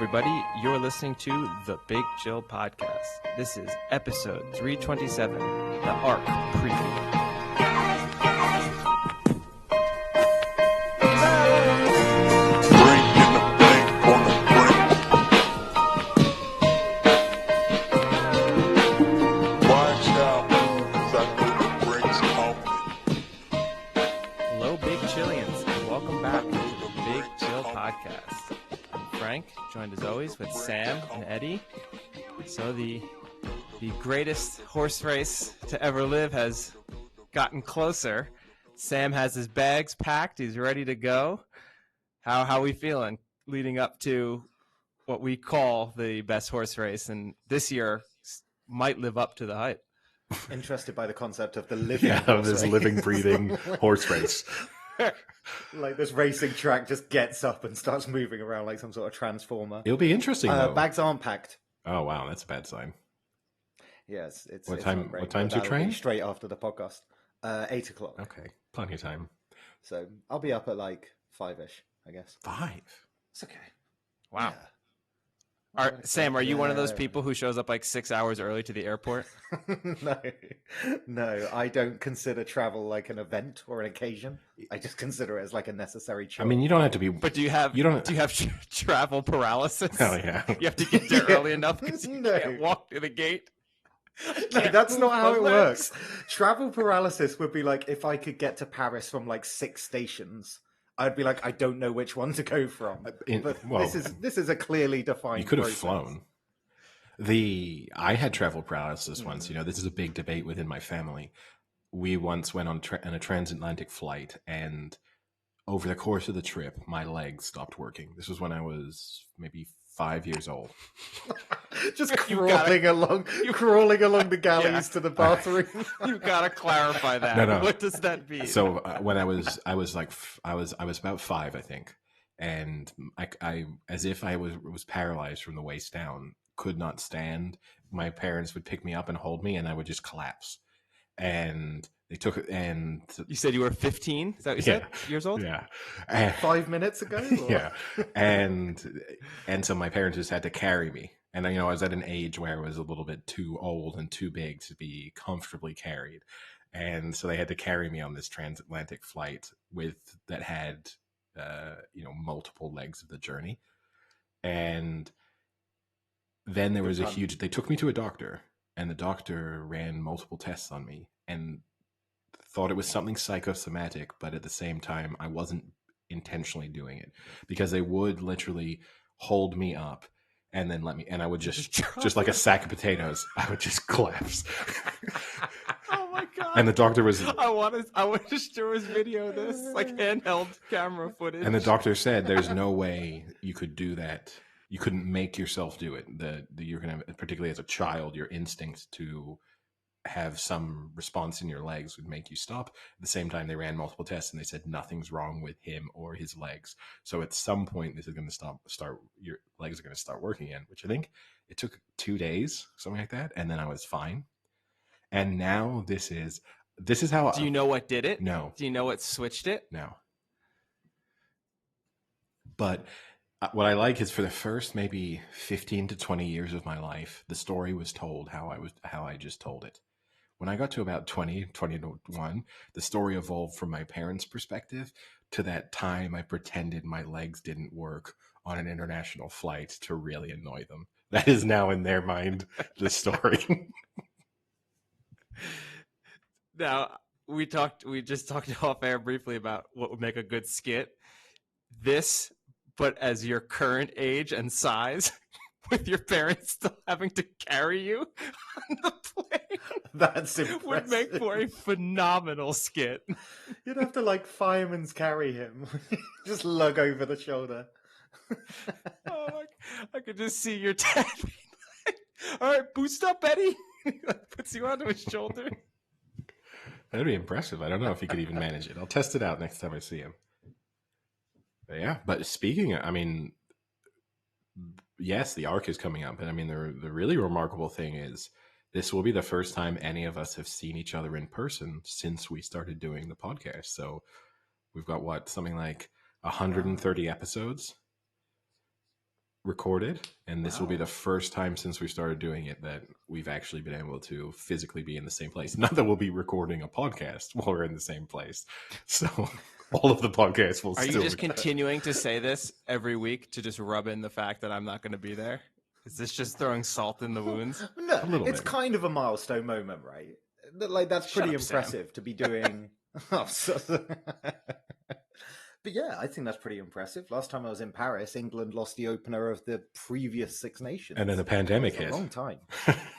everybody. You're listening to the Big Chill Podcast. This is episode 327, the ARC Preview. Hello, Big Chillians, and welcome back to the Big Chill Podcast. I'm Frank, joined as always with Sam and Eddie. So the greatest horse race to ever live has gotten closer. Sam has his bags packed. He's ready to go. How are we feeling leading up to what we call the best horse race, and this year might live up to the hype? Interested by the concept of the living horse of this race. living, breathing horse race. Like this racing track just gets up and starts moving around like some sort of transformer. It'll be interesting, though. Bags aren't packed. Oh, wow, that's a bad sign. Yes, it's What it's time? not great, What time's but your that'll be train? Straight after the podcast, 8 o'clock. Okay, plenty of time. So I'll be up at like 5ish, I guess. 5? It's okay. Wow. Yeah. Sam, are you one of those people who shows up like 6 hours early to the airport? No, I don't consider travel like an event or an occasion. I just consider it as like a necessary chore. I mean, you don't have to be. But do you have travel paralysis? Oh yeah. You have to get there early enough because you No. can't walk to the gate. No, Can't that's move not how my it legs. works. Travel paralysis would be like if I could get to Paris from like 6 stations. I'd be like, I don't know which one to go from. This is a clearly defined. You could have process. flown. I had travel paralysis once. You know, this is a big debate within my family. We once went on a transatlantic flight, and over the course of the trip, my legs stopped working. This was when I was maybe 5 years old. Just You crawling along the galleys Yeah. to the bathroom. You gotta clarify that. No. What does that mean? So when I was about 5, I think, and I as if I was paralyzed from the waist down, could not stand. My parents would pick me up and hold me, and I would just collapse. And they took it, and You said you were 15? Is that what you said? Years old? yeah, 5 minutes ago. Or? yeah, and so my parents just had to carry me. And I was at an age where I was a little bit too old and too big to be comfortably carried. And so they had to carry me on this transatlantic flight that had, multiple legs of the journey. And then there was they took me to a doctor, and the doctor ran multiple tests on me and thought it was something psychosomatic, but at the same time, I wasn't intentionally doing it, because they would literally hold me up and then and I would just like a sack of potatoes, I would just collapse. Oh my god! And the doctor was, I want to show his video of this, like handheld camera footage. and the doctor said, "There's no way you could do that. You couldn't make yourself do it. You're gonna, particularly as a child, your instinct to have some response in your legs would make you stop." At the same time, they ran multiple tests, and they said nothing's wrong with him or his legs. So at some point, this is going to start. Your legs are going to start working again, which I think it took 2 days, something like that, and then I was fine. And now this is how. Do you know what did it? No. Do you know what switched it? No. But what I like is, for the first maybe 15 to 20 years of my life, the story was told how I just told it. When I got to about 21, the story evolved from my parents' perspective to that time I pretended my legs didn't work on an international flight to really annoy them. That is now in their mind the story. Now, we just talked off air briefly about what would make a good skit. This, but as your current age and size, with your parents still having to carry you on the plane, That's impressive. would make for a phenomenal skit. You'd have to like fireman's carry him, just lug over the shoulder. Oh my, I could just see your dad being like, "All right, boost up, Eddie." He puts you onto his shoulder. That'd be impressive. I don't know if he could even manage it. I'll test it out next time I see him. But yeah, but speaking of, yes, the ARC is coming up. And the really remarkable thing is, this will be the first time any of us have seen each other in person since we started doing the podcast. So we've got something like 130 episodes recorded, and this will be the first time since we started doing it that we've actually been able to physically be in the same place. Not that we'll be recording a podcast while we're in the same place. So all of the podcasts will Are still... you just continuing to say this every week to just rub in the fact that I'm not going to be there? Is this just throwing salt in the wounds? No, it's kind of a milestone moment, right? Like, that's pretty impressive Sam. to be doing. But yeah, I think that's pretty impressive. Last time I was in Paris, England lost the opener of the previous Six Nations. And then the pandemic hit. A long time.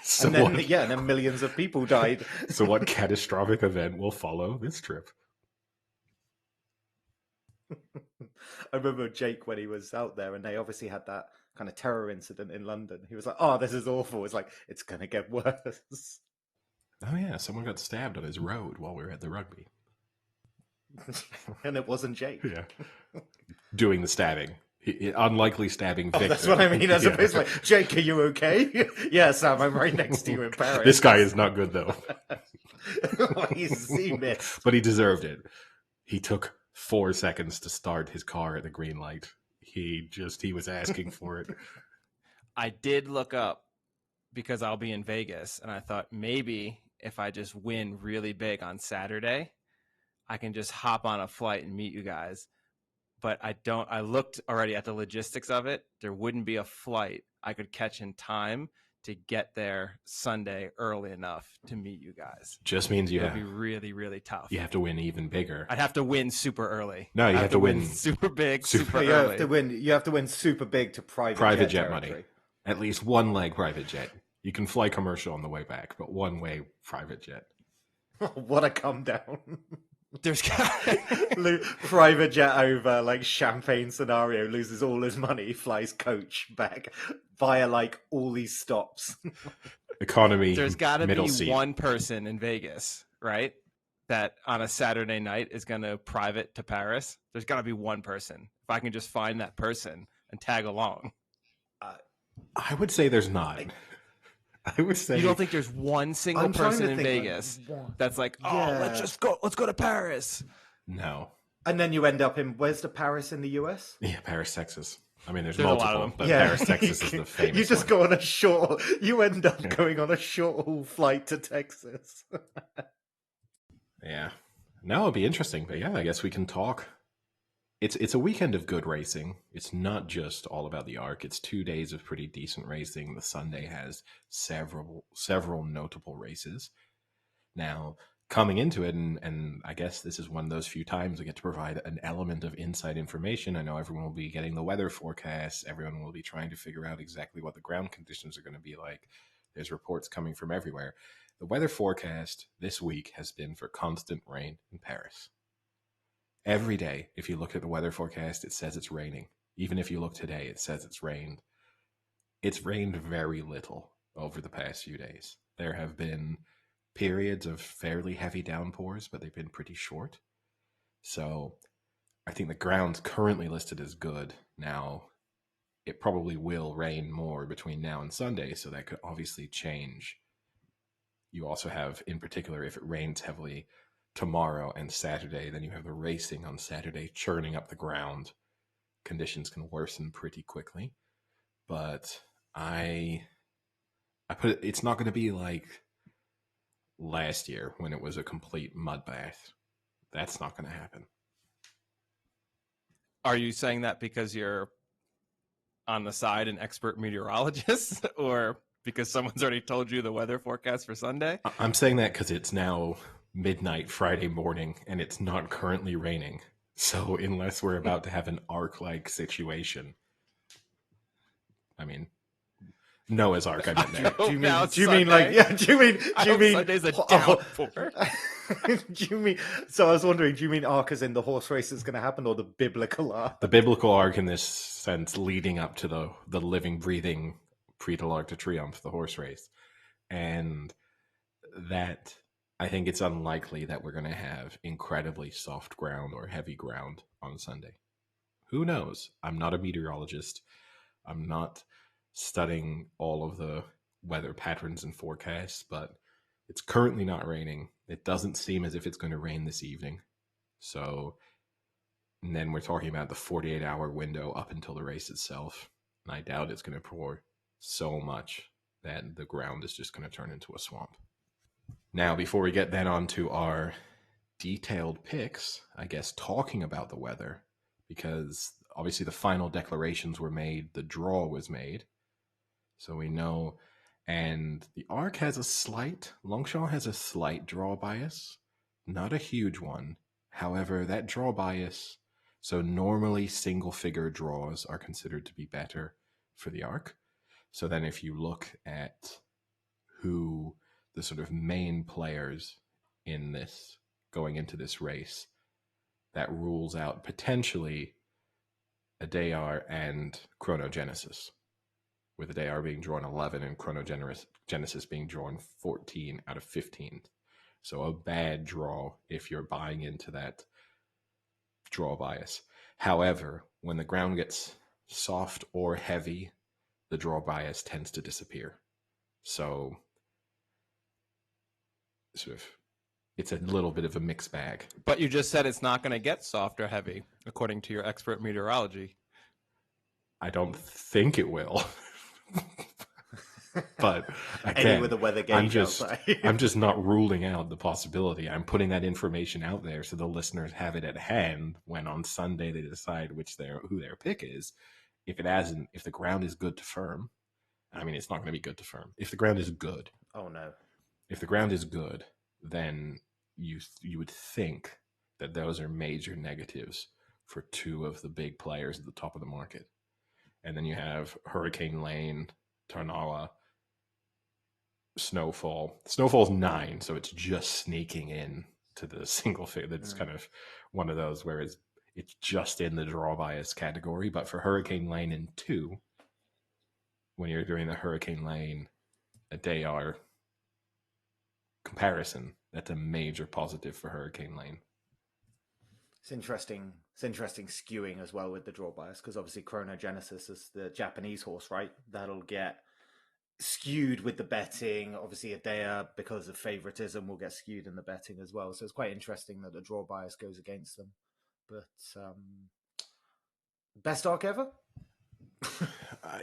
So and then millions of people died. So what catastrophic event will follow this trip? I remember Jake when he was out there, and they obviously had that kind of terror incident in London. He was like, "Oh, this is awful." It's like, it's going to get worse. Oh yeah, someone got stabbed on his road while we were at the rugby. And it wasn't Jake. Yeah. Doing the stabbing. Unlikely stabbing victim. That's what I mean. As opposed to like, Jake, are you okay? Yeah, Sam, I'm right next to you in Paris. This guy is not good, though. He missed. But he deserved it. He took 4 seconds to start his car at the green light. He was asking for it. I did look up because I'll be in Vegas, and I thought maybe if I just win really big on Saturday, I can just hop on a flight and meet you guys. But I don't. I looked already at the logistics of it. There wouldn't be a flight I could catch in time to get there Sunday early enough to meet you guys. Just means it'd be really, really tough. You have to win even bigger. I'd have to win super early. No, you have to win super big, super you early. You have to win super big to private jet money. At least one leg private jet. You can fly commercial on the way back, but one way private jet. What a come down. There's private jet over, like champagne scenario, loses all his money, flies coach back via like all these stops. Economy. There's got to be seat. One person in Vegas, right? That on a Saturday night is going to private to Paris. There's got to be one person. If I can just find that person and tag along. I would say there's not. I would say you don't think there's one single person in Vegas that's like, let's go to Paris. No. And then you end up in, where's the Paris in the US? Yeah, Paris, Texas. I mean, there's a multiple, lot of them. but Paris, Texas is the famous You just one. go on a short, you end up going on a short haul flight to Texas. Yeah. No, it'll be interesting, but yeah, I guess we can talk. It's a weekend of good racing. It's not just all about the ARC. It's 2 days of pretty decent racing. The Sunday has several notable races. Now, coming into it, and I guess this is one of those few times I get to provide an element of inside information. I know everyone will be getting the weather forecasts. Everyone will be trying to figure out exactly what the ground conditions are going to be like. There's reports coming from everywhere. The weather forecast this week has been for constant rain in Paris. Every day, if you look at the weather forecast, it says it's raining. Even if you look today, it says it's rained. It's rained very little over the past few days. There have been periods of fairly heavy downpours, but they've been pretty short. So I think the ground's currently listed as good. Now, it probably will rain more between now and Sunday, so that could obviously change. You also have, in particular, if it rains heavily tomorrow and Saturday, then you have the racing on Saturday churning up the ground. Conditions can worsen pretty quickly. But I put it, it's not going to be like last year when it was a complete mud bath. That's not going to happen. Are you saying that because you're on the side an expert meteorologist, or because someone's already told you the weather forecast for Sunday? I'm saying that because it's now midnight Friday morning and it's not currently raining. So unless we're about to have an arc-like situation, I mean, Noah's Ark, I meant that. Do you mean Sunday's a downpour? Do you mean, so I was wondering, do you mean arc as in the horse race is going to happen, or the biblical arc? The biblical arc in this sense, leading up to the living, breathing Prix de l'Arc de Triomphe, the horse race. And that, I think it's unlikely that we're going to have incredibly soft ground or heavy ground on Sunday. Who knows? I'm not a meteorologist. I'm not studying all of the weather patterns and forecasts, but it's currently not raining. It doesn't seem as if it's going to rain this evening. So, and then we're talking about the 48-hour window up until the race itself. And I doubt it's going to pour so much that the ground is just going to turn into a swamp. Now, before we get then on to our detailed picks, I guess talking about the weather, because obviously the final declarations were made, the draw was made, so we know, and the Arc has Longchamp has a slight draw bias, not a huge one. However, that draw bias, so normally single figure draws are considered to be better for the Arc. So then if you look at who the sort of main players in this going into this race, that rules out potentially Adayar and Chronogenesis, with Adayar being drawn 11 and Chronogenesis being drawn 14 out of 15. So a bad draw if you're buying into that draw bias. However, when the ground gets soft or heavy, the draw bias tends to disappear. So sort of it's a little bit of a mixed bag. But you just said it's not going to get soft or heavy, according to your expert meteorology. I don't think it will. But again, with the weather gauge I'm just not ruling out the possibility. I'm putting that information out there so the listeners have it at hand when on Sunday they decide who their pick is. If the ground is good to firm, I mean, it's not going to be good to firm. If the ground is good, oh no. If the ground is good, then you would think that those are major negatives for two of the big players at the top of the market. And then you have Hurricane Lane, Tarnawa, Snowfall. Snowfall's 9, so it's just sneaking in to the single figure. That's kind of one of those where it's just in the draw bias category. But for Hurricane Lane and 2, when you're doing the Hurricane Lane Adayar comparison, that's a major positive for Hurricane Lane. It's interesting skewing as well with the draw bias, because obviously Chronogenesis is the Japanese horse, right? That'll get skewed with the betting. Obviously Adaya, because of favoritism, will get skewed in the betting as well. So it's quite interesting that the draw bias goes against them. But best arc ever?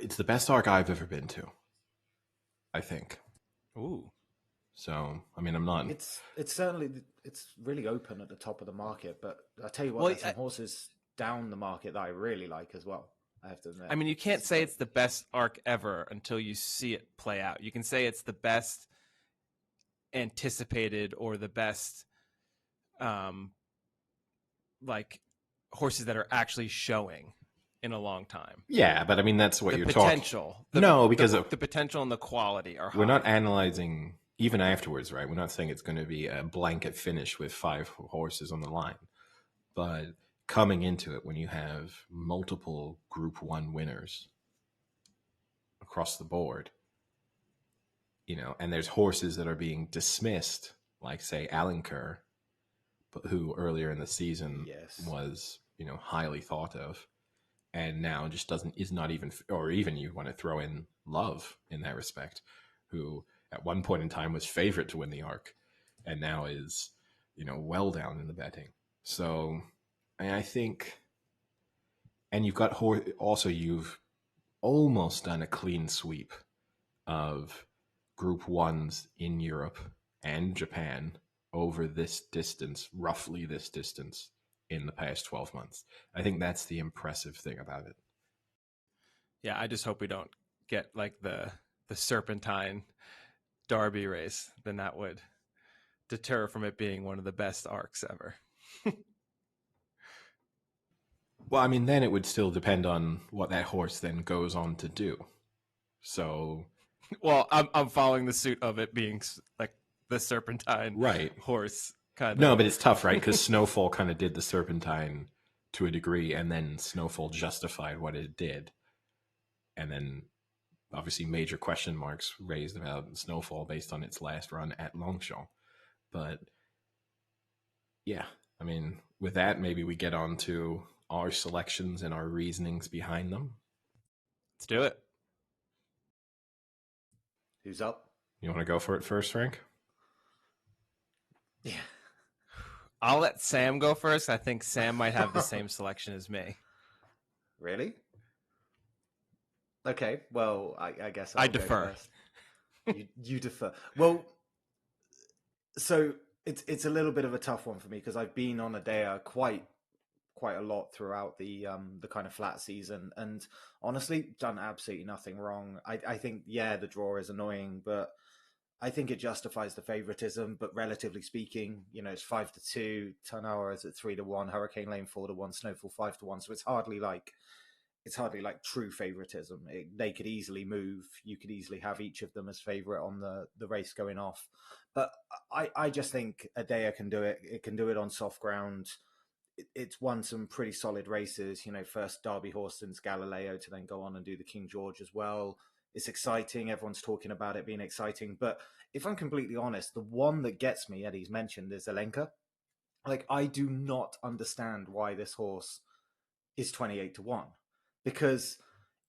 It's the best arc I've ever been to, I think. Ooh. So, I mean, I'm not... It's certainly... It's really open at the top of the market, but I tell you what, there's some horses down the market that I really like as well, I have to admit. I mean, you can't say it's the best arc ever until you see it play out. You can say it's the best anticipated or the best, like, horses that are actually showing in a long time. Yeah, but I mean, that's what you're talking... Potential. Because the potential and the quality are high. We're not analyzing... Even afterwards, right? We're not saying it's going to be a blanket finish with 5 horses on the line. But coming into it, when you have multiple Group 1 winners across the board, and there's horses that are being dismissed, like, say, Alenker, who earlier in the season was, highly thought of, and now just is not even, or even you want to throw in Love in that respect, who... at one point in time was favorite to win the arc, and now is, well down in the betting. So, I think, and you've almost done a clean sweep of Group 1s in Europe and Japan over this distance, roughly this distance, in the past 12 months. I think that's the impressive thing about it. Yeah, I just hope we don't get like the Serpentine Derby race, then that would deter from it being one of the best arcs ever. Well, I mean, then it would still depend on what that horse then goes on to do. So, well, I'm following the suit of it being like the Serpentine horse kind of. No, but it's tough, right? Because Snowfall kind of did the Serpentine to a degree, and then Snowfall justified what it did, and then obviously major question marks raised about Snowfall based on its last run at Longchamp. But yeah, I mean, with that, maybe we get on to our selections and our reasonings behind them. Let's do it. Who's up? You want to go for it first, Frank? Yeah. I'll let Sam go first. I think Sam might have the same selection as me. Really? Okay, well, I guess I I'll go defer. first. You defer. Well, so it's a little bit of a tough one for me because I've been on Adea quite a lot throughout the kind of flat season, and honestly done absolutely nothing wrong. I think the draw is annoying, but I think it justifies the favoritism. But relatively speaking, it's 5-2, Ton Hour is at 3-1, Hurricane Lane 4-1, Snowfall 5-1. So it's hardly like true favoritism. They could easily move. You could easily have each of them as favorite on the race going off. But I just think Adea can do it. It can do it on soft ground. It's won some pretty solid races. First Derby horse since Galileo to then go on and do the King George as well. It's exciting. Everyone's talking about it being exciting. But if I'm completely honest, the one that gets me, Eddie's mentioned, is Alenka. Like, I do not understand why this horse is 28-1 because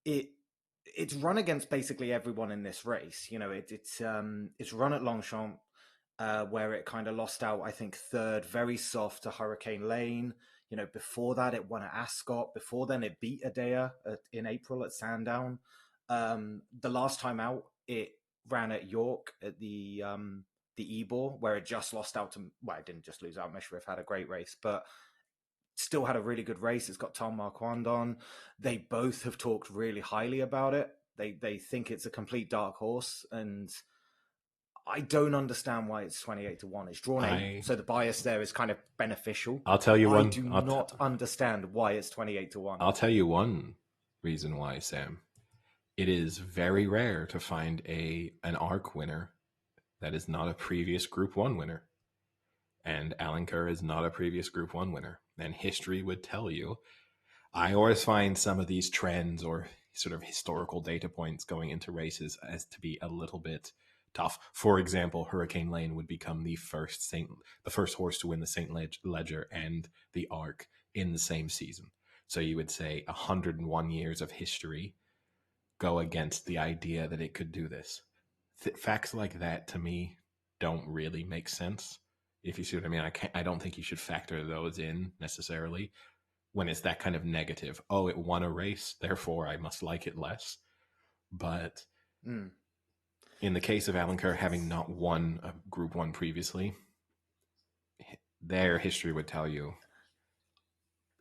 it's run against basically everyone in this race. It's run at Longchamp, where it kind of lost out, I think, third, very soft to Hurricane Lane. Before that, it won at Ascot. Before then, it beat Adea in April at Sandown. The last time out, it ran at York at the Ebor, where it just lost out to, well, it didn't just lose out. Meshriff had a great race, but still had a really good race. It's got Tom Marquand. They both have talked really highly about it. They think it's a complete dark horse, and I don't understand why it's 28-1. It's drawn 8, so the bias there is kind of beneficial. I'll tell you I one. do not understand why it's 28-1. I'll tell you one reason why, Sam. It is very rare to find an ARC winner that is not a previous Group 1 winner. And Alan Kerr is not a previous Group 1 winner. And history would tell you. I always find some of these trends or sort of historical data points going into races as to be a little bit tough. For example, Hurricane Lane would become the first horse to win the St. Ledger and the ARC in the same season. So you would say 101 years of history go against the idea that it could do this. Facts like that to me don't really make sense. If you see what I mean, I don't think you should factor those in necessarily when it's that kind of negative. Oh, it won a race, therefore I must like it less. But in the case of Alan Kerr having not won a Group 1 previously, their history would tell you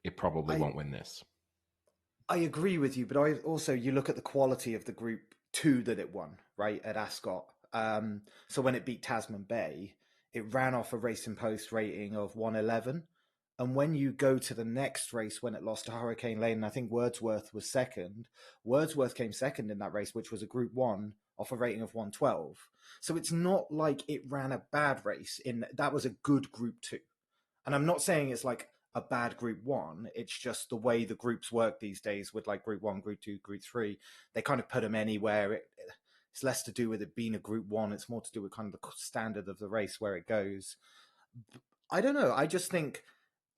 it probably won't win this. I agree with you, but you look at the quality of the Group 2 that it won, right, at Ascot. So when it beat Tasman Bay, it ran off a Racing Post rating of 111. And when you go to the next race, when it lost to Hurricane Lane, I think Wordsworth was second. Wordsworth came second in that race, which was a Group 1 off a rating of 112. So it's not like it ran a bad race. That was a good Group 2. And I'm not saying it's like a bad Group 1. It's just the way the groups work these days with like Group 1, Group 2, Group 3. They kind of put them anywhere. It's less to do with it being a Group 1. It's more to do with kind of the standard of the race where it goes. I don't know. I just think,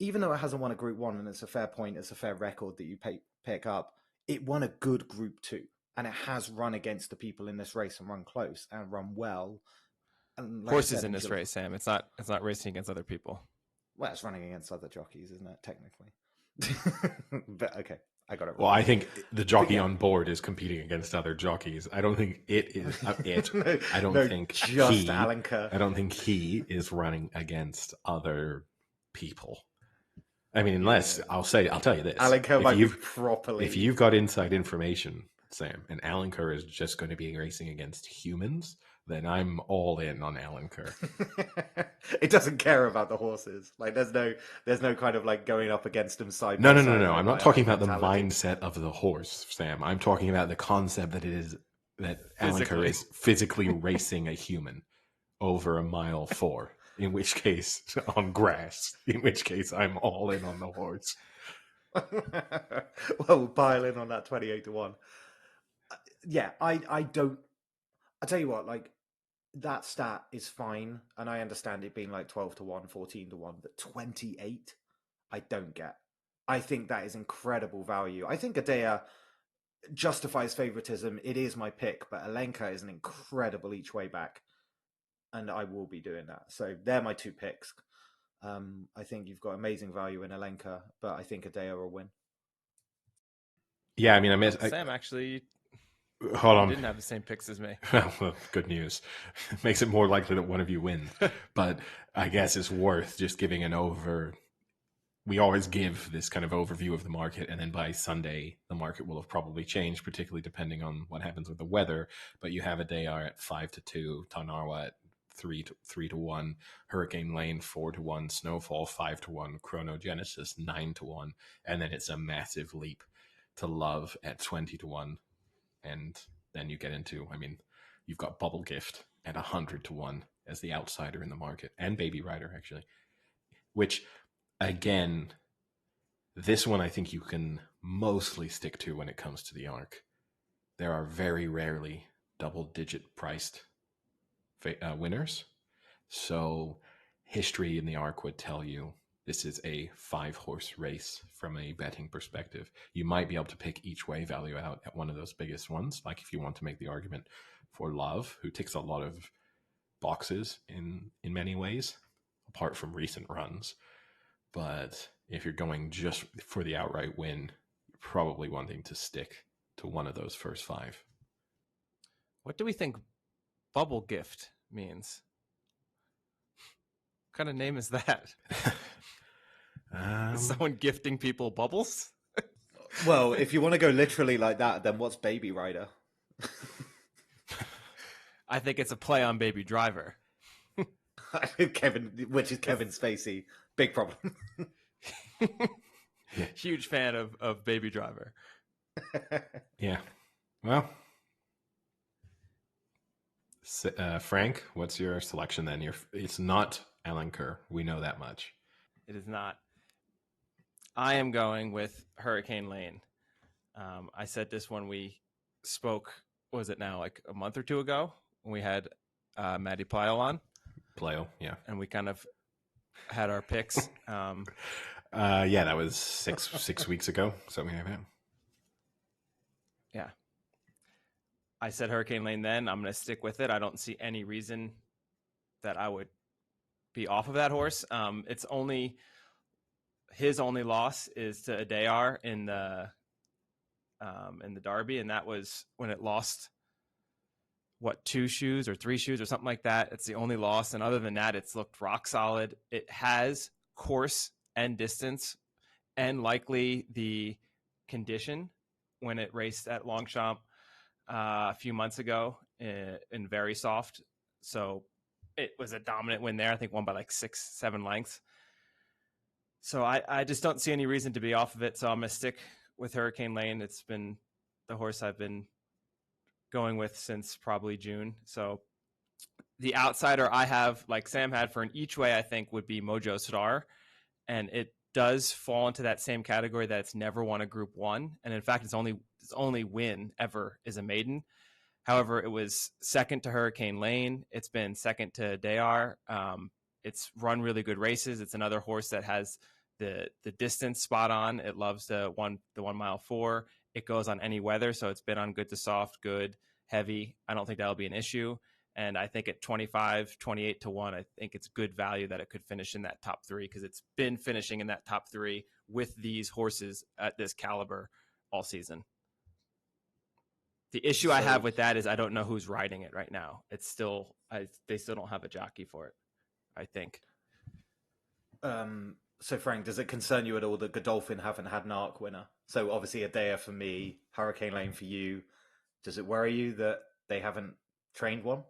even though it hasn't won a Group 1, and it's a fair point, it's a fair record that you pick up, it won a good Group 2. And it has run against the people in this race and run close and run well. And like Horses in this race, Sam. It's not racing against other people. Well, it's running against other jockeys, isn't it, technically? But okay, I got it wrong. Well, I think the jockey on board is competing against other jockeys. I don't think it is it. I don't think just Alan Kerr. I don't think he is running against other people. I mean, unless I'll tell you this: Alan Kerr might be properly. If you've got inside information, Sam, and Alan Kerr is just going to be racing against humans, then I'm all in on Alan Kerr. It doesn't care about the horses. Like there's no kind of like going up against them side. No. I'm not talking about the mindset of the horse, Sam. I'm talking about the concept that Alan Kerr is physically racing a human over a mile 4. In which case, on grass. In which case, I'm all in on the horse. Well, pile in on that 28-1. Yeah, I don't. I tell you what, like that stat is fine, and I understand it being like 12-1, 14-1, but 28, I don't get. I think that is incredible value. I think Adea justifies favoritism. It is my pick, but Alenka is an incredible each way back, and I will be doing that. So they're my 2 picks. I think you've got amazing value in Alenka, but I think Adea will win. Yeah, I mean, Sam actually Hold You on. didn't have the same picks as me. Well, good news. Makes it more likely that one of you wins. But I guess it's worth just giving an over. We always give this kind of overview of the market, and then by Sunday, the market will have probably changed, particularly depending on what happens with the weather. But you have a Dayar at 5-2, Tanarwa at 3-1, Hurricane Lane 4-1, Snowfall 5-1, Chronogenesis 9-1, and then it's a massive leap to Love at 20-1, and then you get into, I mean, you've got Bubble Gift at 100-1 as the outsider in the market, and Baby Rider actually, which again, this one I think you can mostly stick to when it comes to the ARC. There are very rarely double-digit priced winners. So history in the ARC would tell you this is a 5-horse race from a betting perspective. You might be able to pick each way value out at one of those biggest ones, like if you want to make the argument for Love, who ticks a lot of boxes in many ways, apart from recent runs. But if you're going just for the outright win, you're probably wanting to stick to one of those first 5. What do we think Bubble Gift means? What kind of name is that? Is someone gifting people bubbles? Well, if you want to go literally like that, then what's Baby Rider? I think it's a play on Baby Driver. Kevin, which is Kevin Spacey. Big problem. Huge fan of Baby Driver. Yeah. Well, Frank, what's your selection then? It's not Alan Kerr. We know that much. It is not. I am going with Hurricane Lane. I said this when we spoke, was it now, like a month or two ago, when we had Maddie Plyle on? Plyle, yeah. And we kind of had our picks. Yeah, that was six weeks ago, something like that. Yeah. I said Hurricane Lane then. I'm going to stick with it. I don't see any reason that I would be off of that horse. It's only his only loss is to Adayar in the Derby, and that was when it lost 2 shoes or 3 shoes or something like that. It's the only loss, and other than that, it's looked rock solid. It has course and distance, and likely the condition when it raced at Longchamp a few months ago in very soft. So it was a dominant win there. I think won by like 6-7 lengths. So I just don't see any reason to be off of it. So I'm going to stick with Hurricane Lane. It's been the horse I've been going with since probably June. So the outsider I have, like Sam had for an each way, I think would be Mojo Star. And it does fall into that same category that it's never won a Group 1. And in fact, its only win ever is a maiden. However, it was second to Hurricane Lane. It's been second to Dayar. It's run really good races. It's another horse that has the distance spot on. It loves the 1 mile 4. It goes on any weather, so it's been on good to soft, good, heavy. I don't think that'll be an issue. And I think at 25, 28 to 1, I think it's good value that it could finish in that top 3 because it's been finishing in that top 3 with these horses at this caliber all season. The issue I have with that is I don't know who's riding it right now. It's still they still don't have a jockey for it, I think. So Frank, does it concern you at all that Godolphin haven't had an ARC winner? So obviously Adaya for me, Hurricane Lane for you. Does it worry you that they haven't trained one?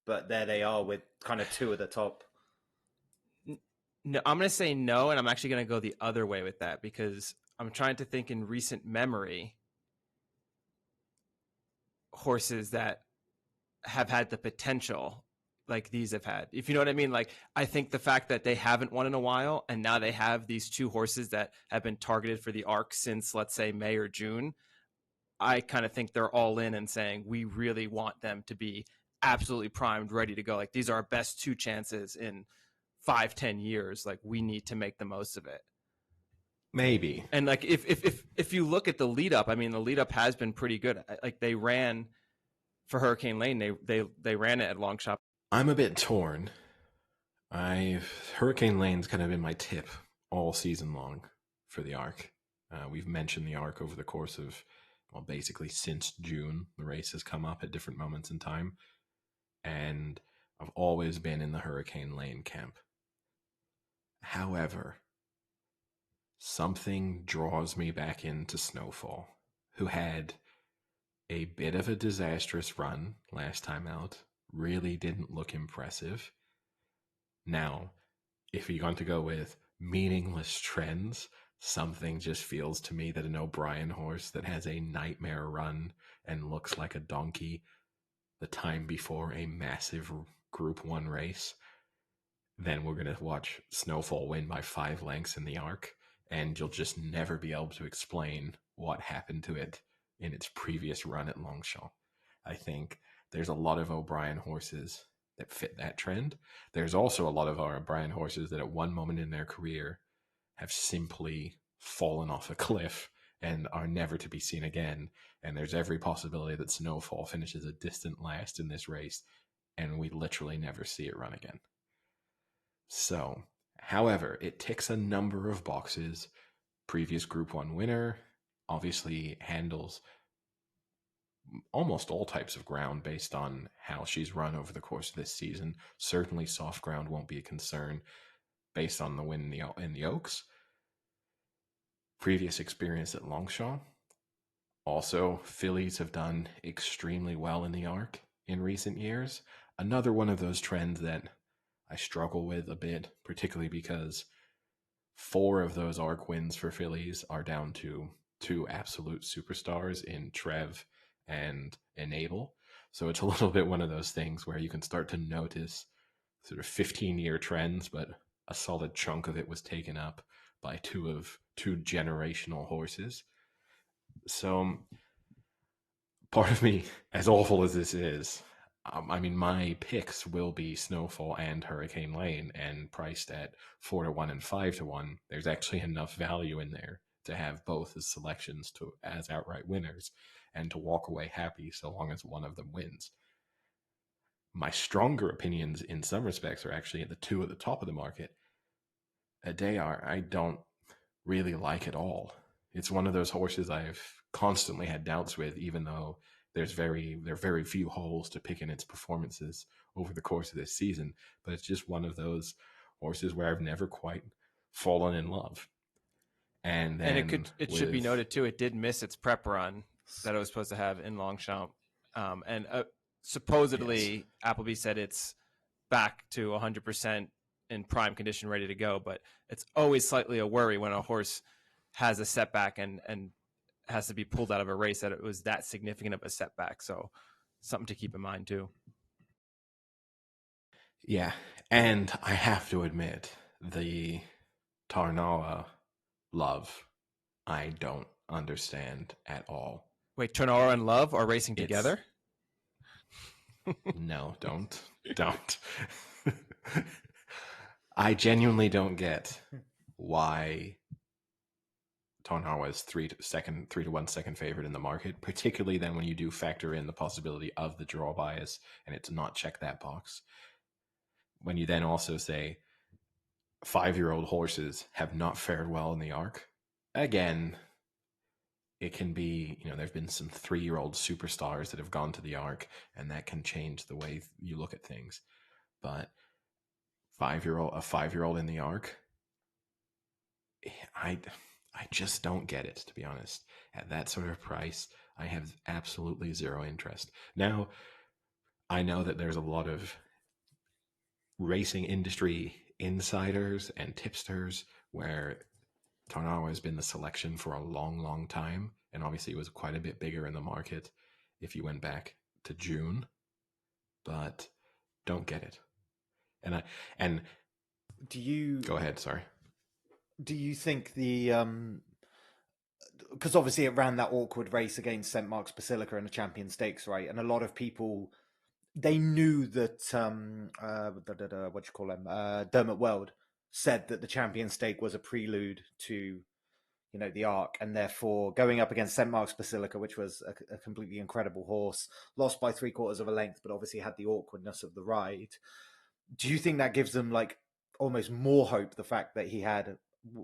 But there they are with kind of 2 at the top. No, I'm going to say no, and I'm actually going to go the other way with that because I'm trying to think in recent memory horses that have had the potential like these have had, if you know what I mean. Like, I think the fact that they haven't won in a while and now they have these 2 horses that have been targeted for the ARC since, let's say, May or June, I kind of think they're all in and saying we really want them to be absolutely primed, ready to go. Like, these are our best 2 chances in 5-10 years. Like, we need to make the most of it. Maybe. And like, if you look at the lead up, I mean, the lead up has been pretty good. Like, they ran for Hurricane Lane. They ran it at Longchamp. I'm a bit torn. Hurricane Lane's kind of been my tip all season long for the ARC. We've mentioned the ARC over the course of well, basically since June, the race has come up at different moments in time. And I've always been in the Hurricane Lane camp. However, something draws me back into Snowfall, who had a bit of a disastrous run last time out, really didn't look impressive. Now, if you're going to go with meaningless trends, something just feels to me that an O'Brien horse that has a nightmare run and looks like a donkey the time before a massive Group 1 race, then we're going to watch Snowfall win by 5 lengths in the Arc, and you'll just never be able to explain what happened to it in its previous run at Longchamp. I think there's a lot of O'Brien horses that fit that trend. There's also a lot of our O'Brien horses that at one moment in their career have simply fallen off a cliff and are never to be seen again. And there's every possibility that Snowfall finishes a distant last in this race, and we literally never see it run again. So, however, it ticks a number of boxes. Previous Group 1 winner, obviously handles almost all types of ground based on how she's run over the course of this season. Certainly soft ground won't be a concern based on the win in the Oaks. Previous experience at Longchamp. Also, fillies have done extremely well in the Arc in recent years. Another one of those trends that I struggle with a bit, particularly because 4 of those Arc wins for fillies are down to 2 absolute superstars in Trev and Enable. So it's a little bit one of those things where you can start to notice sort of 15-year trends, but a solid chunk of it was taken up by two generational horses. So part of me, as awful as this is, I mean, my picks will be Snowfall and Hurricane Lane, and priced at 4-1 and 5-1. There's actually enough value in there to have both as selections as outright winners, and to walk away happy so long as one of them wins. My stronger opinions in some respects are actually at the 2 at the top of the market. Adayar, I don't really like at all. It's one of those horses I've constantly had doubts with, even though there are very few holes to pick in its performances over the course of this season. But it's just one of those horses where I've never quite fallen in love. And should be noted too, it did miss its prep run that it was supposed to have in Longchamp. And supposedly, yes, Appleby said it's back to 100% in prime condition, ready to go. But it's always slightly a worry when a horse has a setback and has to be pulled out of a race, that it was that significant of a setback. So something to keep in mind too. Yeah. And I have to admit, the Tarnawa love, I don't understand at all. Wait, Tarnawa and Love are racing together? No, don't. I genuinely don't get why Tarnawa is 3-1 second favorite in the market, particularly then when you do factor in the possibility of the draw bias and it's not check that box. When you then also say 5-year-old horses have not fared well in the Arc, again, it can be, there's been some 3-year-old superstars that have gone to the Arc, and that can change the way you look at things. But a 5-year-old in the Arc, I just don't get it, to be honest. At that sort of price, I have absolutely zero interest. Now, I know that there's a lot of racing industry insiders and tipsters where Tarnawa has been the selection for a long, long time. And obviously it was quite a bit bigger in the market if you went back to June. But don't get it. And do you go ahead, sorry. Do you think because obviously it ran that awkward race against St. Mark's Basilica in the Champion Stakes, right? And a lot of people, they knew that Dermot Weld said that the Champion Stake was a prelude to the Arc, and therefore going up against St. Mark's Basilica, which was a completely incredible horse, lost by 3/4 of a length, but obviously had the awkwardness of the ride. Do you think that gives them like almost more hope, the fact that he had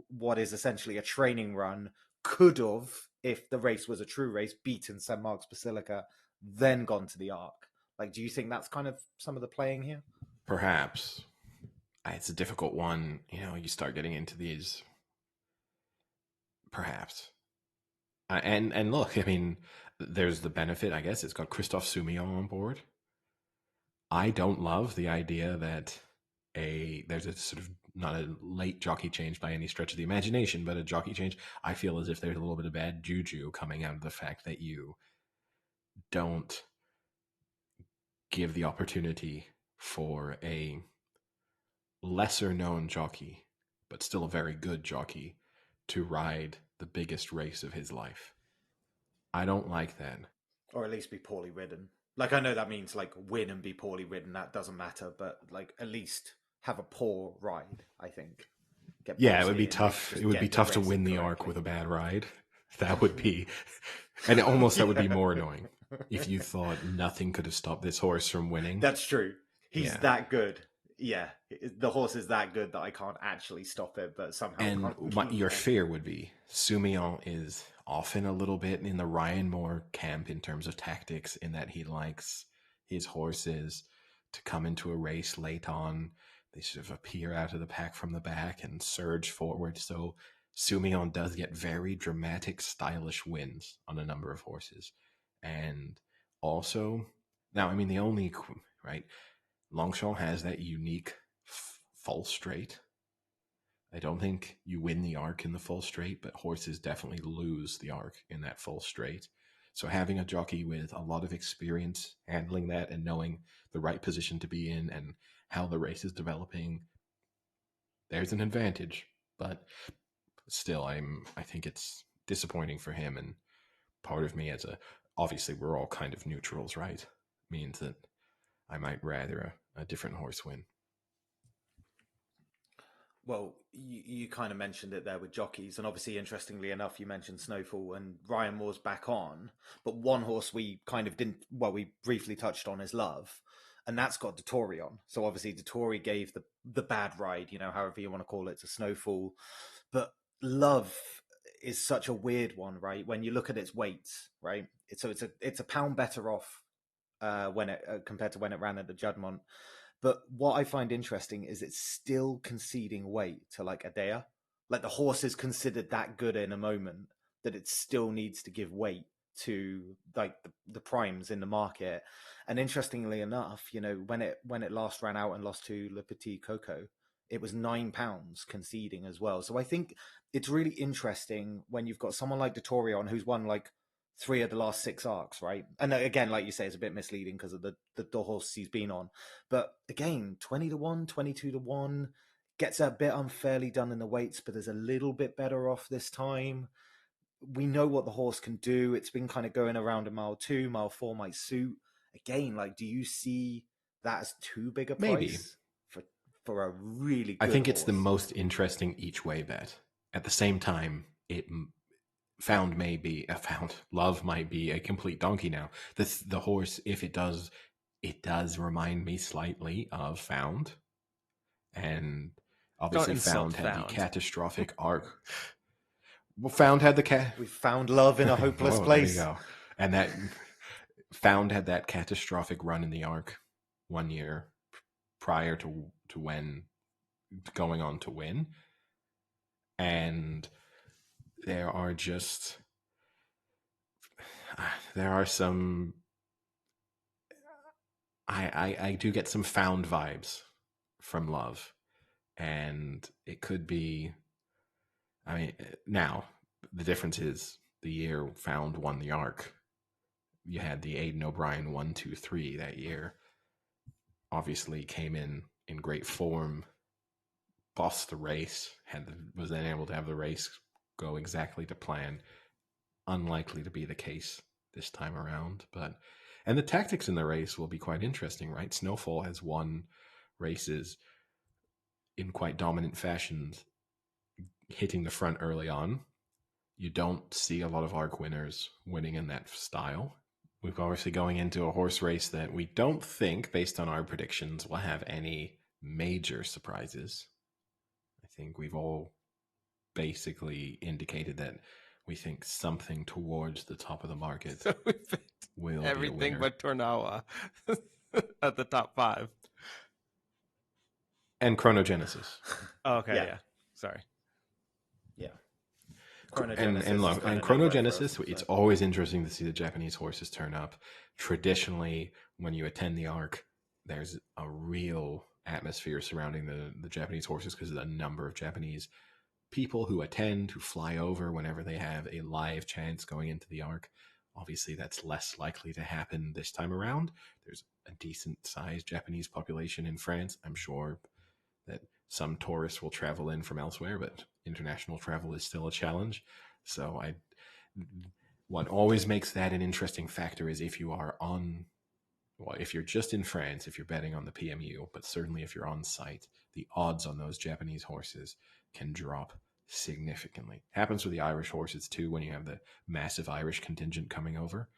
what is essentially a training run could have, if the race was a true race, beaten St. Mark's Basilica, then gone to the Arc. Like, do you think that's kind of some of the playing here? Perhaps. It's a difficult one. You start getting into these. Perhaps. And look, I mean, there's the benefit, I guess. It's got Christophe Soumillon on board. I don't love the idea that there's a sort of, not a late jockey change by any stretch of the imagination, but a jockey change. I feel as if there's a little bit of bad juju coming out of the fact that you don't give the opportunity for a lesser known jockey, but still a very good jockey, to ride the biggest race of his life. I don't like that. Or at least be poorly ridden. Like, I know that means like win and be poorly ridden. That doesn't matter, but like at least have a poor ride. I think. It would be tough. It would be tough to win the Arc with a bad ride. That would be, and almost that would be more annoying if you thought nothing could have stopped this horse from winning. That's true. He's that good. Yeah, the horse is that good that I can't actually stop it, but somehow. And what your fear would be, Soumillon is often a little bit in the Ryan Moore camp in terms of tactics, in that he likes his horses to come into a race late on. They sort of appear out of the pack from the back and surge forward. So Soumillon does get very dramatic, stylish wins on a number of horses. And also, now, I mean, the only, right, Longchamp has that unique full straight. I don't think you win the Arc in the full straight, but horses definitely lose the Arc in that full straight. So having a jockey with a lot of experience handling that and knowing the right position to be in and how the race is developing, there's an advantage. But still, I think it's disappointing for him. And part of me, obviously we're all kind of neutrals, right? Means that I might rather a different horse win. Well, you kind of mentioned it there with jockeys, and obviously, interestingly enough, you mentioned Snowfall and Ryan Moore's back on, but one horse we kind of didn't, well, we briefly touched on is Love, and that's got Dettori on. So obviously, Dettori gave the bad ride, however you want to call it, to Snowfall, but Love is such a weird one, right? When you look at its weights, right? It's a pound better off when it compared to when it ran at the Juddmonte. But what I find interesting is it's still conceding weight to like Adea. Like the horse is considered that good in a moment that it still needs to give weight to like the primes in the market. And interestingly enough, when it last ran out and lost to Le Petit Coco, it was £9 conceding as well. So I think it's really interesting when you've got someone like Dettori who's won like 3 of the last 6 arcs, right? And again, like you say, it's a bit misleading because of the horse he's been on. But again, 20-1, 22-1, gets a bit unfairly done in the weights, but is a little bit better off this time. We know what the horse can do. It's been kind of going around a mile 2, mile 4 might suit. Again, like, do you see that as too big a price for a really good I think horse? It's the most interesting each way bet. At the same time, Love might be a complete donkey now. The horse, if it does remind me slightly of Found, and obviously Found had the catastrophic arc. Well, Found had we found love in a hopeless place. There you go. And that Found had that catastrophic run in the Arc 1 year prior to when going on to win, and there are some. I do get some Found vibes from Love, and it could be. I mean, now the difference is the year Found won the Arc. You had the Aidan O'Brien 1, 2, 3 that year. Obviously, came in great form, bossed the race, was then able to have the race go exactly to plan. Unlikely to be the case this time around, and the tactics in the race will be quite interesting, right? Snowfall has won races in quite dominant fashions, hitting the front early on. You don't see a lot of Arc winners winning in that style. We're obviously going into a horse race that we don't think, based on our predictions, will have any major surprises. I think we've all basically indicated that we think something towards the top of the market So we picked will be a everything winner. but Tornawa at the top 5. And Chronogenesis. Oh, okay, Yeah. yeah. Sorry. Yeah. And Chronogenesis, it's always interesting to see the Japanese horses turn up. Traditionally, when you attend the Arc, there's a real atmosphere surrounding the Japanese horses because of the number of Japanese people who attend, who fly over whenever they have a live chance going into the Arc. Obviously, that's less likely to happen this time around. There's a decent-sized Japanese population in France. I'm sure that some tourists will travel in from elsewhere, but international travel is still a challenge. So what always makes that an interesting factor is if you are if you're just in France, if you're betting on the PMU, but certainly if you're on site, the odds on those Japanese horses can drop significantly. Happens with the Irish horses too when you have the massive Irish contingent coming over.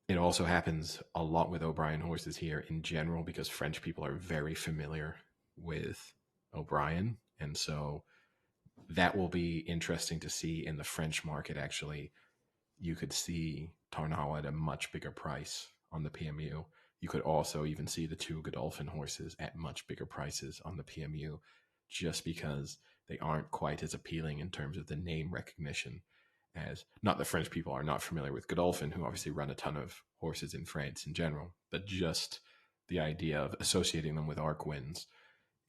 It also happens a lot with O'Brien horses here in general because French people are very familiar with O'Brien. And so that will be interesting to see in the French market. Actually, you could see Tarnawa at a much bigger price on the PMU. You could also even see the 2 Godolphin horses at much bigger prices on the PMU just because they aren't quite as appealing in terms of the name recognition as, not that French people are not familiar with Godolphin, who obviously run a ton of horses in France in general, but just the idea of associating them with Arc wins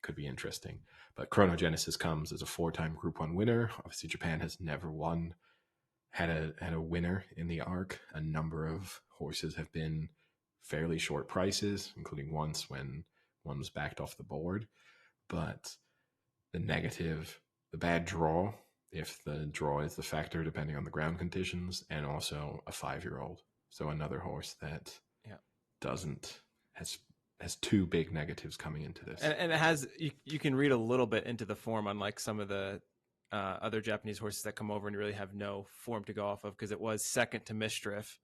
could be interesting. But Chronogenesis comes as a 4-time Group 1 winner. Obviously, Japan has never had a winner in the Arc. A number of horses have been fairly short prices, including once when one was backed off the board. But the bad draw, if the draw is the factor depending on the ground conditions, and also a 5-year-old. So another horse that has 2 big negatives coming into this. And it has, you can read a little bit into the form, unlike some of the other Japanese horses that come over and really have no form to go off of, because it was second to Misdrift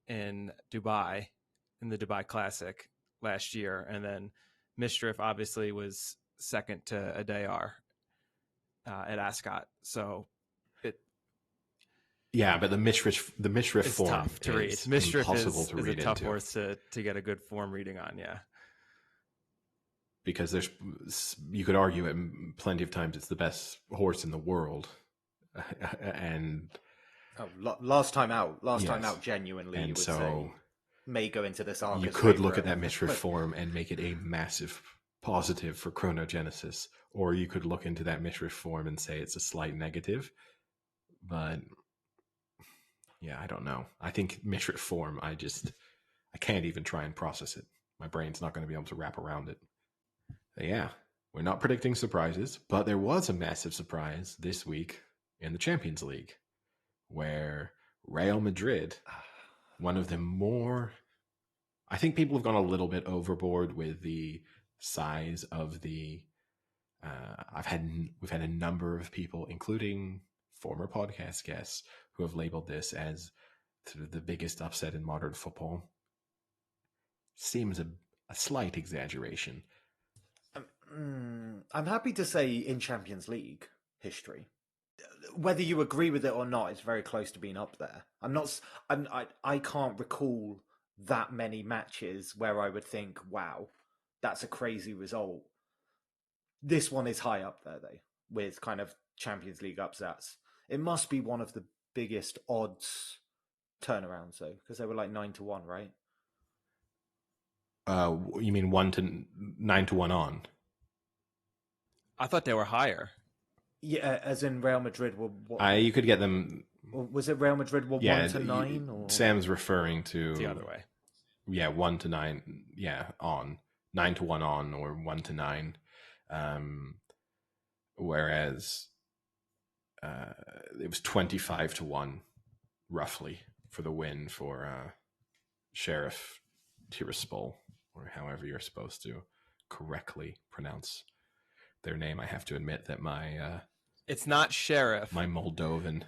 in Dubai, in the Dubai Classic last year. And then Misdrift obviously was second to Adayar at Ascot. So but the Misdrift form tough to read. Misdrift is a tough horse to get a good form reading on. Yeah. Because you could argue it plenty of times it's the best horse in the world. And last time out genuinely, and you would so say may go into this arc. You could look at that Misdrift form and make it a massive positive for Chronogenesis, or you could look into that Misdrift form and say it's a slight negative. But yeah, I don't know. I think Misdrift form, I can't even try and process it. My brain's not going to be able to wrap around it. But yeah, we're not predicting surprises, but there was a massive surprise this week in the Champions League, where Real Madrid, one of the more, I think people have gone a little bit overboard with the size of the, we've had a number of people, including former podcast guests, who have labeled this as sort of the biggest upset in modern football. Seems a slight exaggeration. I'm happy to say in Champions League history, whether you agree with it or not, it's very close to being up there. I can't recall that many matches where I would think, wow, that's a crazy result. This one is high up there, though, with kind of Champions League upsets. It must be one of the biggest odds turnarounds, though, because they were like 9-1, right? You mean 9-1 on? I thought they were higher. Yeah, as in Real Madrid were. You could get them. Or was it Real Madrid were 1-9? Or Sam's referring to the other way. Yeah, 1-9. Yeah, on 9-1 on, or 1-9. Whereas it was 25-1, roughly, for the win for Sheriff Tiraspol, or however you're supposed to correctly pronounce their name. I have to admit that it's not Sheriff. My Moldovan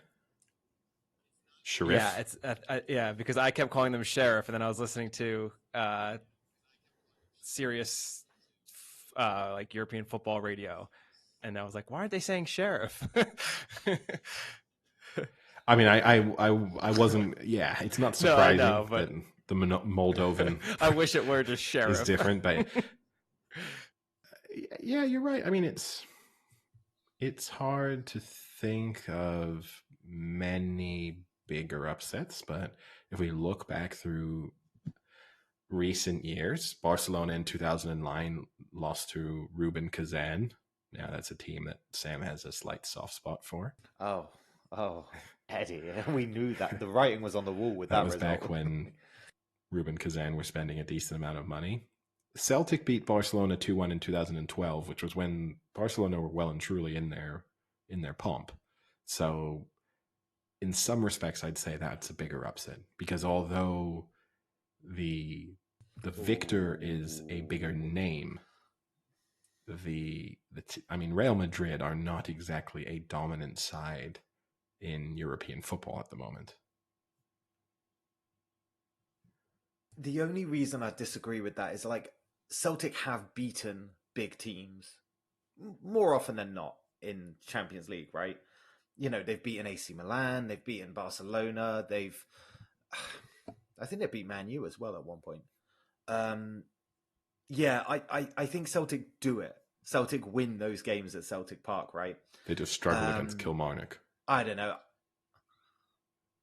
Sheriff. Yeah, it's because I kept calling them Sheriff, and then I was listening to serious like European football radio, and I was like, why aren't they saying Sheriff? I mean, I wasn't. Yeah, it's not No, I surprising know, but that the Moldovan I wish it were just is Sheriff. different, but yeah, you're right. I mean, it's hard to think of many bigger upsets, but if we look back through recent years, Barcelona in 2009 lost to Rubin Kazan. Yeah, that's a team that Sam has a slight soft spot for. Oh, oh, Eddie, we knew that the writing was on the wall with That that was result. back when Rubin Kazan were spending a decent amount of money. Celtic beat Barcelona 2-1 in 2012, which was when Barcelona were well and truly in their pomp. So in some respects, I'd say that's a bigger upset because although the victor is a bigger name, I mean, Real Madrid are not exactly a dominant side in European football at the moment. The only reason I disagree with that is like Celtic have beaten big teams more often than not in Champions League, right? You know, they've beaten AC Milan, they've beaten Barcelona, I think they beat Man U as well at one point. Yeah, I think Celtic do it. Celtic win those games at Celtic Park, right? They just struggle against Kilmarnock. I don't know.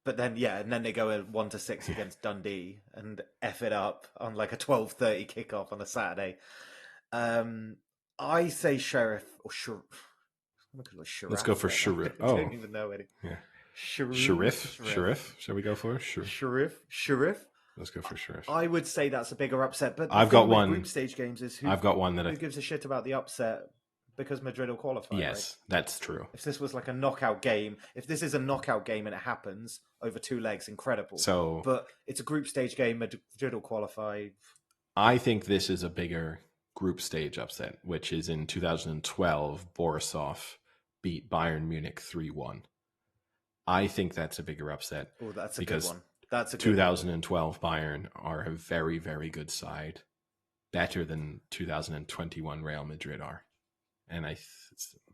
But then, yeah, and then they go 1-6 against Dundee and F it up on like a 12:30 kickoff on a Saturday. I say Sheriff or Sheriff. Let's go for Sheriff. I don't even know it. Yeah. Sheriff. Shall we go for Sheriff. Let's go for Sheriff. I would say that's a bigger upset. But I've got one. Group stage games is I've got one that who gives a shit about the upset because Madrid will qualify. Yes, right? that's true. If this was like a knockout game, if this is a knockout game and it happens over 2 legs, incredible. But it's a group stage game. Madrid will qualify. I think this is a bigger group stage upset, which is in 2012. Borisov beat Bayern Munich 3-1. I think that's a bigger upset. Oh, that's a good one. That's a good 2012 Bayern are a very, very good side, better than 2021 Real Madrid are. And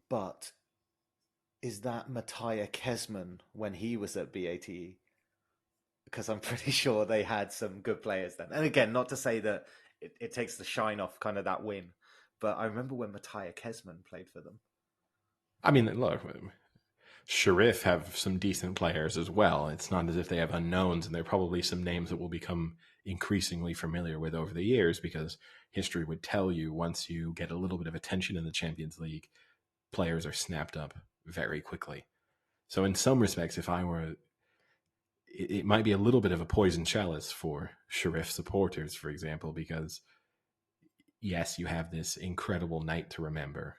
but is that Mattia Kesman when he was at BATE? Because I'm pretty sure they had some good players then. And again, not to say that it takes the shine off kind of that win, but I remember when Mattia Kesman played for them. I mean, look, Sheriff have some decent players as well. It's not as if they have unknowns, and there are probably some names that we'll become increasingly familiar with over the years because history would tell you once you get a little bit of attention in the Champions League, players are snapped up very quickly. So in some respects, if I were, it might be a little bit of a poison chalice for Sheriff supporters, for example, because yes, you have this incredible night to remember.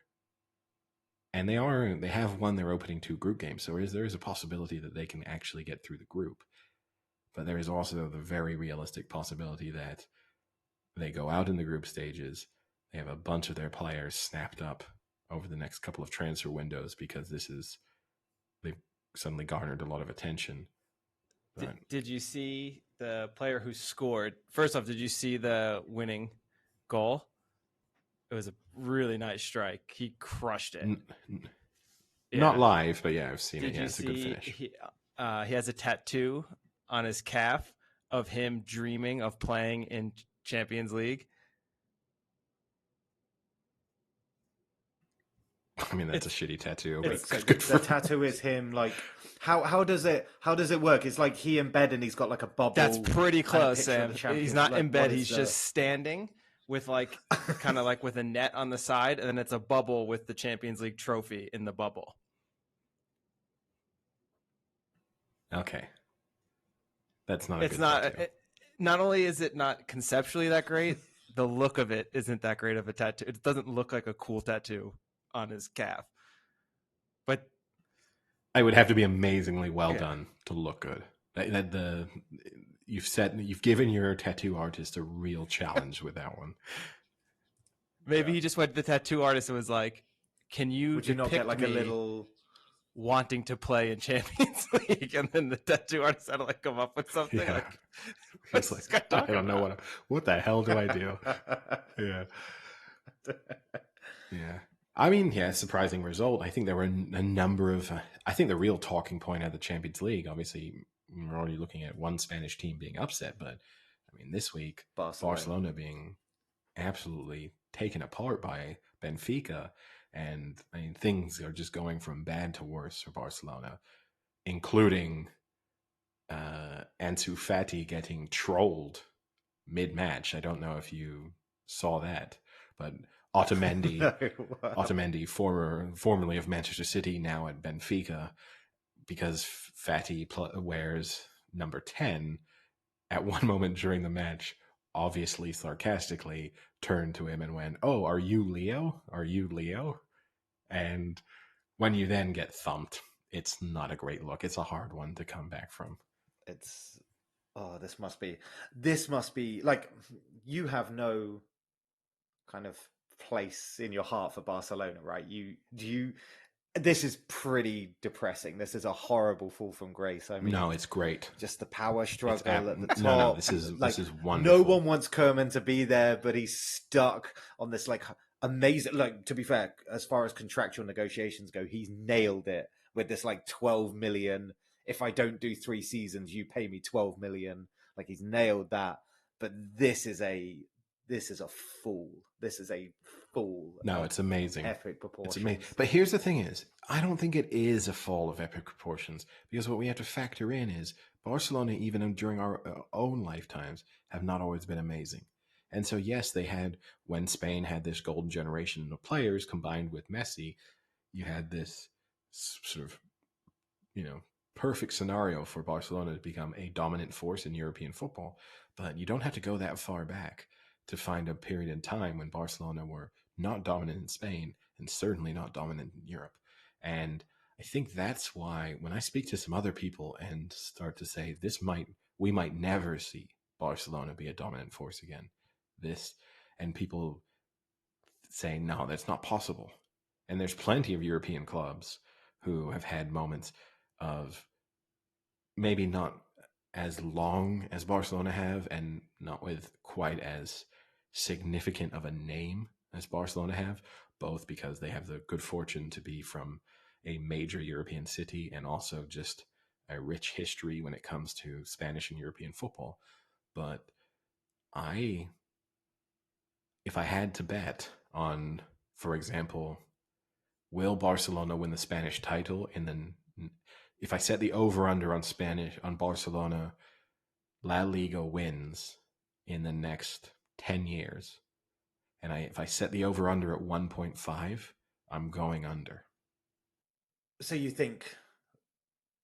And they have won their opening 2 group games, so there is a possibility that they can actually get through the group. But there is also the very realistic possibility that they go out in the group stages, they have a bunch of their players snapped up over the next couple of transfer windows because they've suddenly garnered a lot of attention. Did you see the player who scored? First off, did you see the winning goal? It was a really nice strike. He crushed it. Not live, but yeah, I've seen it. Yeah, it's a good finish. He has a tattoo on his calf of him dreaming of playing in Champions League. I mean, that's a shitty tattoo. The tattoo is him. Like, how does it work? It's like he in bed and he's got like a bubble. That's pretty close, Sam. He's not in bed. He's just standing with like kind of like with a net on the side, and then it's a bubble with the Champions League trophy in the bubble. Okay, that's not. It's not. Not only is it not conceptually that great, the look of it isn't that great of a tattoo. It doesn't look like a cool tattoo on his calf. But I would have to be amazingly well done to look good. You've given your tattoo artist a real challenge with that one. Maybe he just went to the tattoo artist and was like, "Can you would you not get like a little wanting to play in Champions League?" And then the tattoo artist had to like come up with something. Yeah. Like, it's like I don't know what the hell do I do? Yeah. I mean, yeah, surprising result. I think there were a number of. I think the real talking point at the Champions League, obviously, we're already looking at one Spanish team being upset, but I mean, this week, Barcelona being absolutely taken apart by Benfica, and I mean, things are just going from bad to worse for Barcelona, including Ansu Fati getting trolled mid-match. I don't know if you saw that, but Otamendi, No, wow. Otamendi, formerly of Manchester City, now at Benfica, because Fati wears number 10, at one moment during the match, obviously sarcastically, turned to him and went, "Oh, are you Leo? Are you Leo?" And when you then get thumped, it's not a great look. It's a hard one to come back from. It's this must be like, you have no kind of place in your heart for Barcelona, right? This is pretty depressing. This is a horrible fall from grace. I mean, No, it's great. Just the power struggle at the top. No, this is wonderful. No one wants Koeman to be there, but he's stuck on this like amazing. Like, to be fair, as far as contractual negotiations go, he's nailed it with this like 12 million. If I don't do 3 seasons, you pay me 12 million. Like, he's nailed that. But this is a fool. This is a fool. No, it's amazing. Epic proportions. It's amazing. But here's the thing is, I don't think it is a fall of epic proportions, because what we have to factor in is Barcelona, even during our own lifetimes, have not always been amazing. And so, yes, they had, when Spain had this golden generation of players combined with Messi, you had this sort of, perfect scenario for Barcelona to become a dominant force in European football. But you don't have to go that far back to find a period in time when Barcelona were not dominant in Spain and certainly not dominant in Europe. And I think that's why when I speak to some other people and start to say we might never see Barcelona be a dominant force again, and people say, no, that's not possible. And there's plenty of European clubs who have had moments of maybe not as long as Barcelona have, and not with quite as significant of a name as Barcelona have, both because they have the good fortune to be from a major European city and also just a rich history when it comes to Spanish and European football. But if I had to bet on, for example, will Barcelona win the Spanish title, and then if I set the over-under on Barcelona La Liga wins in the next 10 years, and if I set the over-under at 1.5, I'm going under. So you think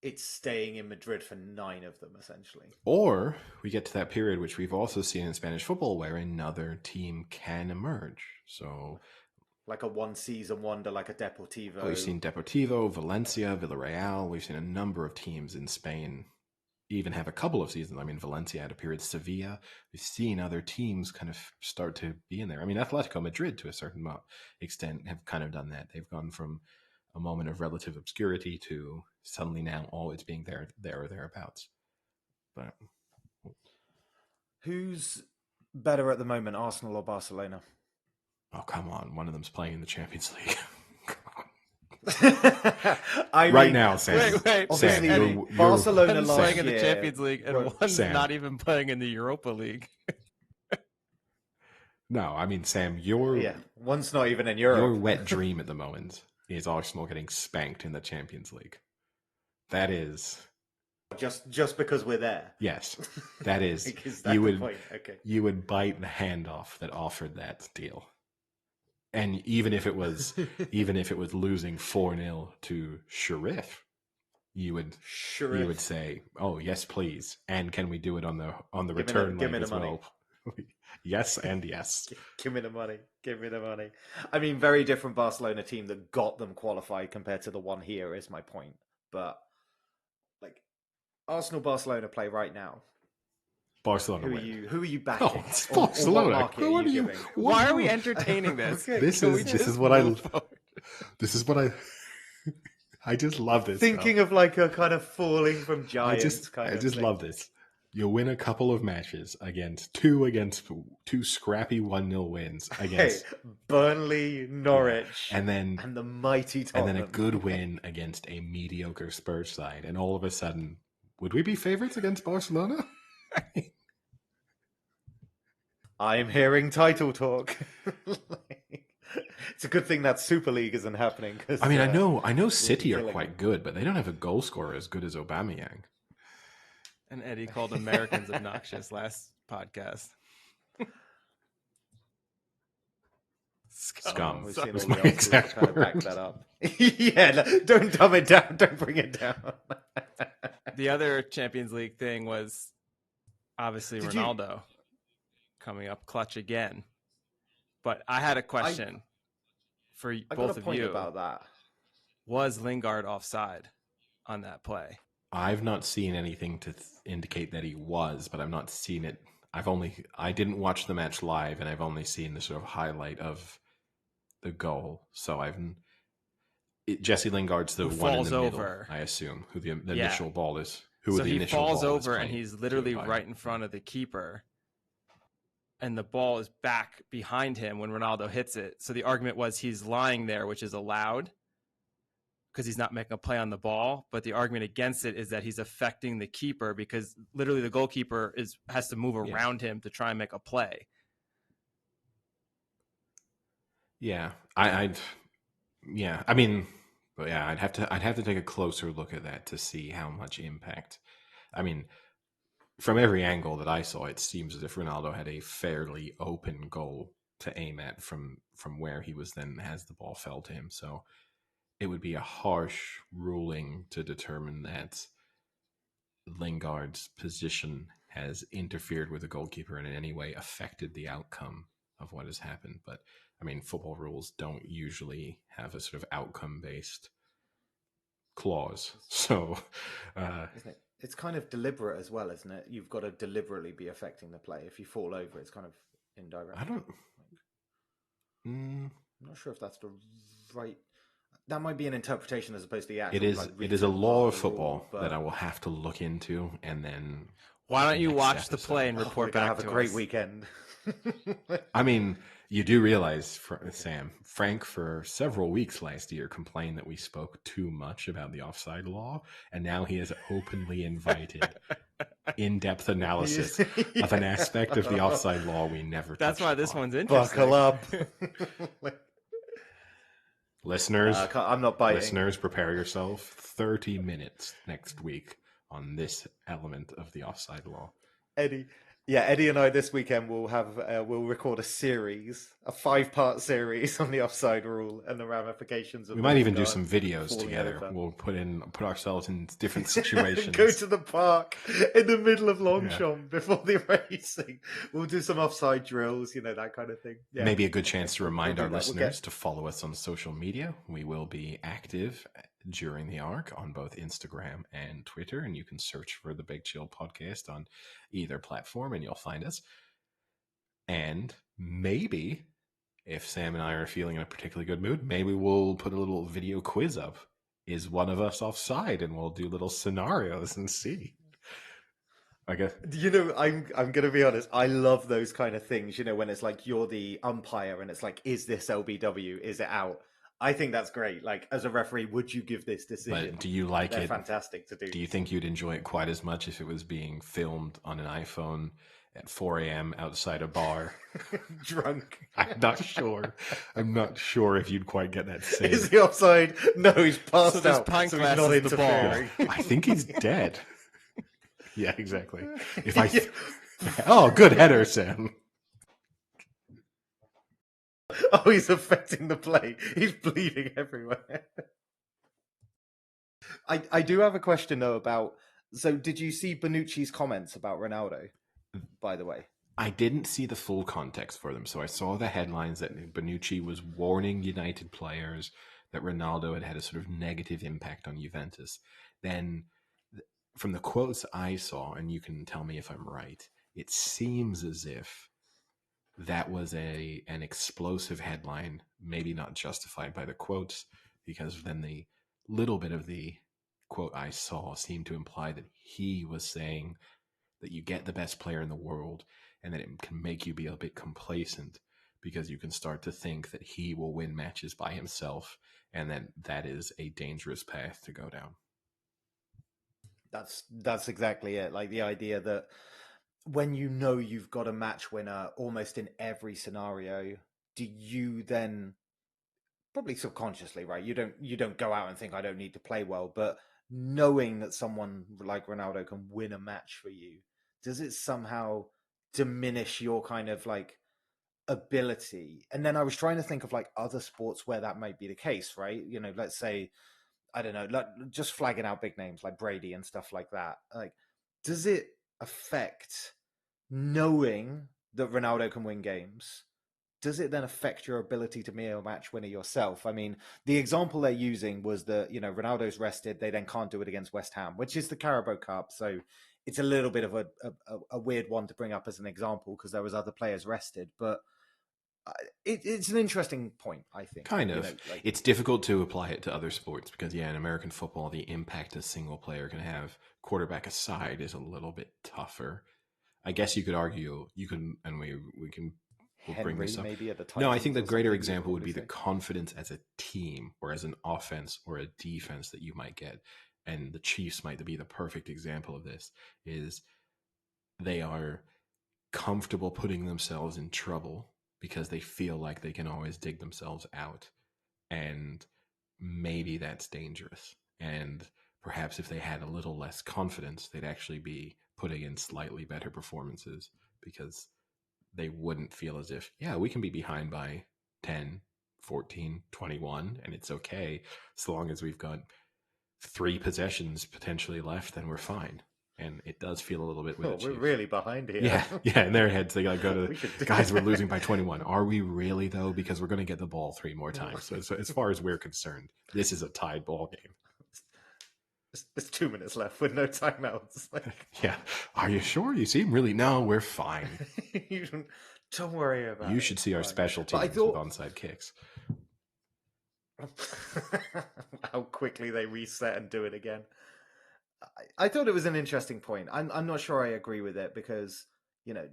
it's staying in Madrid for 9 of them, essentially? Or we get to that period, which we've also seen in Spanish football, where another team can emerge. So, like a one-season wonder, like a Deportivo. We've seen Deportivo, Valencia, Villarreal. We've seen a number of teams in Spain even have a couple of seasons. I mean, Valencia had a period, Sevilla. We've seen other teams kind of start to be in there. I mean, Atletico Madrid, to a certain extent, have kind of done that. They've gone from a moment of relative obscurity to suddenly now always being there or thereabouts. But who's better at the moment, Arsenal or Barcelona? Oh, come on. One of them's playing in the Champions League. Right now, Sam. Wait. Sam, Eddie, Barcelona one's last playing in the year, Champions League, and one's Sam. not even playing in the Europa League. No, I mean, Sam, one's not even in Europe. Your wet dream at the moment is Arsenal getting spanked in the Champions League. That is just because we're there. Yes, that is. Is that the point? Okay. You would bite the hand off that offered that deal. And even if it was losing 4-0 to Sheriff, you would say, "Oh, yes, please." And can we do it on the return leg as well? Yes, and yes. Give me the money. Give me the money. I mean, very different Barcelona team that got them qualified compared to the one here is my point. But like, Arsenal Barcelona play right now. Barcelona Who are you backing? Oh, it's Barcelona. Why are we entertaining this? This is what I just love this. Thinking of like a kind of falling from giants. I just love this. You win a couple of matches against two scrappy 1-0 wins Hey, against Burnley, Norwich, and then and the mighty and Tottenham. then a good win against a mediocre Spurs side, and all of a sudden, would we be favorites against Barcelona? I'm hearing title talk. It's a good thing that Super League isn't happening. Cause, I mean, I know we'll City be are killing quite them. good, but they don't have a goal scorer as good as Aubameyang. And Eddie called Americans obnoxious last podcast. Scum. We've Sorry. seen Was all my the articles exact that kind of back word. that up. Yeah, no, don't dumb it down. Don't bring it down. The other Champions League thing was obviously Did you- Ronaldo coming up clutch again. But I had a question for I got both a of point you. about that. Was Lingard offside on that play? I've not seen anything to indicate that he was, but I've not seen it. I didn't watch the match live, and I've only seen the sort of highlight of the goal. So Jesse Lingard's the Who one in falls the middle, over. I assume, who the Yeah. initial ball is. So the he initial falls ball is over and played he's to literally by. right in front of the keeper. And the ball is back behind him when Ronaldo hits it. So the argument was he's lying there, which is allowed because he's not making a play on the ball. But the argument against it is that he's affecting the keeper because literally the goalkeeper has to move around him to try and make a play. Yeah, I mean, but yeah, I'd have to take a closer look at that to see how much impact. I mean, from every angle that I saw, it seems as if Ronaldo had a fairly open goal to aim at from where he was then as the ball fell to him. So it would be a harsh ruling to determine that Lingard's position has interfered with the goalkeeper and in any way affected the outcome of what has happened. But I mean, football rules don't usually have a sort of outcome based clause. So, Isn't it? It's kind of deliberate as well, isn't it? You've got to deliberately be affecting the play. If you fall over, it's kind of indirect. I don't. I'm not sure if that's the right. That might be an interpretation as opposed to the actual. It is. Like, It is a written law part of the rule, football but that I will have to look into, and then. Why don't you next watch the episode. play and we're report gonna back have a to great us? weekend. I mean, you do realize, Sam, Frank for several weeks last year complained that we spoke too much about the offside law, and now he has openly invited in-depth analysis of an aspect of the offside law we never That's touched why this upon. one's interesting. Buckle up, Listeners. I'm not biting. Listeners, prepare yourself. 30 minutes next week on this element of the offside law. Eddie. Yeah, Eddie and I this weekend will have we'll record a 5-part series on the offside rule and the ramifications of. We might even do Lingard some videos falling together. over. We'll put ourselves in different situations. Go to the park in the middle of Longchamp before the racing. We'll do some offside drills, that kind of thing. Yeah. Maybe a good chance to remind We'll our do that. listeners to follow us on social media. We will be active during the arc on both Instagram and Twitter, and you can search for the Big Chill Podcast on either platform and you'll find us. And maybe, if Sam and I are feeling in a particularly good mood, maybe we'll put a little video quiz up. Is one of us offside? And we'll do little scenarios and see. I guess. I'm gonna be honest. I love those kind of things. When it's like you're the umpire and it's like, is this LBW? Is it out? I think that's great. Like, as a referee, would you give this decision? But do you like They're it? fantastic to do. Do you think you'd enjoy it quite as much if it was being filmed on an iPhone at 4 a.m. outside a bar? Drunk. I'm not sure. I'm not sure if you'd quite get that same. Is he offside? No, he's passed So this out. pint So glass he's not is the ball. interfering. I think he's dead. Yeah, exactly. If I, oh, good header, Sam. Oh, he's affecting the play. He's bleeding everywhere. I do have a question though about. So, did you see Bonucci's comments about Ronaldo? By the way, I didn't see the full context for them, so I saw the headlines that Bonucci was warning United players that Ronaldo had had a sort of negative impact on Juventus. Then, from the quotes I saw, and you can tell me if I'm right, it seems as if that was an explosive headline, maybe not justified by the quotes, because then the little bit of the quote I saw seemed to imply that he was saying that you get the best player in the world, and that it can make you be a bit complacent because you can start to think that he will win matches by himself, and then that is a dangerous path to go down. That's exactly it. Like the idea that when you know you've got a match winner almost in every scenario, do you then, probably subconsciously, right? You don't go out and think I don't need to play well, but knowing that someone like Ronaldo can win a match for you, does it somehow diminish your kind of like ability? And then I was trying to think of like other sports where that might be the case, right? You know, let's say, I don't know, like just flagging out big names like Brady and stuff like that. Like, does it affect knowing that Ronaldo can win games? Does it then affect your ability to be a match winner yourself? I mean, the example they're using was that, you know, Ronaldo's rested, they then can't do it against West Ham, which is the Carabao Cup. So it's a little bit of a weird one to bring up as an example because there was other players rested. But it's an interesting point, I think. Kind of. You know, like, it's difficult to apply it to other sports because, yeah, in American football, the impact a single player can have, quarterback aside, is a little bit tougher. I guess you could argue, and we'll bring Henry this up. maybe at the No, I Titans think the or greater something, example would be probably the say. confidence as a team or as an offense or a defense that you might get. And the Chiefs might be the perfect example of this, is they are comfortable putting themselves in trouble because they feel like they can always dig themselves out. And maybe that's dangerous. And perhaps if they had a little less confidence, they'd actually be putting in slightly better performances because they wouldn't feel as if, yeah, we can be behind by 10, 14, 21, and it's okay. So long as we've got 3 possessions potentially left, then we're fine. And it does feel a little bit with the We're Chiefs. really behind here. Yeah. In their heads, they got to go to, We should- guys, we're losing by 21. Are we really, though? Because we're going to get the ball 3 more times. So as far as we're concerned, this is a tied ball game. There's 2 minutes left with no timeouts. Yeah. Are you sure? You seem really, no, we're fine. You don't worry about it. You should see our special But I teams thought- with onside kicks. How quickly they reset and do it again. I thought it was an interesting point. I'm not sure I agree with it because, you know,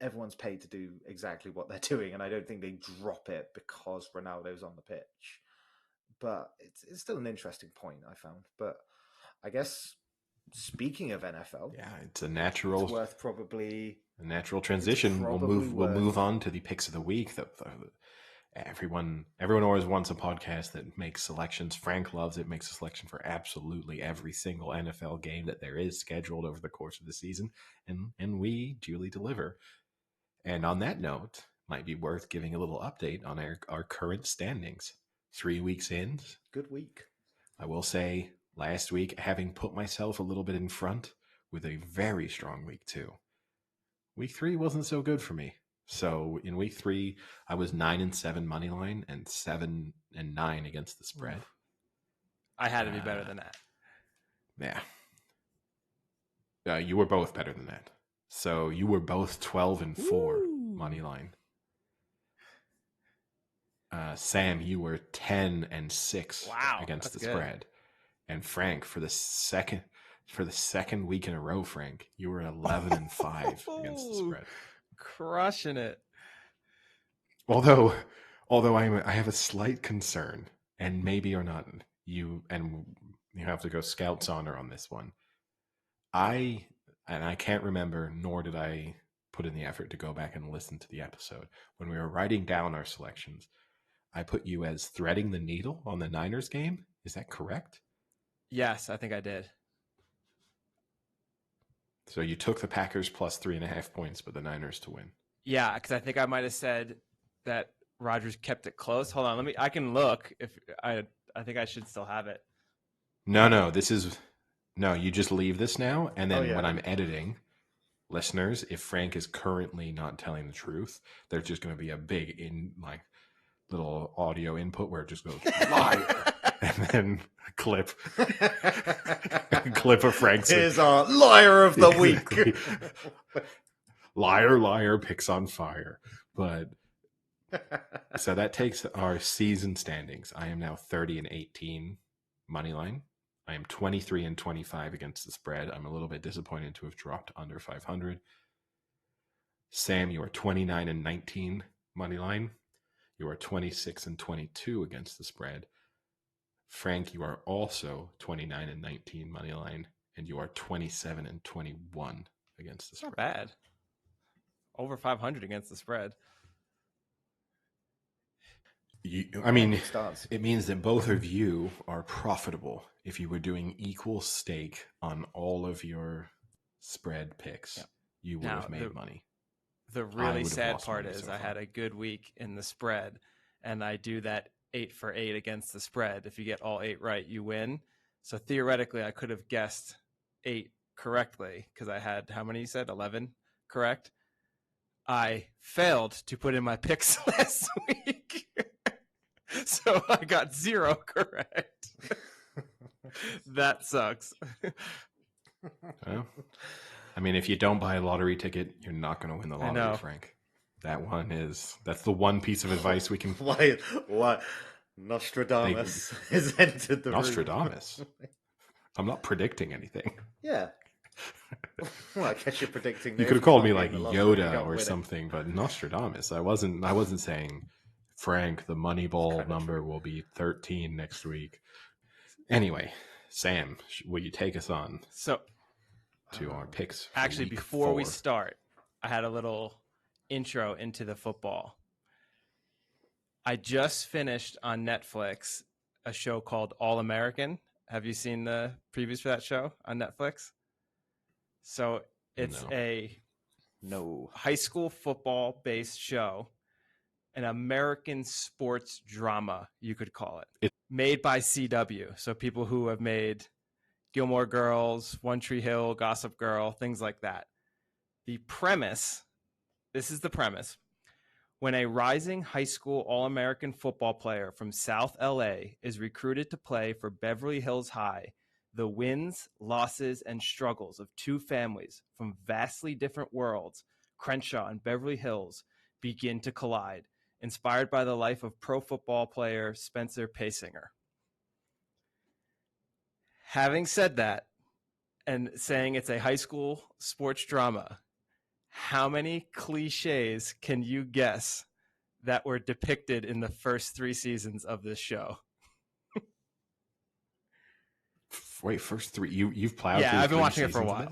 everyone's paid to do exactly what they're doing, and I don't think they drop it because Ronaldo's on the pitch. But it's still an interesting point, I found. But I guess speaking of NFL, Yeah, it's a natural, it's worth probably a natural transition. We'll move on to the picks of the week. Everyone always wants a podcast that makes selections. Frank loves it, makes a selection for absolutely every single NFL game that there is scheduled over the course of the season, and we duly deliver. And on that note, might be worth giving a little update on our current standings. 3 weeks in. good week. I will say, last week, having put myself a little bit in front with a very strong week 2. Week 3 wasn't so good for me. So in week 3, I was 9-7 money line and 7-9 against the spread. I had to be better than that. Yeah. You were both better than that. So you were both 12-4 money line. Sam, you were 10-6 against the spread. And Frank, for the second week in a row, Frank, you were 11-5 against the spread. Crushing it. Although I have a slight concern, and maybe or not, you have to go Scout's honor on this one. I can't remember, nor did I put in the effort to go back and listen to the episode. When we were writing down our selections, I put you as threading the needle on the Niners game. Is that correct? Yes, I think I did. So you took the Packers plus 3.5 points, but the Niners to win. Yeah, because I think I might have said that Rodgers kept it close. Hold on, I can look if I think I should still have it. No, you just leave this now, and then when I'm editing, listeners, if Frank is currently not telling the truth, there's just going to be a big little audio input where it just goes liar, and then clip of Frank's. Here's our liar of the week. Liar, picks on fire. But so that takes our season standings. I am now 30-18 money line. I am 23-25 against the spread. I'm a little bit disappointed to have dropped under 500. Sam, you are 29-19 money line. You are 26-22 against the spread. Frank, you are also 29-19 money line, and you are 27-21 against the spread. Not bad. Over 500 against the spread. It means that both of you are profitable. If you were doing equal stake on all of your spread picks, you would have made money. The really sad part is I had a good week in the spread, and I do that 8 for 8 against the spread. If you get all 8 right, you win. So theoretically, I could have guessed 8 correctly because I had, how many you said? 11 correct. I failed to put in my picks last week. So I got 0 correct. That sucks. Well, I mean, if you don't buy a lottery ticket, you're not going to win the lottery, Frank. That's the one piece of advice we can. Why? Nostradamus has entered the Nostradamus? I'm not predicting anything. Yeah. Well, I guess you're predicting. You could have called me like Yoda or something, but Nostradamus. I wasn't saying, Frank, the Moneyball number will be 13 next week. Anyway, Sam, will you take us on to our picks? Actually, before we start, I had a little intro into the football. I just finished on Netflix a show called All American. Have you seen the previews for that show on Netflix? So it's a high school football based show, an American sports drama, you could call it. Made by CW. So people who have made Gilmore Girls, One Tree Hill, Gossip Girl, things like that. This is the premise. When a rising high school All-American football player from South LA is recruited to play for Beverly Hills High, the wins, losses, and struggles of two families from vastly different worlds, Crenshaw and Beverly Hills, begin to collide, inspired by the life of pro football player Spencer Paysinger. Having said that, and saying it's a high school sports drama, how many cliches can you guess that were depicted in the first 3 seasons of this show? Wait, first 3? You've plowed? Yeah, I've been watching it for a while,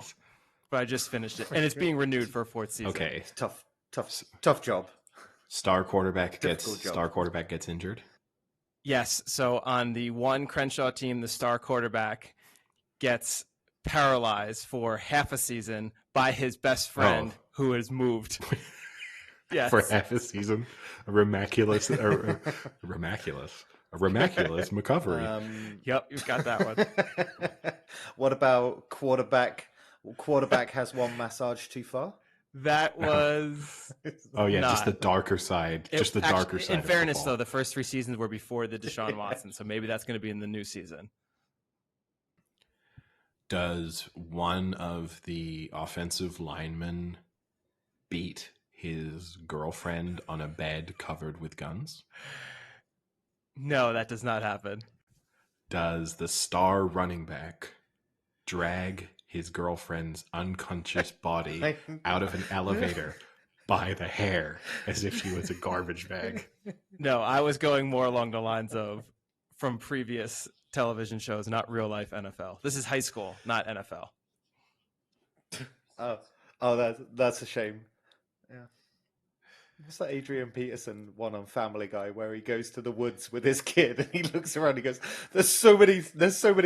but I just finished it, and it's being renewed for a 4th season. Okay, tough job. Star quarterback gets injured. Yes, so on the one Crenshaw team, the star quarterback gets paralyzed for half a season by his best friend who has moved. Yes. For half a season. A remaculous recovery. Yep, you've got that one. What about quarterback? Quarterback has one massage too far. That was just the darker side. Darker side. In fairness, though, the first 3 seasons were before the Deshaun Watson, so maybe that's going to be in the new season. Does one of the offensive linemen beat his girlfriend on a bed covered with guns? No, that does not happen. Does the star running back drag his girlfriend's unconscious body out of an elevator by the hair as if she was a garbage bag? No, I was going more along the lines of from previous television shows, not real life NFL. This is high school, not NFL. That's a shame. Yeah. What's that Adrian Peterson one on Family Guy where he goes to the woods with his kid and he looks around and he goes, There's so many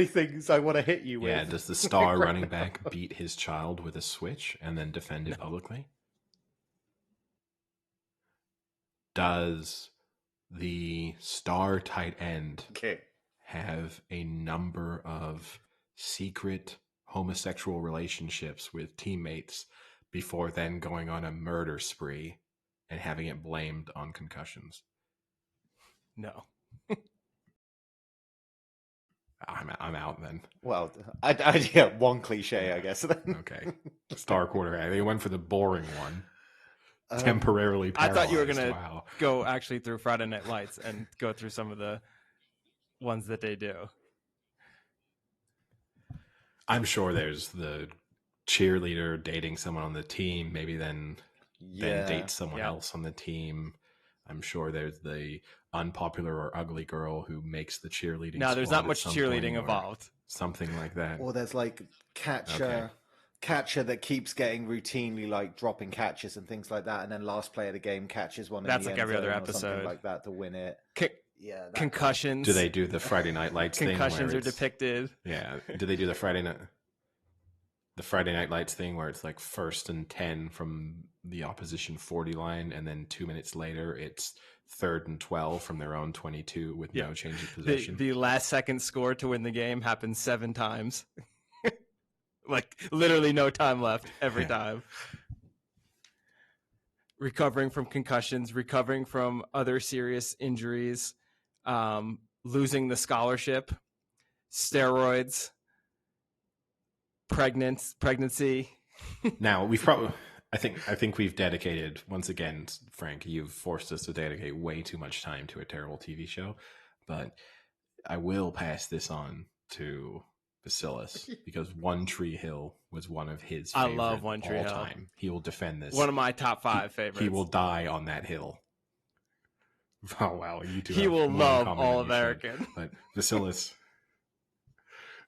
things I want to hit you with. Yeah, does the star running back beat his child with a switch and then defend it publicly? Does the star tight end have a number of secret homosexual relationships with teammates before then going on a murder spree and having it blamed on concussions? No. I'm out then. Well, one cliche, I guess. Okay. Star quarterback. They went for the boring one. Temporarily paralyzed. I thought you were going to go actually through Friday Night Lights and go through some of the ones that they do. I'm sure there's the cheerleader dating someone on the team, maybe then dates someone else on the team. I'm sure there's the unpopular or ugly girl who makes the cheerleading No, there's squad not at much some cheerleading point, or involved. something like that. Or there's like catcher that keeps getting routinely like dropping catches and things like that, and then last play of the game catches one. That's in the like end every other zone or something episode. like that to win it. Concussions. Do they do the Friday Night Lights thing? Concussions are depicted. Yeah. Do they do the Friday Night Lights thing where it's like 1st and 10 from the opposition 40 line, and then 2 minutes later it's 3rd and 12 from their own 22 with no change of possession? The last second score to win the game happens 7 times. Like literally no time left every time. Recovering from concussions, recovering from other serious injuries, losing the scholarship, steroids, pregnancy. Now I think we've dedicated, once again, Frank, you've forced us to dedicate way too much time to a terrible TV show, but I will pass this on to Bacillus because One Tree Hill was one of his favorite. I love One Tree Hill. Time. He will defend this. One of my top 5 favorites. He will die on that hill. Oh wow, you two. He will love All American. But Bacillus,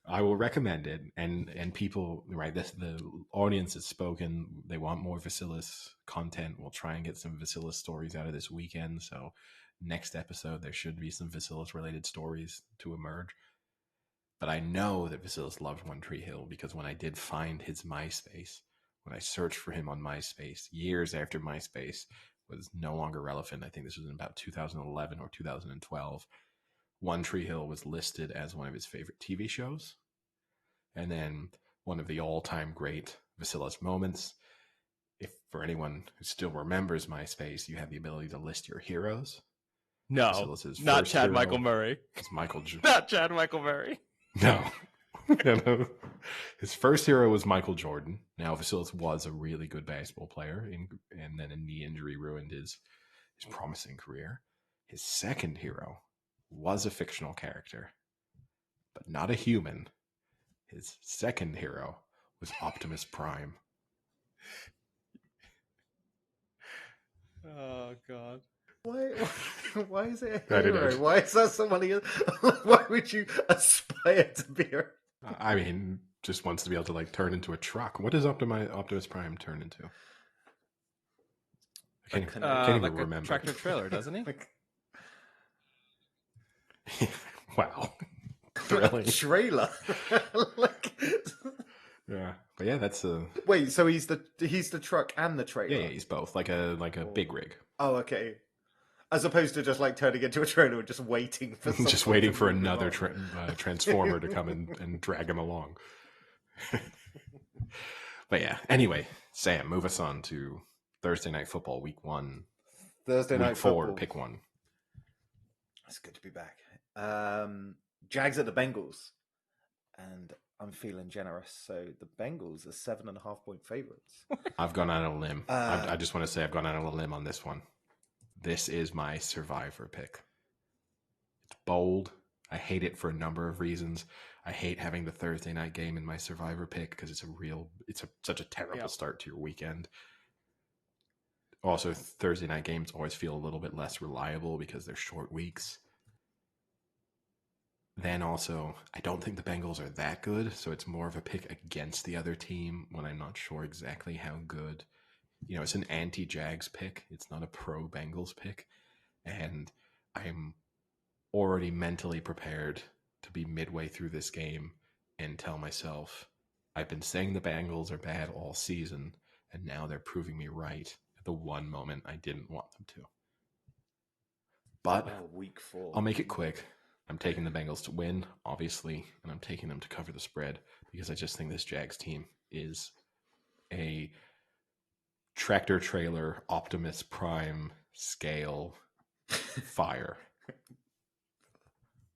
I will recommend it, and people, right? The audience has spoken. They want more Bacillus content. We'll try and get some Bacillus stories out of this weekend. So next episode, there should be some Bacillus related stories to emerge. But I know that Bacillus loved One Tree Hill because when I did find his MySpace, when I searched for him on MySpace, years after MySpace was no longer relevant, I think this was in about 2011 or 2012, One Tree Hill was listed as one of his favorite TV shows. And then one of the all-time great Bacillus moments, if for anyone who still remembers MySpace, you had the ability to list your heroes. No, not Chad Michael Murray. It's Michael. Not Chad Michael Murray. No. No. His first hero was Michael Jordan. Now, Bacillus was a really good basketball player, and then a knee injury ruined his promising career. His second hero was a fictional character, but not a human. His second hero was Optimus Prime. Oh, God. Why is it a hero? Why is that somebody? Why would you aspire to be a... I mean, just wants to be able to like turn into a truck. What does Optimus Prime turn into? I can't even remember. A tractor trailer, doesn't he? Wow. Really? Trailer. Yeah, but yeah, that's a. Wait, so he's the truck and the trailer? Yeah, he's both, like a big rig. Oh, okay. As opposed to just like turning into a trailer and just waiting for just waiting for another transformer to come and drag him along. But yeah, anyway, Sam, move us on to Thursday Night Football, Week 1. Thursday Night Football. Football. Pick one. It's good to be back. Jags at the Bengals, and I'm feeling generous. So the Bengals are 7.5 point favorites. I've gone out on a limb. I just want to say I've gone out on a limb on this one. This is my survivor pick. It's bold. I hate it for a number of reasons. I hate having the Thursday night game in my survivor pick because it's such a terrible start to your weekend. Also, Thursday night games always feel a little bit less reliable because they're short weeks. Then also, I don't think the Bengals are that good, so it's more of a pick against the other team when I'm not sure exactly how good. You know, it's an anti-Jags pick. It's not a pro-Bengals pick. And I'm already mentally prepared to be midway through this game and tell myself, I've been saying the Bengals are bad all season, and now they're proving me right at the one moment I didn't want them to. But Week 4. I'll make it quick. I'm taking the Bengals to win, obviously, and I'm taking them to cover the spread because I just think this Jags team is a tractor trailer Optimus Prime scale fire.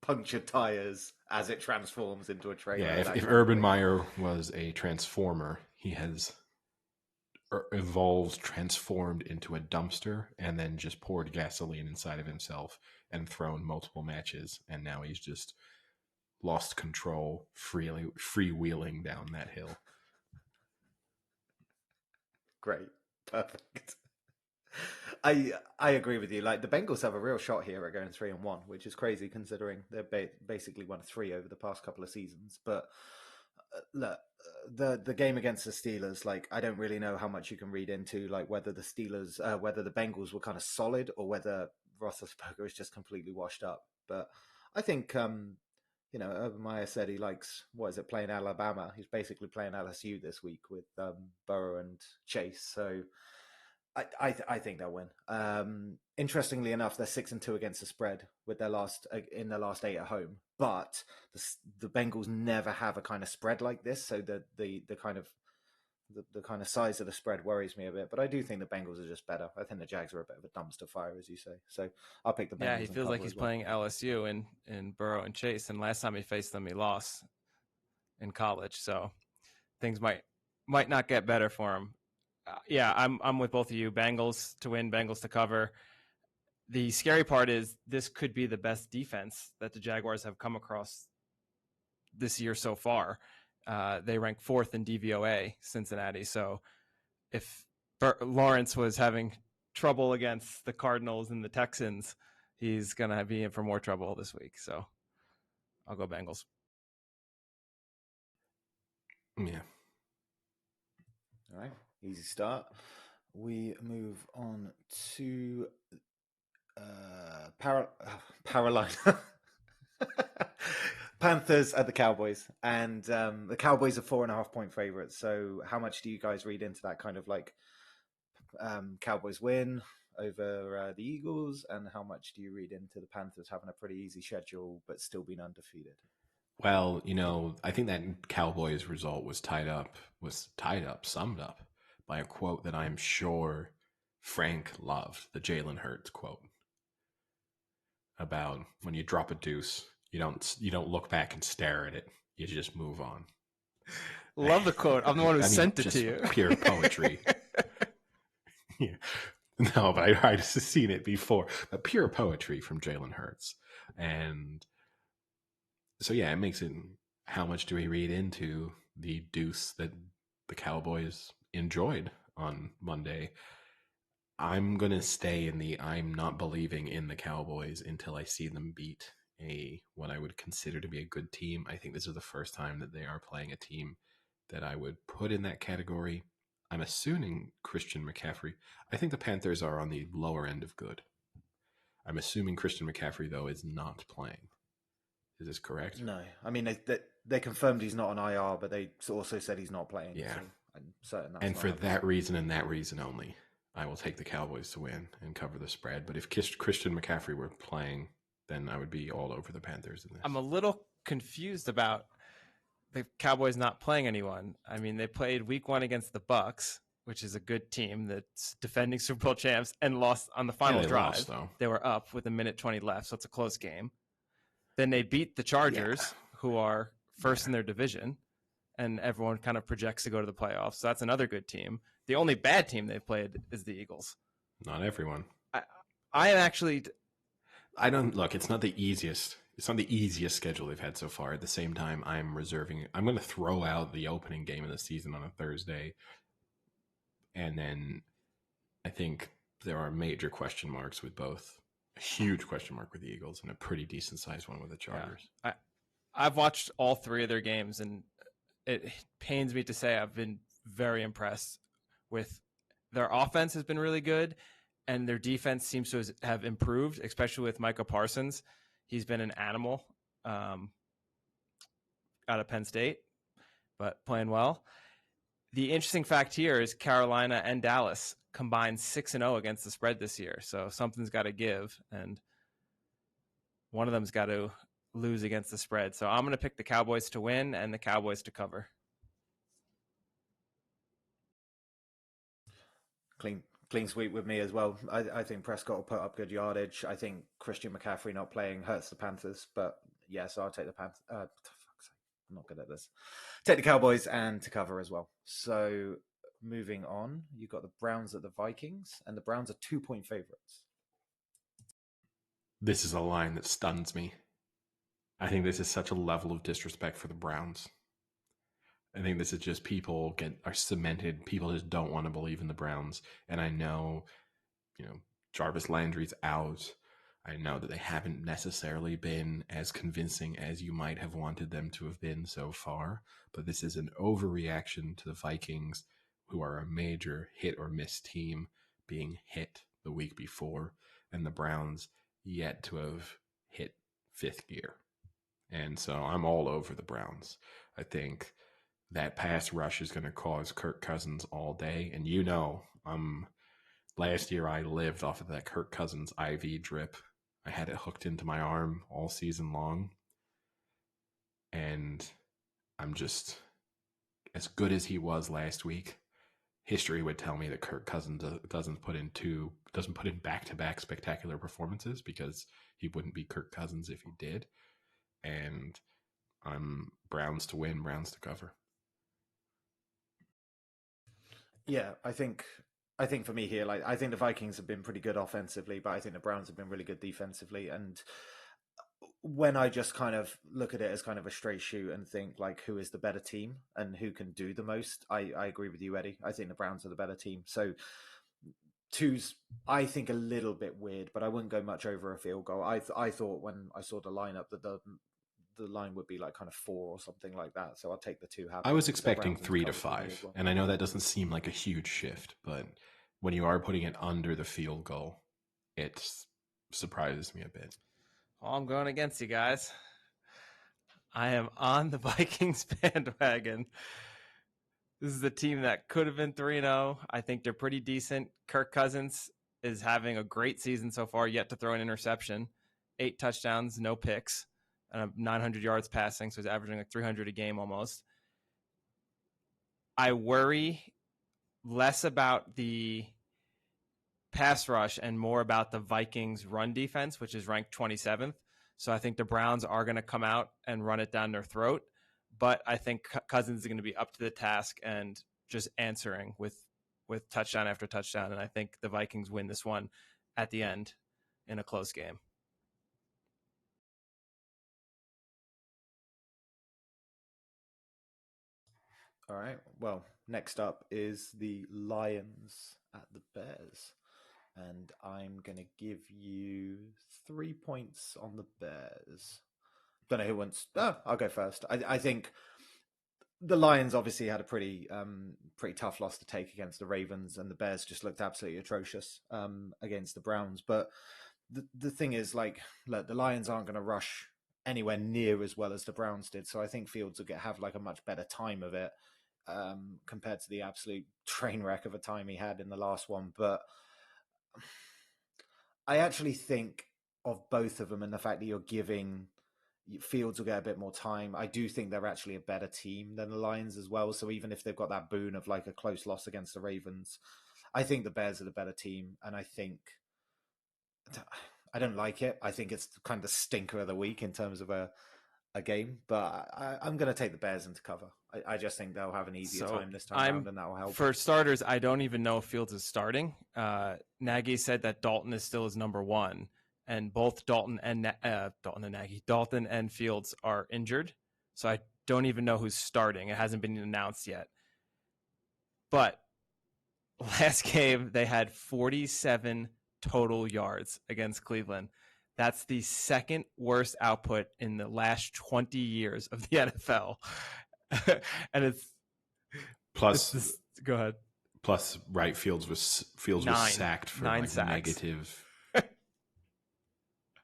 Puncture tires as it transforms into a trailer. Yeah, if Urban Meyer was a transformer, he has evolved, transformed into a dumpster, and then just poured gasoline inside of himself and thrown multiple matches, and now he's just lost control, freewheeling down that hill. Great. Perfect. I agree with you. Like the Bengals have a real shot here at going 3-1, which is crazy considering they're basically won 3 over the past couple of seasons. But look, the game against the Steelers, like I don't really know how much you can read into like whether the Steelers, whether the Bengals were kind of solid or whether Roethlisberger is just completely washed up. But I think Urban Meyer said he likes playing Alabama. He's basically playing LSU this week with Burrow and Chase. So I think they'll win. Interestingly enough, they're 6-2 against the spread with their last 8 at home. But the Bengals never have a kind of spread like this, so the kind of size of the spread worries me a bit. But I do think the Bengals are just better. I think the Jags are a bit of a dumpster fire, as you say. So I'll pick the Bengals. Yeah, he feels like he's playing LSU in Burrow and Chase, and last time he faced them, he lost in college. So things might not get better for him. Yeah, I'm with both of you. Bengals to win, Bengals to cover. The scary part is this could be the best defense that the Jaguars have come across this year so far. They rank 4th in DVOA, Cincinnati. So if Lawrence was having trouble against the Cardinals and the Texans, he's going to be in for more trouble this week. So I'll go Bengals. Yeah. All right. Easy start. We move on to Carolina. Panthers at the Cowboys, and the Cowboys are 4.5-point favorites. So, how much do you guys read into that kind of like Cowboys win over the Eagles, and how much do you read into the Panthers having a pretty easy schedule but still being undefeated? Well, I think that Cowboys result was summed up by a quote that I'm sure Frank loved, the Jalen Hurts quote about when you drop a deuce, you don't look back and stare at it. You just move on. Love the quote. I'm the one who sent it to you. Pure poetry. Yeah. No, but I'd seen it before. But pure poetry from Jalen Hurts. And so, yeah, it makes it, how much do we read into the deuce that the Cowboys enjoyed on Monday? I'm going to stay in I'm not believing in the Cowboys until I see them beat what I would consider to be a good team. I think this is the first time that they are playing a team that I would put in that category. I'm assuming Christian McCaffrey. I think the Panthers are on the lower end of good. I'm assuming Christian McCaffrey, though, is not playing. Is this correct? No. I mean, they confirmed he's not on IR, but they also said he's not playing. Yeah. So I'm certain that's and not for happening. that reason and that reason only, I will take the Cowboys to win and cover the spread. But if Christian McCaffrey were playing, then I would be all over the Panthers in this. I'm a little confused about the Cowboys not playing anyone. I mean, they played week 1 against the Bucks, which is a good team that's defending Super Bowl champs, and lost on the final drive. They were up with 1:20 left, so it's a close game. Then they beat the Chargers, who are first in their division, and everyone kind of projects to go to the playoffs. So that's another good team. The only bad team they've played is the Eagles. Not everyone. I am actually... I don't... Look, it's not the easiest. It's not the easiest schedule they've had so far. At the same time, I'm going to throw out the opening game of the season on a Thursday. And then I think there are major question marks with both. A huge question mark with the Eagles and a pretty decent sized one with the Chargers. Yeah. I've watched all 3 of their games, and it pains me to say I've been very impressed with their offense has been really good, and their defense seems to have improved, especially with Micah Parsons. He's been an animal out of Penn State, but playing well. The interesting fact here is Carolina and Dallas combined 6-0 against the spread this year. So something's got to give, and one of them's got to lose against the spread. So I'm going to pick the Cowboys to win and the Cowboys to cover. Clean sweep with me as well. I think Prescott will put up good yardage. I think Christian McCaffrey not playing hurts the Panthers, but so I'll take the Panthers. For fuck's sake, I'm not good at this. Take the Cowboys and to cover as well. So moving on, you've got the Browns at the Vikings, and the Browns are 2-point favorites. This is a line that stuns me. I think this is such a level of disrespect for the Browns. I think this is just are cemented. People just don't want to believe in the Browns. And I know, Jarvis Landry's out. I know that they haven't necessarily been as convincing as you might have wanted them to have been so far, but this is an overreaction to the Vikings, who are a major hit or miss team, being hit the week before, and the Browns yet to have hit fifth gear. And so I'm all over the Browns. I think that pass rush is going to cause Kirk Cousins all day. And last year I lived off of that Kirk Cousins IV drip. I had it hooked into my arm all season long. And I'm just, as good as he was last week, history would tell me that Kirk Cousins doesn't put in back-to-back spectacular performances, because he wouldn't be Kirk Cousins if he did. And I'm Browns to win, Browns to cover. Yeah, I think for me here, I think the Vikings have been pretty good offensively, but I think the Browns have been really good defensively. And when I just kind of look at it as kind of a straight shoot and think who is the better team and who can do the most, I agree with you, Eddie. I think the Browns are the better team. So two's, I think, a little bit weird, but I wouldn't go much over a field goal. I thought when I saw the lineup that the line would be kind of 4 or something like that. So I'll take the 2 happy. I was expecting 3 to 5, well. And I know that doesn't seem like a huge shift, but when you are putting it under the field goal, it surprises me a bit. Oh, I'm going against you guys. I am on the Vikings bandwagon. This is a team that could have been 3-0. I think they're pretty decent. Kirk Cousins is having a great season so far, yet to throw an interception. 8 touchdowns, no picks, 900 yards passing, so he's averaging 300 a game almost. I worry less about the pass rush and more about the Vikings run defense, which is ranked 27th. So I think the Browns are going to come out and run it down their throat. But I think Cousins is going to be up to the task and just answering with touchdown after touchdown. And I think the Vikings win this one at the end in a close game. All right. Well, next up is the Lions at the Bears. And I'm going to give you 3 points on the Bears. Don't know who wants... I'll go first. I think the Lions obviously had a pretty tough loss to take against the Ravens, and the Bears just looked absolutely atrocious against the Browns. But the thing is, look, the Lions aren't going to rush anywhere near as well as the Browns did. So I think Fields will have a much better time of it compared to the absolute train wreck of a time he had in the last one. But I actually think of both of them, and the fact that you're giving Fields will get a bit more time. I do think they're actually a better team than the Lions as well. So even if they've got that boon of a close loss against the Ravens, I think the Bears are the better team. And I think I don't like it. I think it's kind of the stinker of the week in terms of a game, but I'm going to take the Bears into cover. I just think they'll have an easier time this time around, and that will help. For starters, I don't even know if Fields is starting. Nagy said that Dalton is still his number 1, and both Dalton and Fields are injured. So I don't even know who's starting. It hasn't been announced yet. But last game, they had 47 total yards against Cleveland. That's the second worst output in the last 20 years of the NFL. And it's plus go ahead. Plus, right, Fields was sacked for 9 sacks. Negative.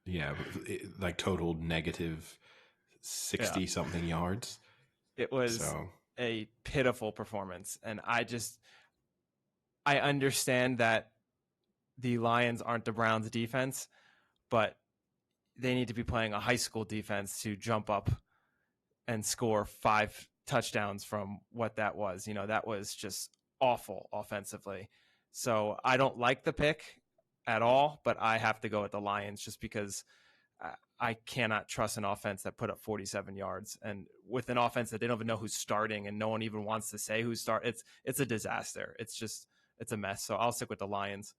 Yeah, total negative 60 something yards. It was a pitiful performance, and I understand that the Lions aren't the Browns' defense, but they need to be playing a high school defense to jump up and score 5 touchdowns from what that was. That was just awful offensively. So I don't like the pick at all, but I have to go with the Lions just because I cannot trust an offense that put up 47 yards, and with an offense that they don't even know who's starting and no one even wants to say who's starting. It's a disaster. It's a mess. So I'll stick with the Lions.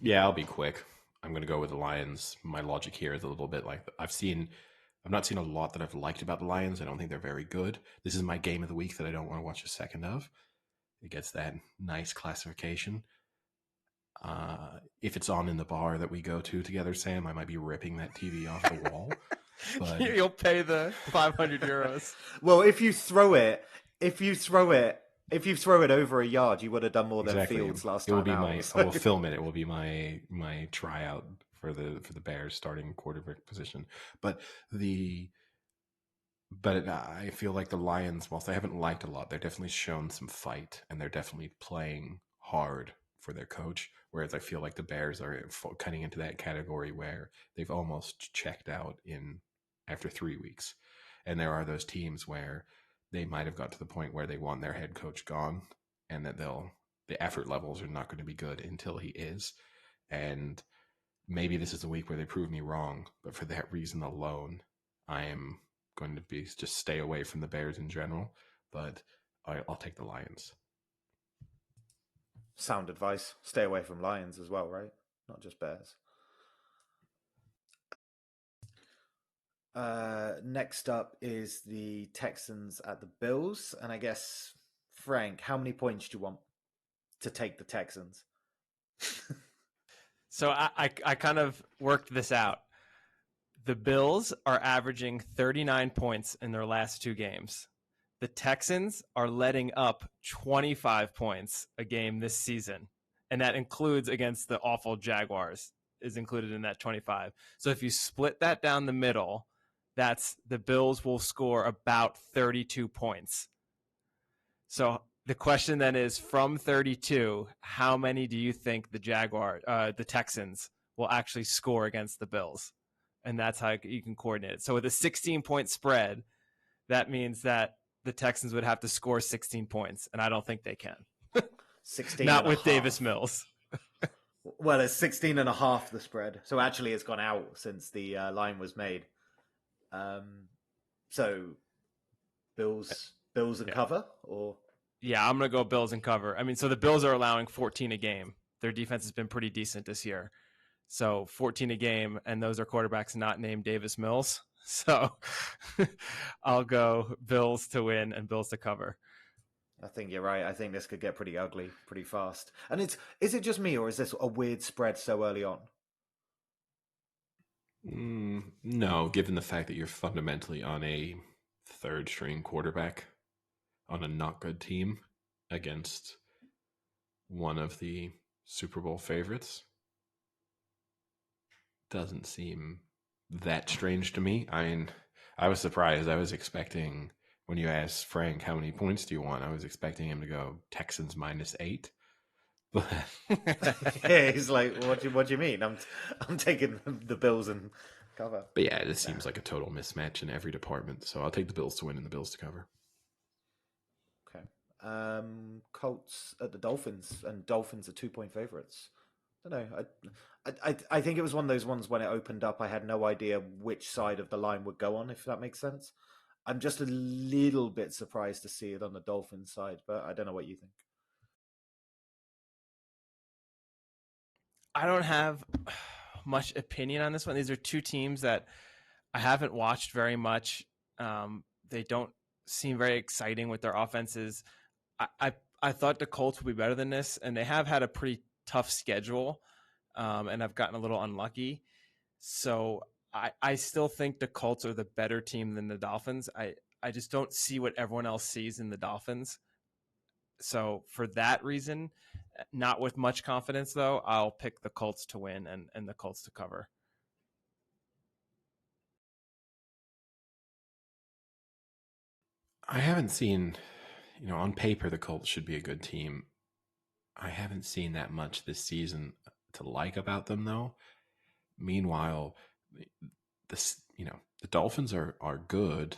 Yeah, I'll be quick. I'm going to go with the Lions. My logic here is a little bit like I've not seen a lot that I've liked about the Lions. I don't think they're very good. This is my game of the week that I don't want to watch a second of. It gets that nice classification. If it's on in the bar that we go to together, Sam, I might be ripping that TV off the wall. But You'll pay the 500 euros. Well, if you throw it over a yard, you would have done more than Fields last time out. I will film it. It will be my tryout for the Bears starting quarterback position. But I feel like the Lions, whilst I haven't liked a lot, they're definitely shown some fight, and they're definitely playing hard for their coach. Whereas I feel like the Bears are cutting into that category where they've almost checked out after 3 weeks. And there are those teams where they might have got to the point where they want their head coach gone, and that the effort levels are not going to be good until he is. And maybe this is a week where they prove me wrong, but for that reason alone, I am going to just stay away from the Bears in general. But I'll take the Lions. Sound advice. Stay away from Lions as well, right? Not just Bears. Next up is the Texans at the Bills. And I guess, Frank, how many points do you want to take the Texans? So I kind of worked this out. The Bills are averaging 39 points in their last 2 games. The Texans are letting up 25 points a game this season. And that includes against the awful Jaguars, is included in that 25. So if you split that down the middle, that's the Bills will score about 32 points. So the question then is, from 32, how many do you think the Texans will actually score against the Bills? And that's how you can coordinate it. So with a 16-point spread, that means that the Texans would have to score 16 points, and I don't think they can. 16 Not with Davis Mills. Well, it's 16 and a half the spread. So actually it's gone out since the line was made. So Bills and cover, or? Yeah, I'm going to go Bills and cover. I mean, so the Bills are allowing 14 a game. Their defense has been pretty decent this year. So 14 a game, and those are quarterbacks not named Davis Mills. So I'll go Bills to win and Bills to cover. I think you're right. I think this could get pretty ugly pretty fast. And is it just me, or is this a weird spread so early on? No, given the fact that you're fundamentally on a third string quarterback on a not good team against one of the Super Bowl favorites, doesn't seem that strange to me. I mean, I was surprised. I was expecting, when you asked Frank how many points do you want, I was expecting him to go Texans -8. But yeah, he's like, what do you mean? I'm taking the Bills and cover. But yeah, this seems like a total mismatch in every department. So I'll take the Bills to win and the Bills to cover. Okay. Colts at the Dolphins, and Dolphins are 2-point favorites. I don't know. I think it was one of those ones when it opened up, I had no idea which side of the line would go on, if that makes sense. I'm just a little bit surprised to see it on the Dolphins side, but I don't know what you think. I don't have much opinion on this one. These are two teams that I haven't watched very much. They don't seem very exciting with their offenses. I thought the Colts would be better than this, and they have had a pretty tough schedule, and I've gotten a little unlucky. So I still think the Colts are the better team than the Dolphins. I just don't see what everyone else sees in the Dolphins. So for that reason, not with much confidence, though, I'll pick the Colts to win and the Colts to cover. I haven't seen, on paper, the Colts should be a good team. I haven't seen that much this season to like about them, though. Meanwhile, the Dolphins are good,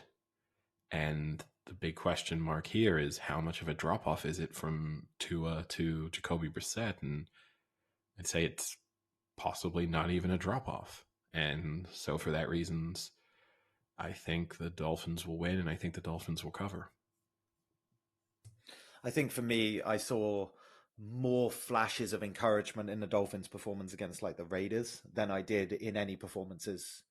and the big question mark here is how much of a drop off is it from Tua to Jacoby Brissett, and I'd say it's possibly not even a drop off. And so for that reasons, I think the Dolphins will win, and I think the Dolphins will cover. I think for me, I saw more flashes of encouragement in the Dolphins' performance against like the Raiders than I did in any performances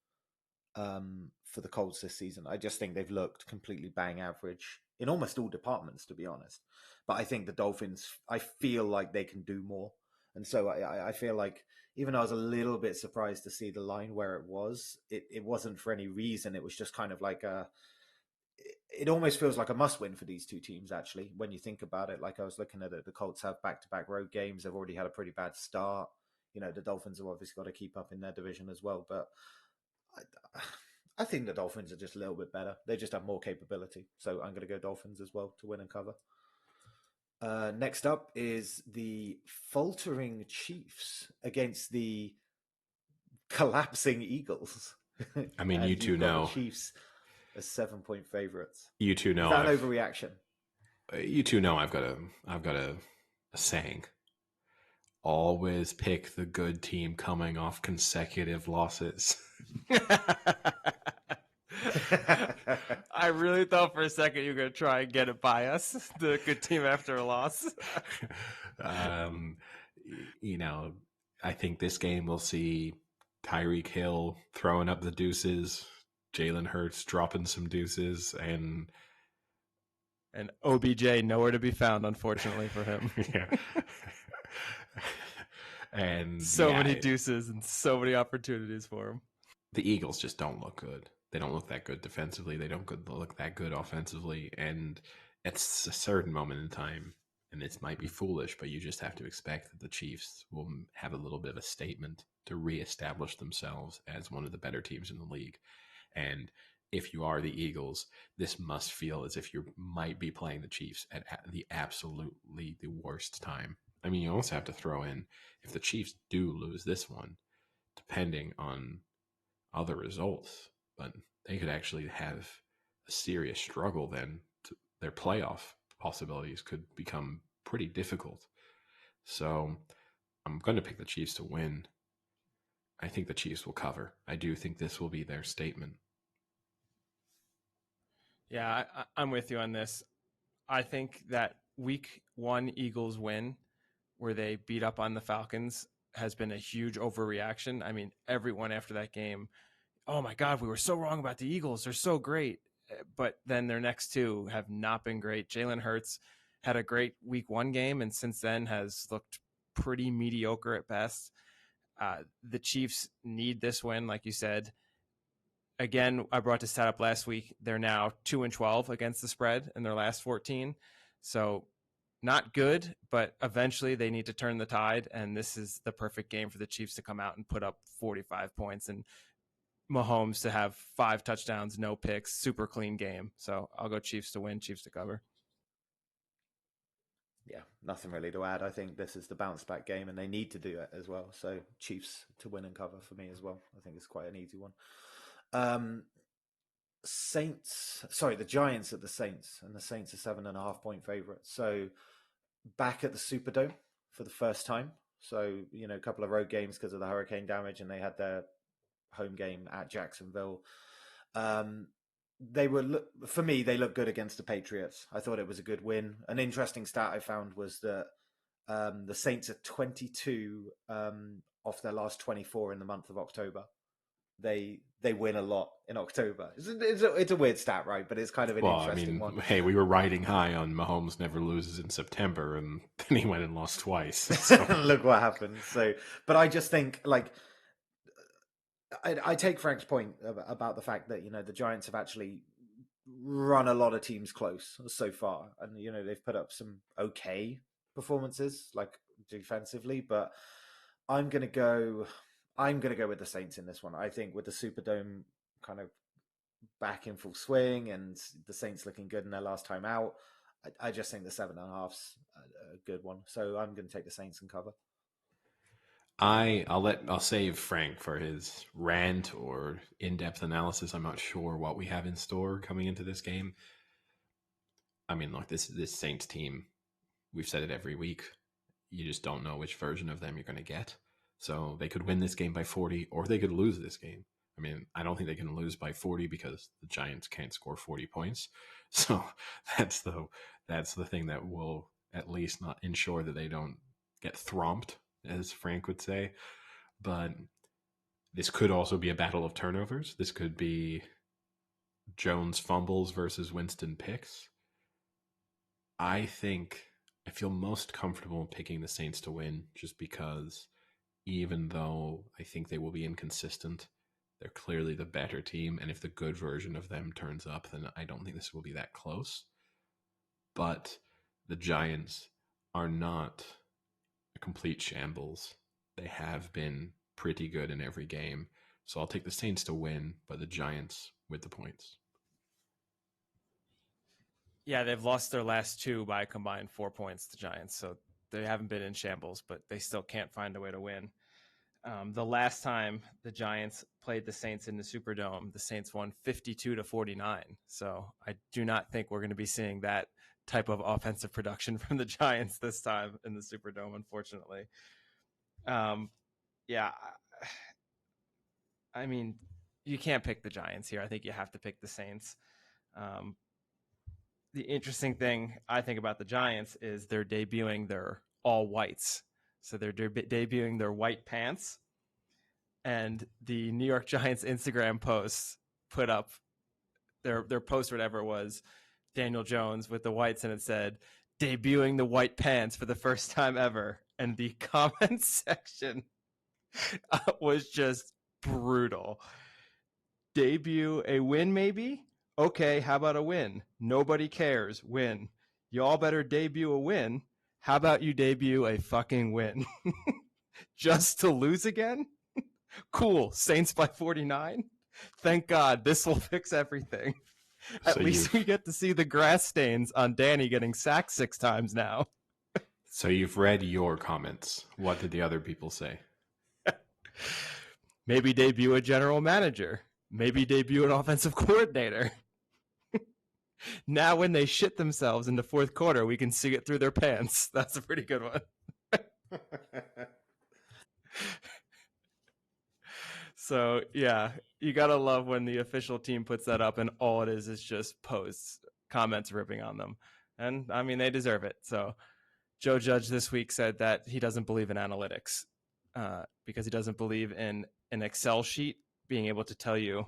for the Colts this season. I just think they've looked completely bang average in almost all departments, to be honest. But I think the Dolphins, I feel like they can do more. And so I feel like, even though I was a little bit surprised to see the line where it was, it wasn't for any reason. It was just kind of like it almost feels like a must win for these two teams, actually, when you think about it. Like, I was looking at it, the Colts have back-to-back road games. They've already had a pretty bad start. You know, the Dolphins have obviously got to keep up in their division as well. But I think the Dolphins are just a little bit better. They just have more capability. So I'm going to go Dolphins as well to win and cover. Next up is the faltering Chiefs against the collapsing Eagles. I mean, you two know. The Chiefs as 7-point favorites. You two know. Is that an overreaction? You two know I've got a saying. Always pick the good team coming off consecutive losses. I really thought for a second you were going to try and get it by us, the good team after a loss. You know, I think this game we'll see Tyreek Hill throwing up the deuces, Jalen Hurts dropping some deuces, and OBJ nowhere to be found, unfortunately for him. Yeah. And so many deuces and so many opportunities for him. The Eagles just don't look good. They don't look that good defensively. They don't look that good offensively. And at a certain moment in time, and this might be foolish, but you just have to expect that the Chiefs will have a little bit of a statement to reestablish themselves as one of the better teams in the league. And if you are the Eagles, this must feel as if you might be playing the Chiefs at the absolutely the worst time. I mean, you also have to throw in, if the Chiefs do lose this one, depending on other results, but they could actually have a serious struggle then. Their playoff possibilities could become pretty difficult. So I'm going to pick the Chiefs to win. I think the Chiefs will cover. I do think this will be their statement. Yeah, I'm with you on this. I think that week 1 Eagles win, where they beat up on the Falcons, has been a huge overreaction. I mean, everyone after that game, oh my God, we were so wrong about the Eagles. They're so great. But then their next two have not been great. Jalen Hurts had a great week 1 game, and since then has looked pretty mediocre at best. The Chiefs need this win, like you said. Again, I brought this stat up last week. They're now 2-12 against the spread in their last 14. So not good, but eventually they need to turn the tide, and this is the perfect game for the Chiefs to come out and put up 45 points, and Mahomes to have 5 touchdowns, no picks, super clean game. So I'll go Chiefs to win, Chiefs to cover. Yeah, nothing really to add. I think this is the bounce back game, and they need to do it as well. So Chiefs to win and cover for me as well. I think it's quite an easy one. The Giants at the Saints, and the Saints are 7.5-point favorites. So back at the Superdome for the first time. So, you know, a couple of road games because of the hurricane damage, and they had their home game at Jacksonville. They look good against the Patriots. I thought it was a good win. An interesting stat I found was that the Saints are 22 off their last 24 in the month of October. They win a lot in October. It's a weird stat, right? But it's kind of an interesting one. Hey, we were riding high on Mahomes never loses in September, and then he went and lost twice. So. Look what happened. So, but I just think, like, I take Frank's point about the fact that, you know, the Giants have actually run a lot of teams close so far, and, you know, they've put up some okay performances, like, defensively. But I'm gonna go with the Saints in this one. I think with the Superdome kind of back in full swing and the Saints looking good in their last time out, I just think the 7.5's a good one. So I'm going to take the Saints and cover. I'll save Frank for his rant or in-depth analysis. I'm not sure what we have in store coming into this game. I mean, look, this Saints team, we've said it every week. You just don't know which version of them you're going to get. So they could win this game by 40, or they could lose this game. I mean, I don't think they can lose by 40 because the Giants can't score 40 points. So that's the thing that will at least not ensure that they don't get thromped, as Frank would say. But this could also be a battle of turnovers. This could be Jones fumbles versus Winston picks. I feel most comfortable picking the Saints to win just because even though I think they will be inconsistent, they're clearly the better team. And if the good version of them turns up, then I don't think this will be that close. But the Giants are not a complete shambles. They have been pretty good in every game. So I'll take the Saints to win, but the Giants with the points. Yeah, they've lost their last two by a combined 4 points, the Giants. So they haven't been in shambles, but they still can't find a way to win. The last time the Giants played the Saints in the Superdome, the Saints won 52-49. So I do not think we're going to be seeing that type of offensive production from the Giants this time in the Superdome, unfortunately. Yeah, I mean, you can't pick the Giants here. I think you have to pick the Saints. The interesting thing I think about the Giants is they're debuting their all whites. So they're debuting their white pants. And the New York Giants Instagram posts put up their post, whatever it was, Daniel Jones with the whites, and it said, debuting the white pants for the first time ever. And the comment section was just brutal. Debut a win, maybe? Okay, how about a win? Nobody cares. Win. Y'all better debut a win. How about you debut a fucking win? Just to lose again? Cool. Saints by 49? Thank God. This will fix everything. At least we get to see the grass stains on Danny getting sacked 6 times now. So you've read your comments. What did the other people say? Maybe debut a general manager. Maybe debut an offensive coordinator. Now when they shit themselves in the fourth quarter, we can see it through their pants. That's a pretty good one. So, yeah, you got to love when the official team puts that up and all it is just posts, comments ripping on them. And, I mean, they deserve it. So Joe Judge this week said that he doesn't believe in analytics because he doesn't believe in an Excel sheet being able to tell you,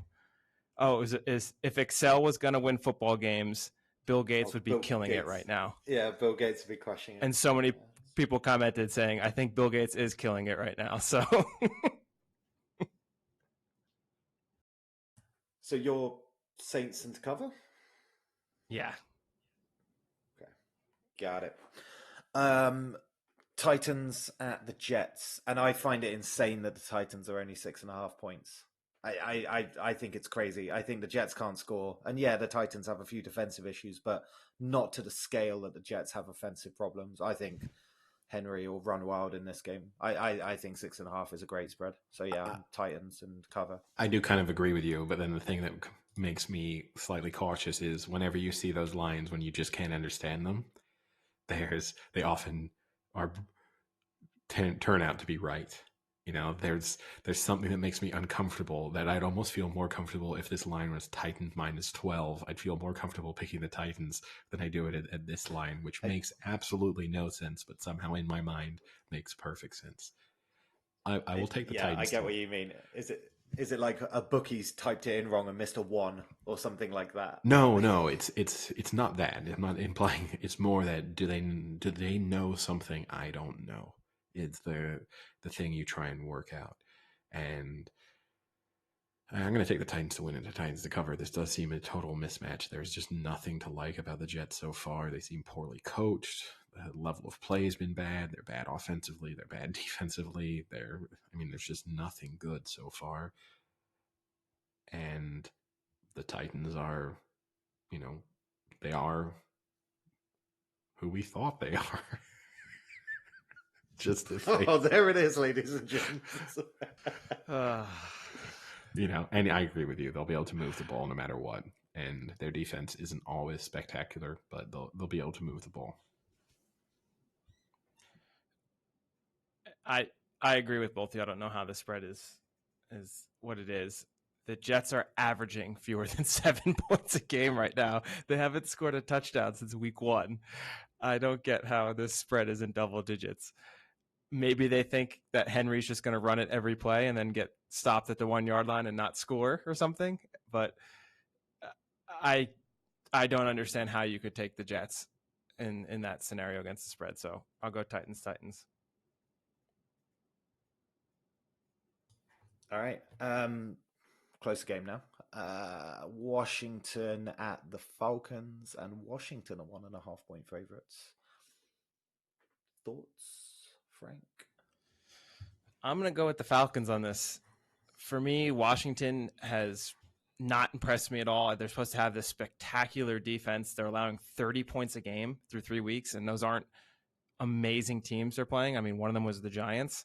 if Excel was going to win football games, Bill Gates would be killing it right now. Yeah, Bill Gates would be crushing it. And so many people commented saying, I think Bill Gates is killing it right now. So... So you're Saints into cover? Yeah. Okay. Got it. Titans at the Jets. And I find it insane that the Titans are only 6.5 points. I think it's crazy. I think the Jets can't score. And yeah, the Titans have a few defensive issues, but not to the scale that the Jets have offensive problems. I think Henry will run wild in this game. I think 6.5 is a great spread. So yeah, Titans and cover. I do kind of agree with you, but then the thing that makes me slightly cautious is whenever you see those lines when you just can't understand them, they often turn out to be right. You know, there's something that makes me uncomfortable that I'd almost feel more comfortable if this line was Titans -12. I'd feel more comfortable picking the Titans than I do it at this line, which makes absolutely no sense, but somehow in my mind makes perfect sense. I will take the Titans. I get what you mean. Is it like a bookie's typed it in wrong and missed a 1 or something like that? No, it's not that. I'm not implying. It's more that do they know something I don't know? It's the thing you try and work out. And I'm going to take the Titans to win and the Titans to cover. This does seem a total mismatch. There's just nothing to like about the Jets so far. They seem poorly coached. The level of play has been bad. They're bad offensively. They're bad defensively. There's just nothing good so far. And the Titans are, they are who we thought they are. Just to say. Oh, there it is, ladies and gents. And I agree with you. They'll be able to move the ball no matter what. And their defense isn't always spectacular, but they'll be able to move the ball. I agree with both of you. I don't know how the spread is what it is. The Jets are averaging fewer than 7 points a game right now. They haven't scored a touchdown since week 1. I don't get how this spread is in double digits. Maybe they think that Henry's just going to run it every play and then get stopped at the 1 yard line and not score or something. But I don't understand how you could take the Jets in that scenario against the spread. So I'll go Titans. All right. Closer game now. Washington at the Falcons, and Washington are 1.5 point favorites. Thoughts, Frank? I'm going to go with the Falcons on this. For me, Washington has not impressed me at all. They're supposed to have this spectacular defense. They're allowing 30 points a game through 3 weeks, and those aren't amazing teams they're playing. I mean, one of them was the Giants.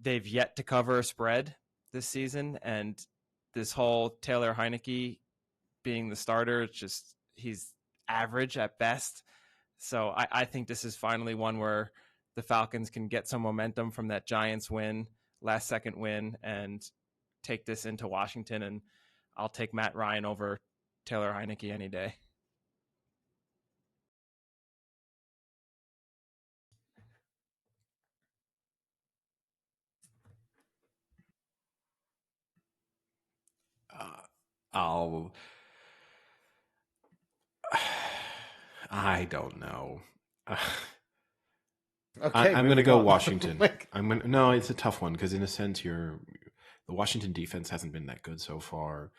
They've yet to cover a spread this season, and this whole Taylor Heineke being the starter, it's just he's average at best. So I think this is finally one where the Falcons can get some momentum from that Giants win, last second win, and take this into Washington. And I'll take Matt Ryan over Taylor Heineke any day. I don't know. Okay, I'm going to go on. Washington. No, it's a tough one because in a sense, the Washington defense hasn't been that good so far.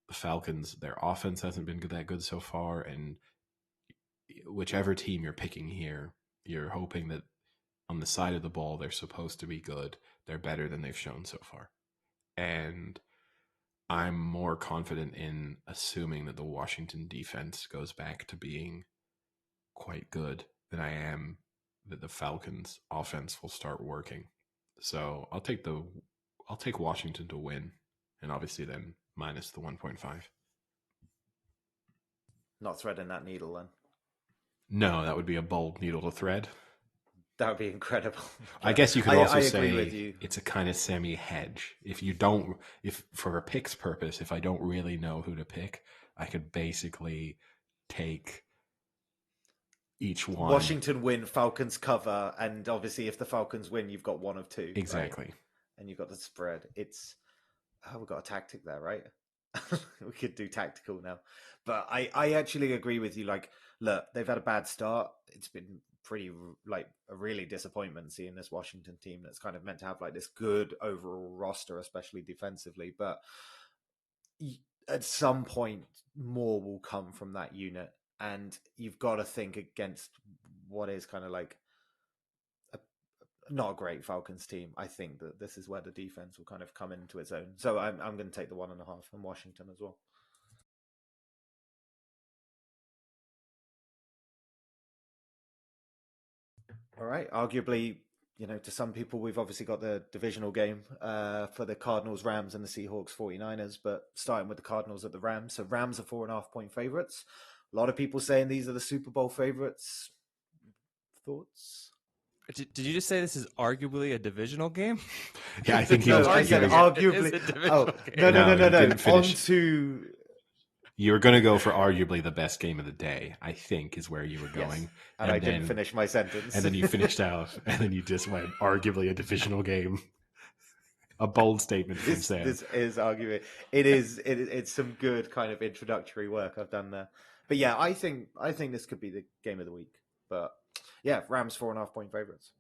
The Falcons, their offense hasn't been that good so far, and whichever team you're picking here, you're hoping that on the side of the ball they're supposed to be good. They're better than they've shown so far, and I'm more confident in assuming that the Washington defense goes back to being quite good than I am that the Falcons offense will start working. So I'll take Washington to win, and obviously then minus the 1.5. Not threading that needle then. No, that would be a bold needle to thread. That would be incredible. I guess you could also I say agree with you. It's a kind of semi-hedge. If for a pick's purpose, if I don't really know who to pick, I could basically take each one. Washington win, Falcons cover, and obviously if the Falcons win, you've got one of two. Exactly. Right? And you've got the spread. We've got a tactic there, right? We could do tactical now. But I actually agree with you. Like, look, they've had a bad start. It's been pretty like a really disappointment seeing this Washington team that's kind of meant to have like this good overall roster, especially defensively. But at some point, more will come from that unit. And you've got to think against what is kind of like not a great Falcons team. I think that this is where the defense will kind of come into its own. So I'm going to take the 1.5 from Washington as well. All right. Arguably, to some people, we've obviously got the divisional game for the Cardinals, Rams, and the Seahawks, 49ers. But starting with the Cardinals at the Rams. So Rams are 4.5 point favorites. A lot of people saying these are the Super Bowl favorites. Thoughts? Did you just say this is arguably a divisional game? Yeah, I think I said arguably. No. On to. You were going to go for arguably the best game of the day, I think, is where you were going. Yes. And I didn't finish my sentence. And then you finished out, and then you just went arguably a divisional game. A bold statement from Sam. This is arguably. It's some good kind of introductory work I've done there. But yeah, I think this could be the game of the week. But yeah, Rams 4.5 point favorites.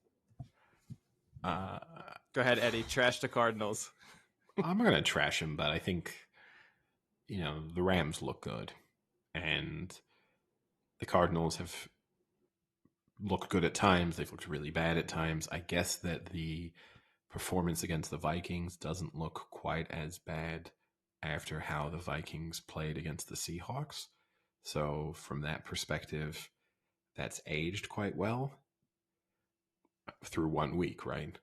Go ahead, Eddie. Trash the Cardinals. I'm not going to trash him, but I think the Rams look good, and the Cardinals have looked good at times. They've looked really bad at times. I guess that the performance against the Vikings doesn't look quite as bad after how the Vikings played against the Seahawks. So from that perspective, that's aged quite well through 1 week, right?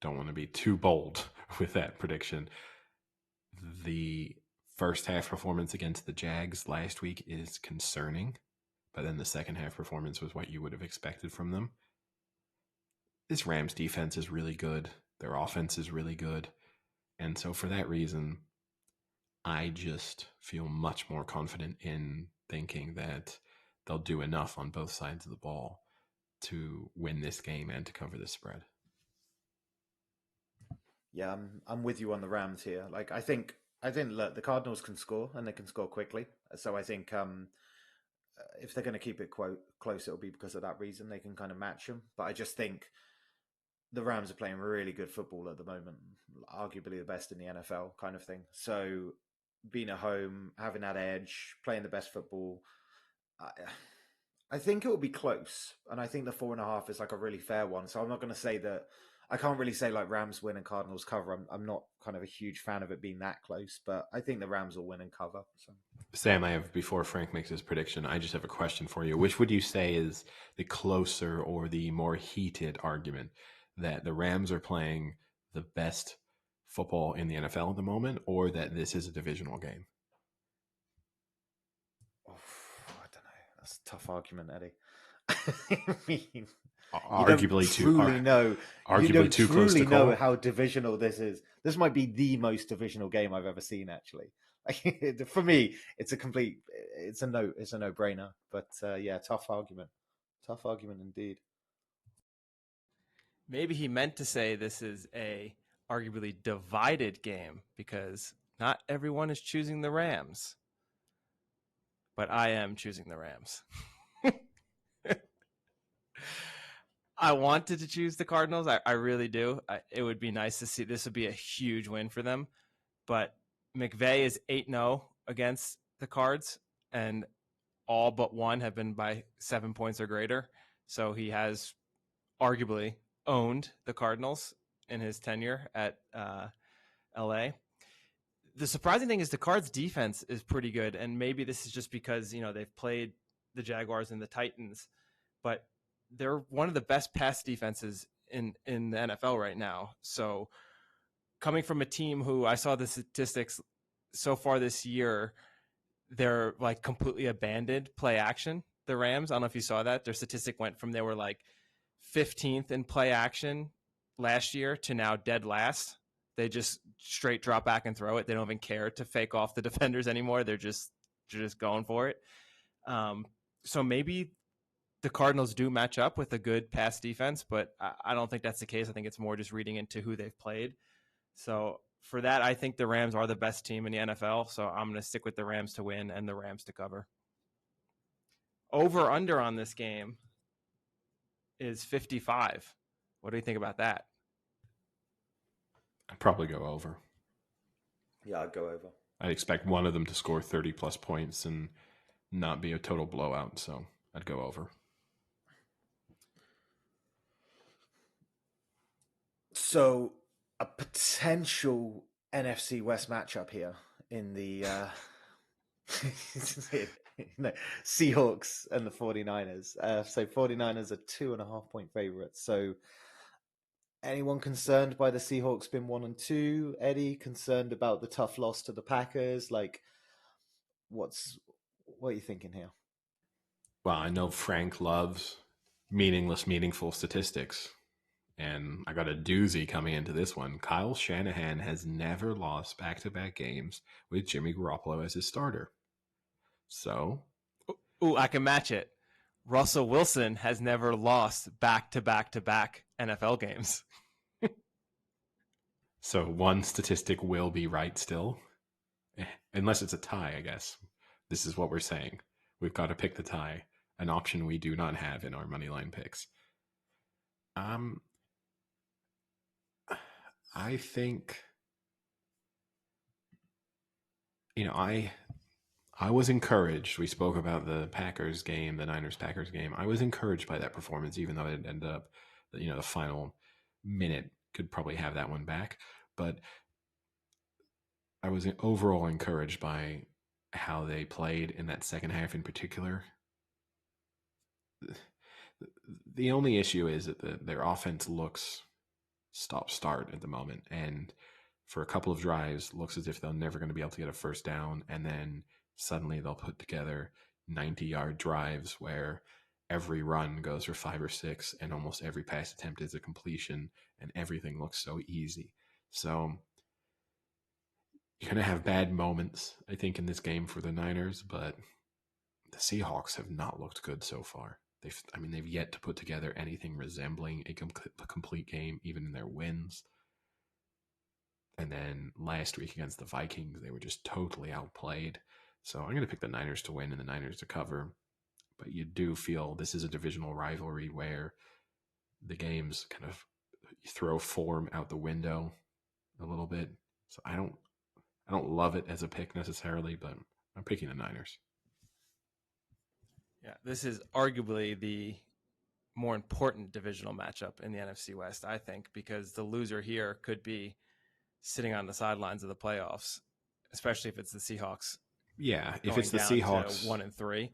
Don't want to be too bold with that prediction. The first half performance against the Jags last week is concerning, but then the second half performance was what you would have expected from them. This Rams defense is really good. Their offense is really good. And so for that reason, I just feel much more confident in thinking that they'll do enough on both sides of the ball to win this game and to cover the spread. Yeah, I'm with you on the Rams here. Like I think look, the Cardinals can score and they can score quickly. So I think if they're going to keep it close, it'll be because of that reason. They can kind of match them. But I just think the Rams are playing really good football at the moment, arguably the best in the NFL, kind of thing. So being at home, having that edge, playing the best football, I, I think it will be close, and I think the 4.5 is like a really fair one. So I'm not going to say that. I can't really say like Rams win and Cardinals cover. I'm not kind of a huge fan of it being that close, but I think the Rams will win and cover. So. Sam, I have, before Frank makes his prediction, I just have a question for you. Which would you say is the closer or the more heated argument, that the Rams are playing the best football in the NFL at the moment, or that this is a divisional game? Oh, I don't know. That's a tough argument, Eddie. I mean, Arguably you don't too close to truly know call. how divisional this is. This might be the most divisional game I've ever seen, actually. For me, it's a no-brainer. But yeah, tough argument indeed. Maybe he meant to say this is a arguably divided game because not everyone is choosing the Rams. But I am choosing the Rams. I wanted to choose the Cardinals. I really do. It would be nice to see. This would be a huge win for them. But McVay is 8-0 against the Cards, and all but one have been by 7 points or greater. So he has arguably owned the Cardinals in his tenure at LA. The surprising thing is the Cards defense is pretty good, and maybe this is just because they've played the Jaguars and the Titans, but they're one of the best pass defenses in the NFL right now. So coming from a team who, I saw the statistics so far this year, they're like completely abandoned play action. The Rams, I don't know if you saw that. Their statistic went from they were like 15th in play action last year to now dead last. They just straight drop back and throw it. They don't even care to fake off the defenders anymore. They're just going for it. So maybe the Cardinals do match up with a good pass defense, but I don't think that's the case. I think it's more just reading into who they've played. So for that, I think the Rams are the best team in the NFL. So I'm going to stick with the Rams to win and the Rams to cover. Over under on this game is 55. What do you think about that? I'd probably go over. Yeah, I'd go over. I'd expect one of them to score 30 plus points and not be a total blowout. So I'd go over. So a potential NFC West matchup here in the Seahawks and the 49ers. So 49ers are 2.5 point favorites. So anyone concerned by the Seahawks being 1-2? Eddie, concerned about the tough loss to the Packers? Like, what are you thinking here? Well, I know Frank loves meaningful statistics. And I got a doozy coming into this one. Kyle Shanahan has never lost back-to-back games with Jimmy Garoppolo as his starter. So, ooh, I can match it. Russell Wilson has never lost back-to-back-to-back NFL games. So one statistic will be right still, unless it's a tie, I guess. This is what we're saying. We've got to pick the tie, an option we do not have in our moneyline picks. I think, I was encouraged. We spoke about the Packers game, the Niners-Packers game. I was encouraged by that performance, even though it ended up, the final minute could probably have that one back. But I was overall encouraged by how they played in that second half in particular. The only issue is that their offense looks stop-start at the moment, and for a couple of drives looks as if they're never going to be able to get a first down, and then suddenly they'll put together 90-yard drives where every run goes for 5 or 6 and almost every pass attempt is a completion and everything looks so easy. So You're going to have bad moments, I think, in this game for the Niners, but the Seahawks have not looked good so far. They've yet to put together anything resembling a complete game, even in their wins. And then last week against the Vikings, they were just totally outplayed. So I'm going to pick the Niners to win and the Niners to cover. But you do feel this is a divisional rivalry where the games kind of throw form out the window a little bit. So I don't love it as a pick necessarily, but I'm picking the Niners. Yeah, this is arguably the more important divisional matchup in the NFC West, I think, because the loser here could be sitting on the sidelines of the playoffs, especially if it's the Seahawks. Yeah, if going it's the down Seahawks, to 1-3.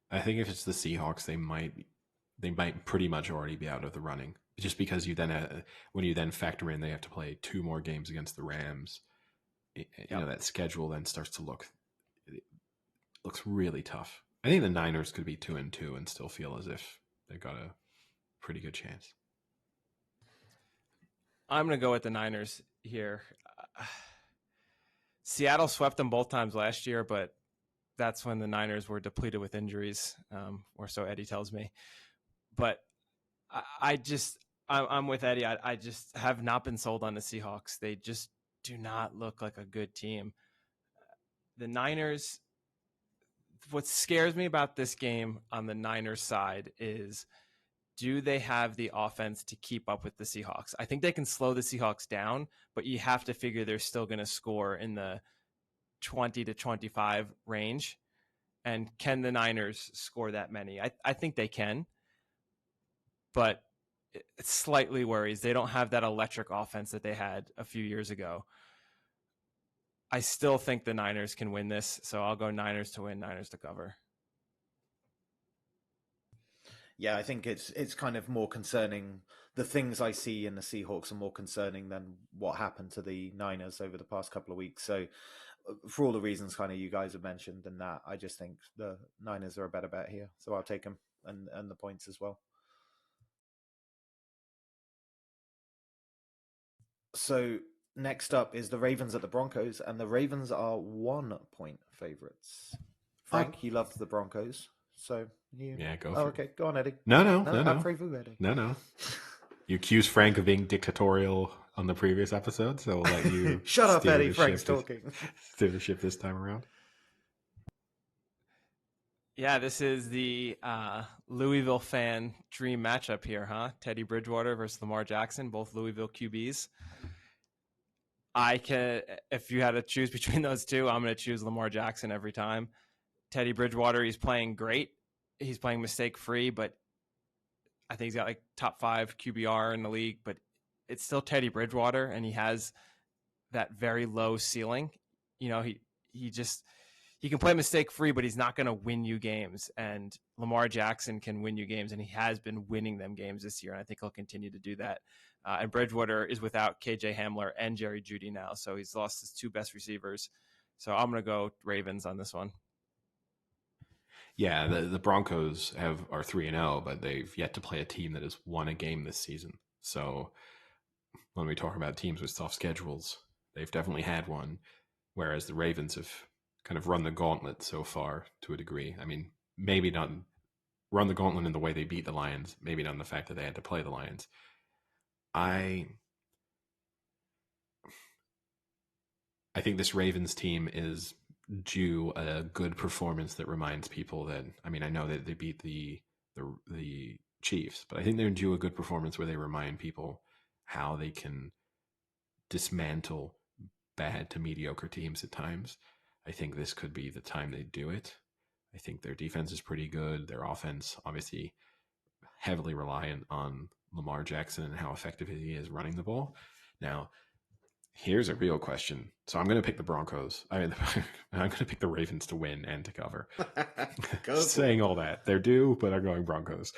I think if it's the Seahawks, they might pretty much already be out of the running. Just because when you then factor in they have to play 2 more games against the Rams, that schedule then starts to looks really tough. I think the Niners could be 2-2 and still feel as if they've got a pretty good chance. I'm going to go with the Niners here. Seattle swept them both times last year, but that's when the Niners were depleted with injuries, or so Eddie tells me. But I'm with Eddie. I just have not been sold on the Seahawks. They just do not look like a good team. The Niners, what scares me about this game on the Niners side is, do they have the offense to keep up with the Seahawks? I think they can slow the Seahawks down, but you have to figure they're still going to score in the 20 to 25 range. And can the Niners score that many? I think they can, but it slightly worries. They don't have that electric offense that they had a few years ago. I still think the Niners can win this, so I'll go Niners to win, Niners to cover. Yeah, I think it's kind of more concerning. The things I see in the Seahawks are more concerning than what happened to the Niners over the past couple of weeks. So, for all the reasons kind of you guys have mentioned and that, I just think the Niners are a better bet here. So I'll take them and the points as well. So next up is the Ravens at the Broncos, and the Ravens are 1-point favorites. Frank, you loved the Broncos. So go for for it. Okay, go on, Eddie. No. Après-vous, Eddie. No. You accused Frank of being dictatorial on the previous episode, so we'll let you Shut up, Eddie. Frank's talking. Steer the ship this time around. Yeah, this is the Louisville fan dream matchup here, huh? Teddy Bridgewater versus Lamar Jackson, both Louisville QBs. If you had to choose between those two, I'm going to choose Lamar Jackson every time. Teddy Bridgewater, he's playing great. He's playing mistake-free, but I think he's got like top 5 QBR in the league, but it's still Teddy Bridgewater, and he has that very low ceiling. He can play mistake-free, but he's not going to win you games. And Lamar Jackson can win you games, and he has been winning them games this year, and I think he'll continue to do that. And Bridgewater is without KJ Hamler and Jerry Jeudy now, so he's lost his 2 best receivers. So I'm going to go Ravens on this one. Yeah, the Broncos are 3-0, but they've yet to play a team that has won a game this season. So when we talk about teams with soft schedules, they've definitely had one, whereas the Ravens have kind of run the gauntlet so far to a degree. I mean, maybe not run the gauntlet in the way they beat the Lions, maybe not in the fact that they had to play the Lions. I think this Ravens team is due a good performance that reminds people that, I mean, I know that they beat the Chiefs, but I think they're due a good performance where they remind people how they can dismantle bad to mediocre teams at times. I think this could be the time they do it. I think their defense is pretty good. Their offense, obviously, heavily reliant on Lamar Jackson and how effective he is running the ball. Now, here's a real question. So I'm going to pick the Broncos. I'm going to pick the Ravens to win and to cover. Saying all that. They're due, but I'm going Broncos.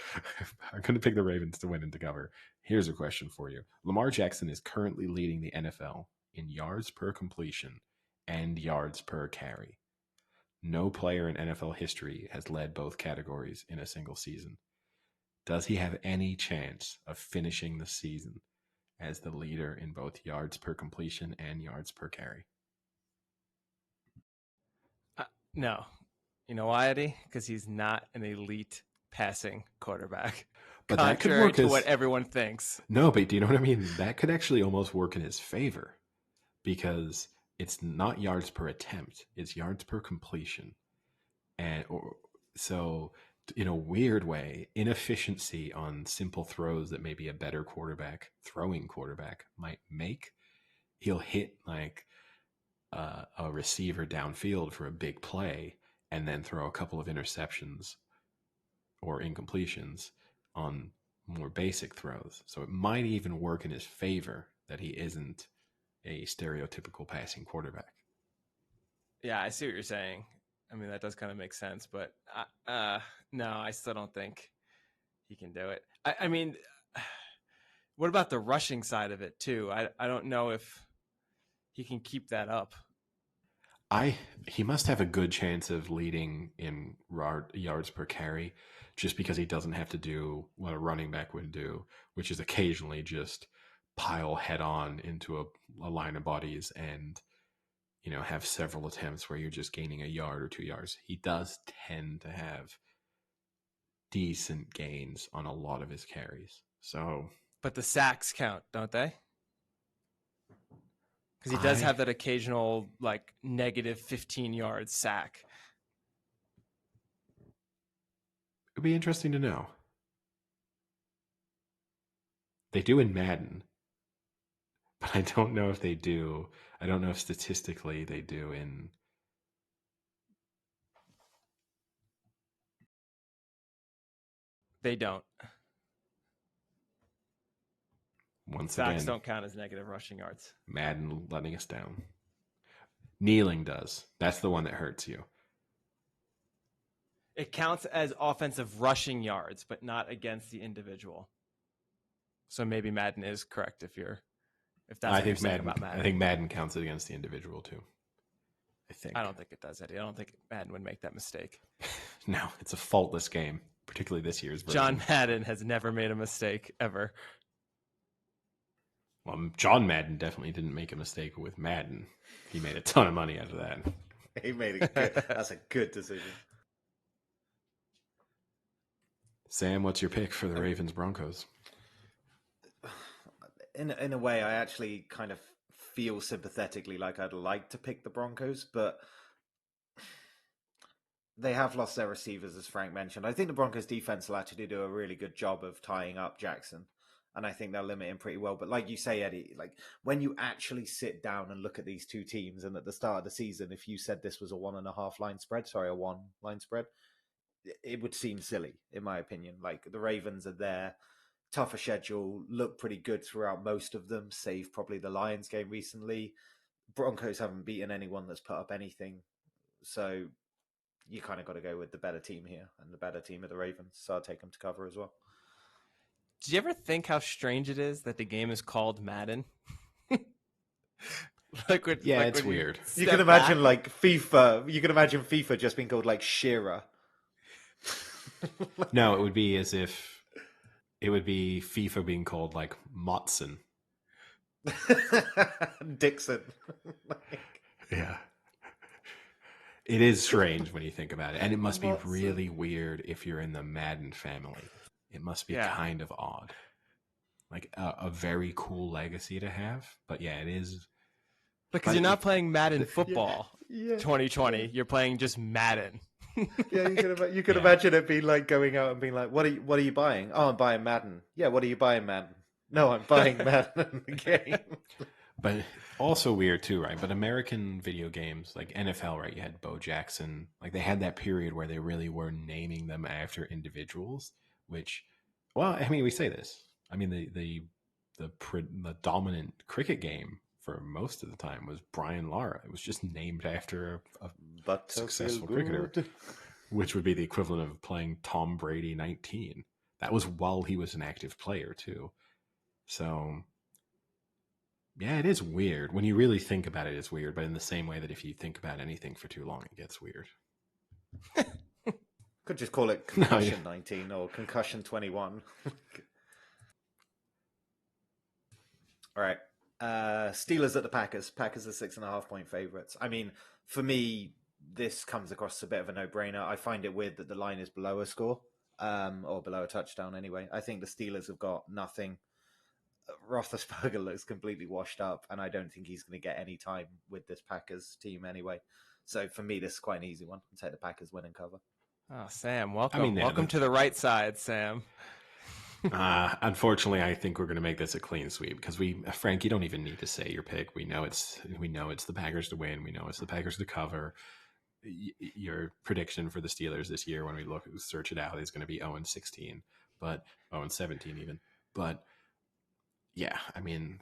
I'm going to pick the Ravens to win and to cover. Here's a question for you. Lamar Jackson is currently leading the NFL in yards per completion and yards per carry. No player in NFL history has led both categories in a single season. Does he have any chance of finishing the season as the leader in both yards per completion and yards per carry? No. You know why, Eddie? Because he's not an elite passing quarterback. But that could Contrary work to what everyone thinks. No, but do you know what I mean? That could actually almost work in his favor because it's not yards per attempt; it's yards per completion, so in a weird way, inefficiency on simple throws that maybe a better throwing quarterback might make. He'll hit like a receiver downfield for a big play, and then throw a couple of interceptions or incompletions on more basic throws. So it might even work in his favor that he isn't a stereotypical passing quarterback. Yeah, I see what you're saying. I mean, that does kind of make sense, but no, I still don't think he can do it. I mean, what about the rushing side of it too? I don't know if he can keep that up. He must have a good chance of leading in yards per carry, just because he doesn't have to do what a running back would do, which is occasionally just pile head on into a line of bodies and have several attempts where you're just gaining a yard or 2 yards. He does tend to have decent gains on a lot of his carries. So, but the sacks count, don't they? Because he does have that occasional like negative 15-yard sack. It'd be interesting to know. They do in Madden, but I don't know if they do. I don't know if statistically they do in. They don't. Sacks don't count as negative rushing yards. Madden letting us down. Kneeling does. That's the one that hurts you. It counts as offensive rushing yards, but not against the individual. So maybe Madden is correct if that's what you're saying about Madden. I think Madden counts it against the individual too. I don't think it does, Eddie. I don't think Madden would make that mistake. No, it's a faultless game, particularly this year's version. John Madden has never made a mistake ever. Well, John Madden definitely didn't make a mistake with Madden. He made a ton of money out of that. He made it good. That's a good decision. Sam, what's your pick for the Ravens Broncos? In a way, I actually kind of feel sympathetically like I'd like to pick the Broncos, but they have lost their receivers, as Frank mentioned. I think the Broncos defense will actually do a really good job of tying up Jackson, and I think they'll limit him pretty well. But like you say, Eddie, like when you actually sit down and look at these two teams, and at the start of the season, if you said this was a 1.5 line spread, a 1 line spread, it would seem silly, in my opinion. Like the Ravens are there, tougher schedule, look pretty good throughout most of them, save probably the Lions game recently. Broncos haven't beaten anyone that's put up anything, so you kind of got to go with the better team here, and the better team are the Ravens. So I'll take them to cover as well. Did you ever think how strange it is that the game is called Madden? It's weird. You can imagine like FIFA. You can imagine FIFA just being called like Shearer. No, it would be as if it would be FIFA being called like Motson. Dixon. Yeah. It is strange when you think about it. And it must be really weird if you're in the Madden family. It must be kind of odd. Like a very cool legacy to have. But yeah, it is. Because you're not playing Madden football 2020. You're playing just Madden. Yeah, you could imagine it being like going out and being like, what are you buying? Oh, I'm buying Madden. Yeah, what are you buying, Madden? No, I'm buying Madden the game. But also weird too, right? But American video games, like NFL, right? You had Bo Jackson. Like they had that period where they really were naming them after individuals, which, well, I mean, we say this. I mean, the dominant cricket game for most of the time was Brian Lara. It was just named after a successful cricketer, which would be the equivalent of playing Tom Brady 19. That was while he was an active player too. So yeah, it is weird. When you really think about it, it's weird. But in the same way that if you think about anything for too long, it gets weird. Could just call it Concussion 19 or Concussion 21. All right. Steelers at the Packers. Packers are 6.5 point favorites. I mean, for me, this comes across a bit of a no-brainer. I find it weird that the line is below a score, or below a touchdown anyway. I think the Steelers have got nothing. Roethlisberger looks completely washed up, and I don't think he's going to get any time with this Packers team anyway. So for me, this is quite an easy one. I'll take the Packers win and cover. Oh, Sam, welcome. I mean, welcome to the right side, Sam. Unfortunately, I think we're going to make this a clean sweep because Frank, you don't even need to say your pick. We know it's the Packers to win. We know it's the Packers to cover. Your prediction for the Steelers this year, when we search it out, is going to be 0-16, but 0-17 even. But yeah, I mean,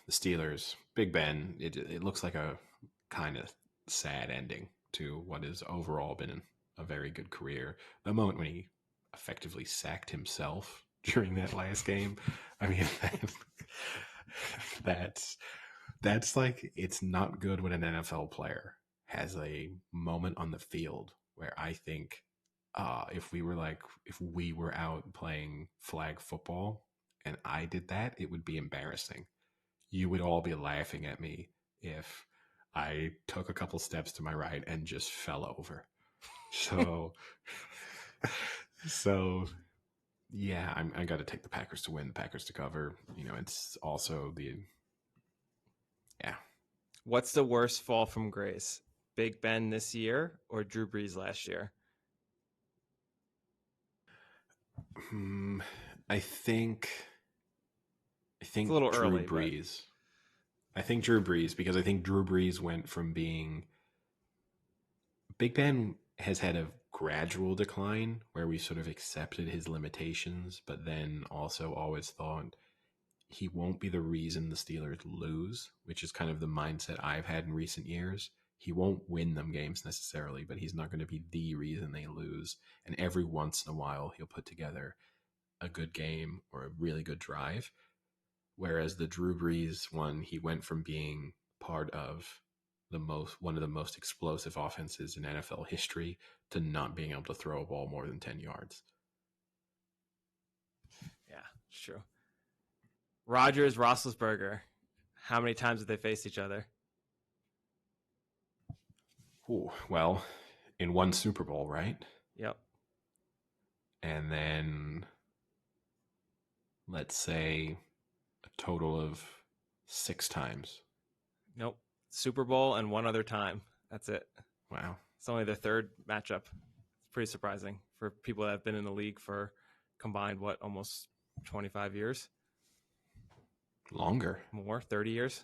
the Steelers, Big Ben, it looks like a kind of sad ending to what has overall been a very good career. The moment when he effectively sacked himself during that last game, I mean, that's like, it's not good when an NFL player has a moment on the field where I think if we were out playing flag football and I did that, it would be embarrassing. You would all be laughing at me if I took a couple steps to my right and just fell over. So yeah, I got to take the Packers to win, the Packers to cover. It's also yeah. What's the worst fall from grace? Big Ben this year or Drew Brees last year? I think it's a little Drew early, Brees. I think Drew Brees, because I think Drew Brees went from being... Big Ben has had a gradual decline where we sort of accepted his limitations, but then also always thought he won't be the reason the Steelers lose, which is kind of the mindset I've had in recent years. He won't win them games necessarily, but he's not going to be the reason they lose. And every once in a while, he'll put together a good game or a really good drive. Whereas the Drew Brees one, he went from being part of one of the most explosive offenses in NFL history to not being able to throw a ball more than 10 yards. Yeah, it's true. Rodgers, Roethlisberger, how many times have they faced each other? Ooh, well, in one Super Bowl, right? Yep. And then let's say a total of 6 times. Nope. Super Bowl and one other time. That's it. Wow. It's only their third matchup. It's pretty surprising for people that have been in the league for combined, almost 25 years? Longer. More, 30 years?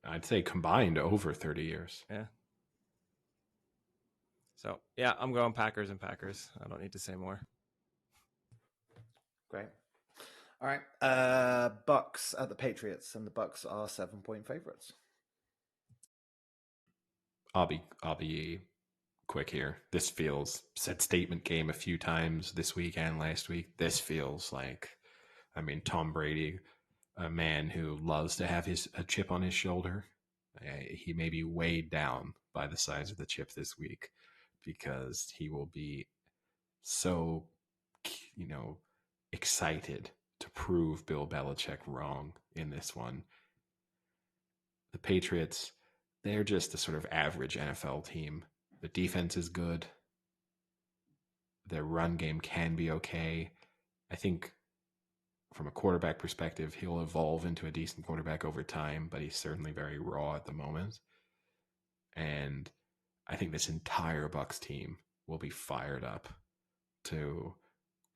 I'd say combined over 30 years. Yeah. So, yeah, I'm going Packers and Packers. I don't need to say more. Great. All right. Bucks at the Patriots, and the Bucks are 7-point favorites. I'll be quick here. This feels set statement game a few times this week and last week. This feels like, Tom Brady, a man who loves to have a chip on his shoulder. He may be weighed down by the size of the chip this week because he will be so, excited to prove Bill Belichick wrong in this one. The Patriots, they're just a sort of average NFL team. The defense is good. Their run game can be okay. I think from a quarterback perspective, he'll evolve into a decent quarterback over time, but he's certainly very raw at the moment. And I think this entire Bucs team will be fired up to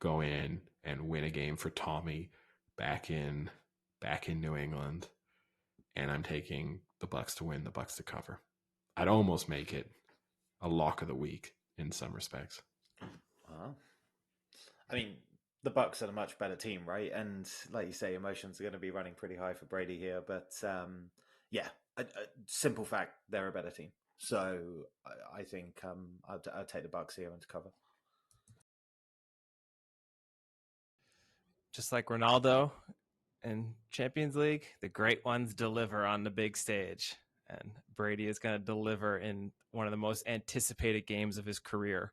go in and win a game for Tommy back in New England. And I'm taking the Bucs to win, the Bucs to cover. I'd almost make it a lock of the week in some respects. The Bucs are a much better team, right? And like you say, emotions are going to be running pretty high for Brady here. But a simple fact, they're a better team. So I think I'll take the Bucs here and to cover. Just like Ronaldo in Champions League, the great ones deliver on the big stage. And Brady is going to deliver in one of the most anticipated games of his career.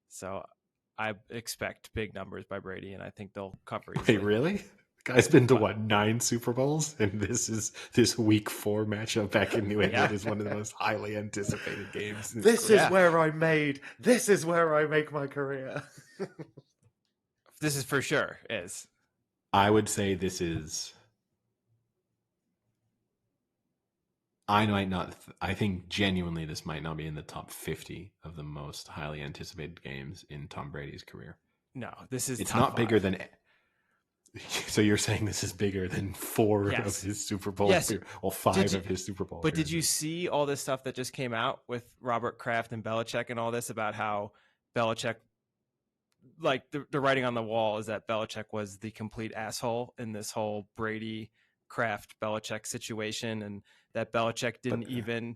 So I expect big numbers by Brady, and I think they'll cover easily. Wait, really? Guy's been to what, 9 Super Bowls, and this Week 4 matchup back in New England is one of the most highly anticipated games. In his This is career. where this is where I make my career. This is for sure is. I would say this is. I might not. I think genuinely this might not be in the top 50 of the most highly anticipated games in Tom Brady's career. No, this is It's top not bigger 5. than. So you're saying this is bigger than 4 Yes. of his Super Bowl? Yes. Well, 5 of his Super Bowl. But did you see all this stuff that just came out with Robert Kraft and Belichick and all this about how Belichick, like the writing on the wall is that Belichick was the complete asshole in this whole Brady Kraft Belichick situation, and that Belichick didn't even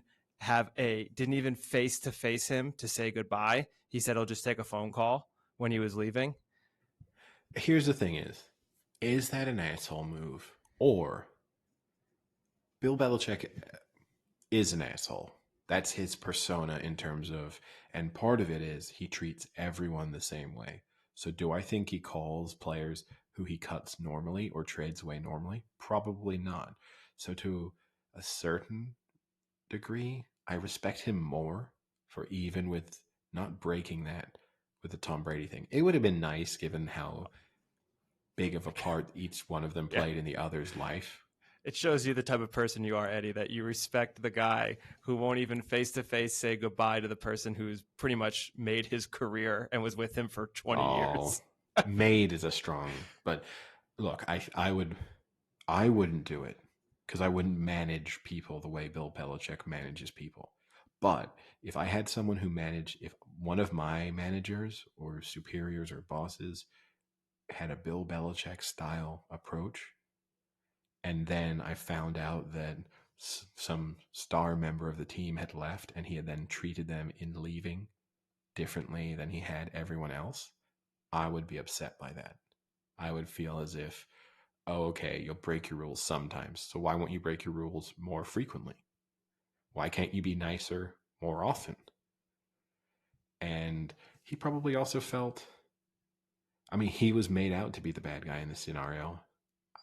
face to face him to say goodbye. He said he'll just take a phone call when he was leaving. Here's the thing: is that an asshole move, or Bill Belichick is an asshole? That's his persona in terms of, and part of it is he treats everyone the same way. So do I think he calls players who he cuts normally or trades away normally? Probably not. So to a certain degree, I respect him more for even with not breaking that with the Tom Brady thing. It would have been nice given how big of a part each one of them played in the other's life. It shows you the type of person you are, Eddie, that you respect the guy who won't even face to face say goodbye to the person who's pretty much made his career and was with him for 20 years. Made is a strong, but look, I wouldn't do it because I wouldn't manage people the way Bill Belichick manages people. But if I had someone if one of my managers or superiors or bosses had a Bill Belichick style approach, and then I found out that some star member of the team had left and he had then treated them in leaving differently than he had everyone else, I would be upset by that. I would feel as if, oh, okay, you'll break your rules sometimes. So why won't you break your rules more frequently? Why can't you be nicer more often? And he probably also felt, I mean, he was made out to be the bad guy in this scenario.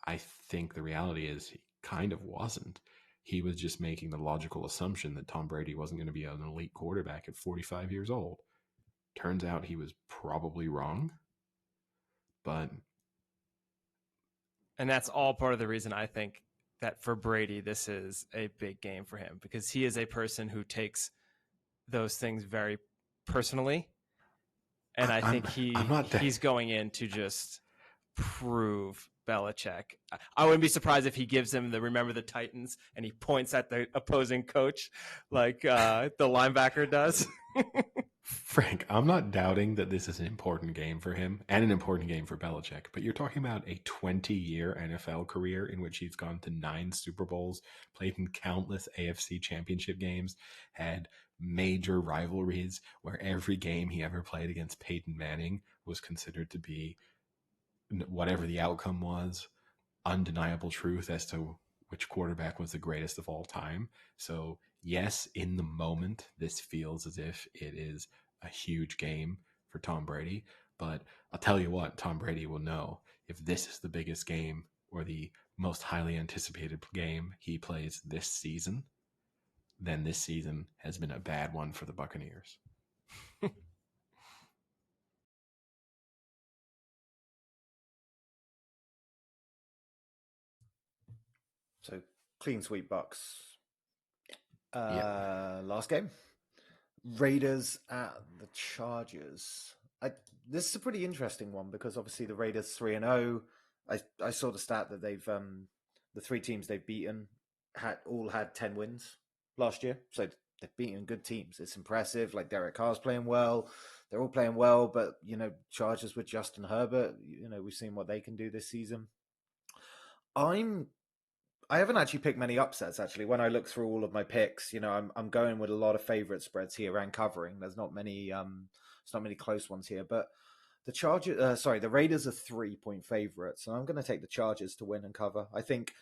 I think the reality is he kind of wasn't. He was just making the logical assumption that Tom Brady wasn't going to be an elite quarterback at 45 years old. Turns out he was probably wrong. But And that's all part of the reason I think that for Brady, this is a big game for him, because he is a person who takes those things very personally. And I think he's going in to just prove Belichick. I wouldn't be surprised if he gives him the remember the Titans and he points at the opposing coach like the linebacker does. Frank, I'm not doubting that this is an important game for him and an important game for Belichick, but you're talking about a 20-year NFL career in which he's gone to 9 Super Bowls, played in countless AFC championship games, had major rivalries where every game he ever played against Peyton Manning was considered to be, whatever the outcome was, undeniable truth as to which quarterback was the greatest of all time. So yes, in the moment, this feels as if it is a huge game for Tom Brady. But I'll tell you what, Tom Brady will know if this is the biggest game or the most highly anticipated game he plays this season, then this season has been a bad one for the Buccaneers. So clean sweep Bucks. Last game, Raiders at the Chargers. This is a pretty interesting one because obviously the Raiders 3-0. I saw the stat that they've the 3 teams they've beaten all had 10 wins last year, so they've beaten good teams. It's impressive. Like Derek Carr's playing well. They're all playing well, but Chargers with Justin Herbert, we've seen what they can do this season. I haven't actually picked many upsets. Actually, when I look through all of my picks, I'm going with a lot of favorite spreads here and covering. There's not many close ones here. But the Raiders are 3-point favorites, and I'm going to take the Chargers to win and cover. I think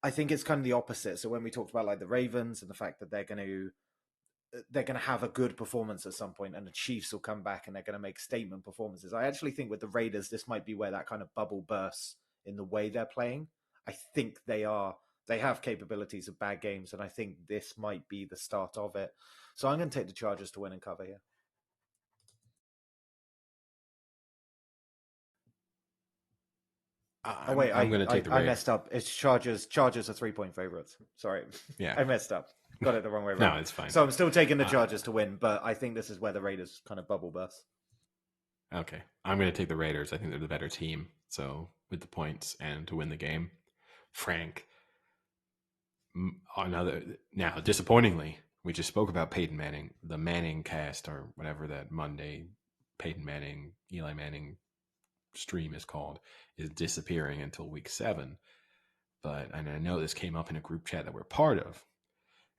it's kind of the opposite. So when we talked about like the Ravens and the fact that they're going to have a good performance at some point, and the Chiefs will come back and they're going to make statement performances. I actually think with the Raiders, this might be where that kind of bubble bursts in the way they're playing. I think they have capabilities of bad games, and I think this might be the start of it. So I'm going to take the Chargers to win and cover here. I'm going to take the I messed up. It's Chargers. Chargers are 3-point favorites. Sorry. Yeah. I messed up. Got it the wrong way around. No, it's fine. So I'm still taking the Chargers to win, but I think this is where the Raiders kind of bubble burst. Okay. I'm going to take the Raiders. I think they're the better team. So with the points and to win the game. Frank, now, disappointingly, we just spoke about Peyton Manning, the Manning cast or whatever that Monday Peyton Manning, Eli Manning stream is called, is disappearing until week 7. And I know this came up in a group chat that we're part of,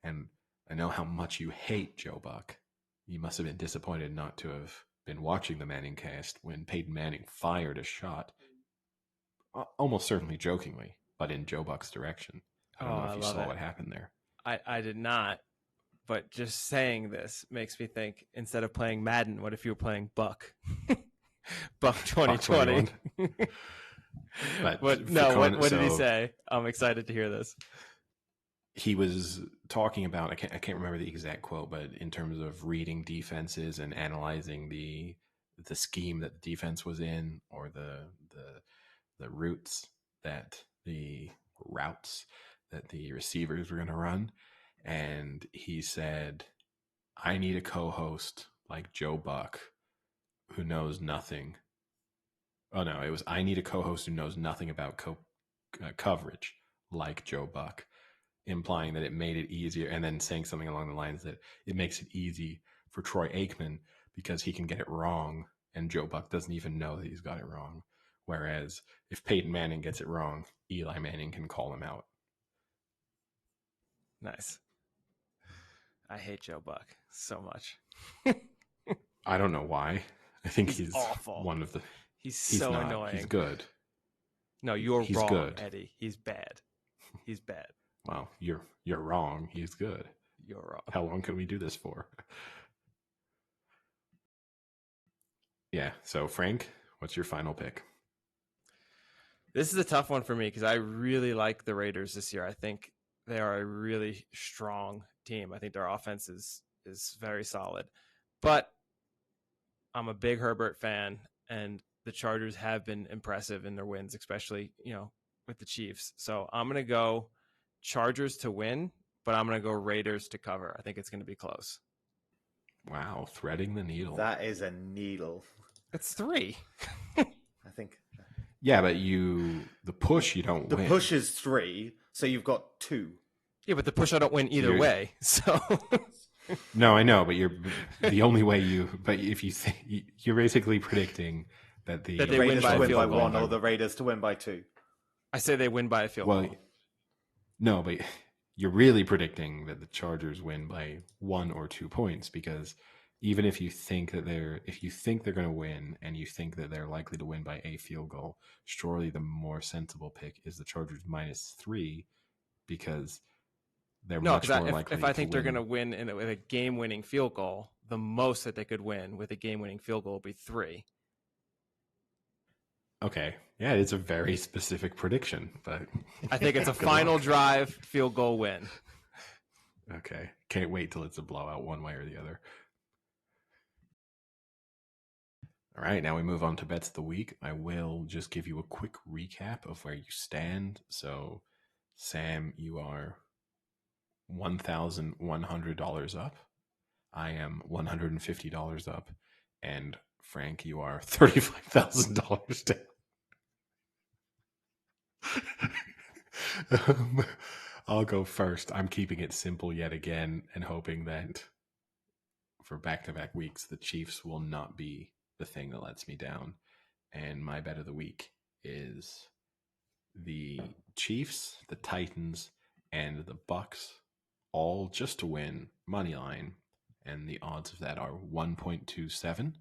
and I know how much you hate Joe Buck. You must have been disappointed not to have been watching the Manning cast when Peyton Manning fired a shot, almost certainly jokingly, but in Joe Buck's direction. I don't know if you saw what happened there. I did not, but just saying this makes me think, instead of playing Madden, what if you were playing Buck? Buck 2020. But no, what did he say? I'm excited to hear this. He was talking about, I can't remember the exact quote, but in terms of reading defenses and analyzing the scheme that the defense was in, or the routes that the receivers were going to run. And he said, I need a co-host like Joe Buck who knows nothing. Oh no, it was, I need a co-host who knows nothing about coverage like Joe Buck, implying that it made it easier, and then saying something along the lines that it makes it easy for Troy Aikman because he can get it wrong and Joe Buck doesn't even know that he's got it wrong. Whereas if Peyton Manning gets it wrong, Eli Manning can call him out. Nice. I hate Joe Buck so much. I don't know why. I think he's awful. One of the. He's so not. annoying. He's good. No, he's wrong, good. Eddie. He's bad. He's bad. Well, you're wrong. He's good. You're wrong. How long can we do this for? Yeah. So, Frank, what's your final pick? This is a tough one for me because I really like the Raiders this year. I think they are a really strong team. I think their offense is very solid. But I'm a big Herbert fan, and the Chargers have been impressive in their wins, especially, with the Chiefs. So I'm going to go Chargers to win, but I'm going to go Raiders to cover. I think it's going to be close. Wow, threading the needle. That is a needle. It's 3. I think. Yeah, but the push you don't win. The push is 3, so you've got 2. Yeah, but the push I don't win either way. So. No, I know, but you're the only way But if you think you're basically predicting that the Raiders to win by 1 or the Raiders to win by 2. I say they win by a field goal. No, but you're really predicting that the Chargers win by 1 or 2 points, because even if you think that they're going to win and you think that they're likely to win by a field goal, surely the more sensible pick is the Chargers -3, because they're much more likely. If I think they're going to win with a game-winning field goal, the most that they could win with a game-winning field goal would be 3. Okay, yeah, it's a very specific prediction, but I think it's a final drive field goal win. Okay, can't wait till it's a blowout one way or the other. All right, now we move on to bets of the week. I will just give you a quick recap of where you stand. So, Sam, you are $1,100 up. I am $150 up, and Frank, you are $35,000 down. I'll go first. I'm keeping it simple yet again and hoping that for back-to-back weeks, the Chiefs will not be the thing that lets me down. And my bet of the week is the Chiefs, the Titans, and the Bucks, all just to win money line. And the odds of that are 1.27.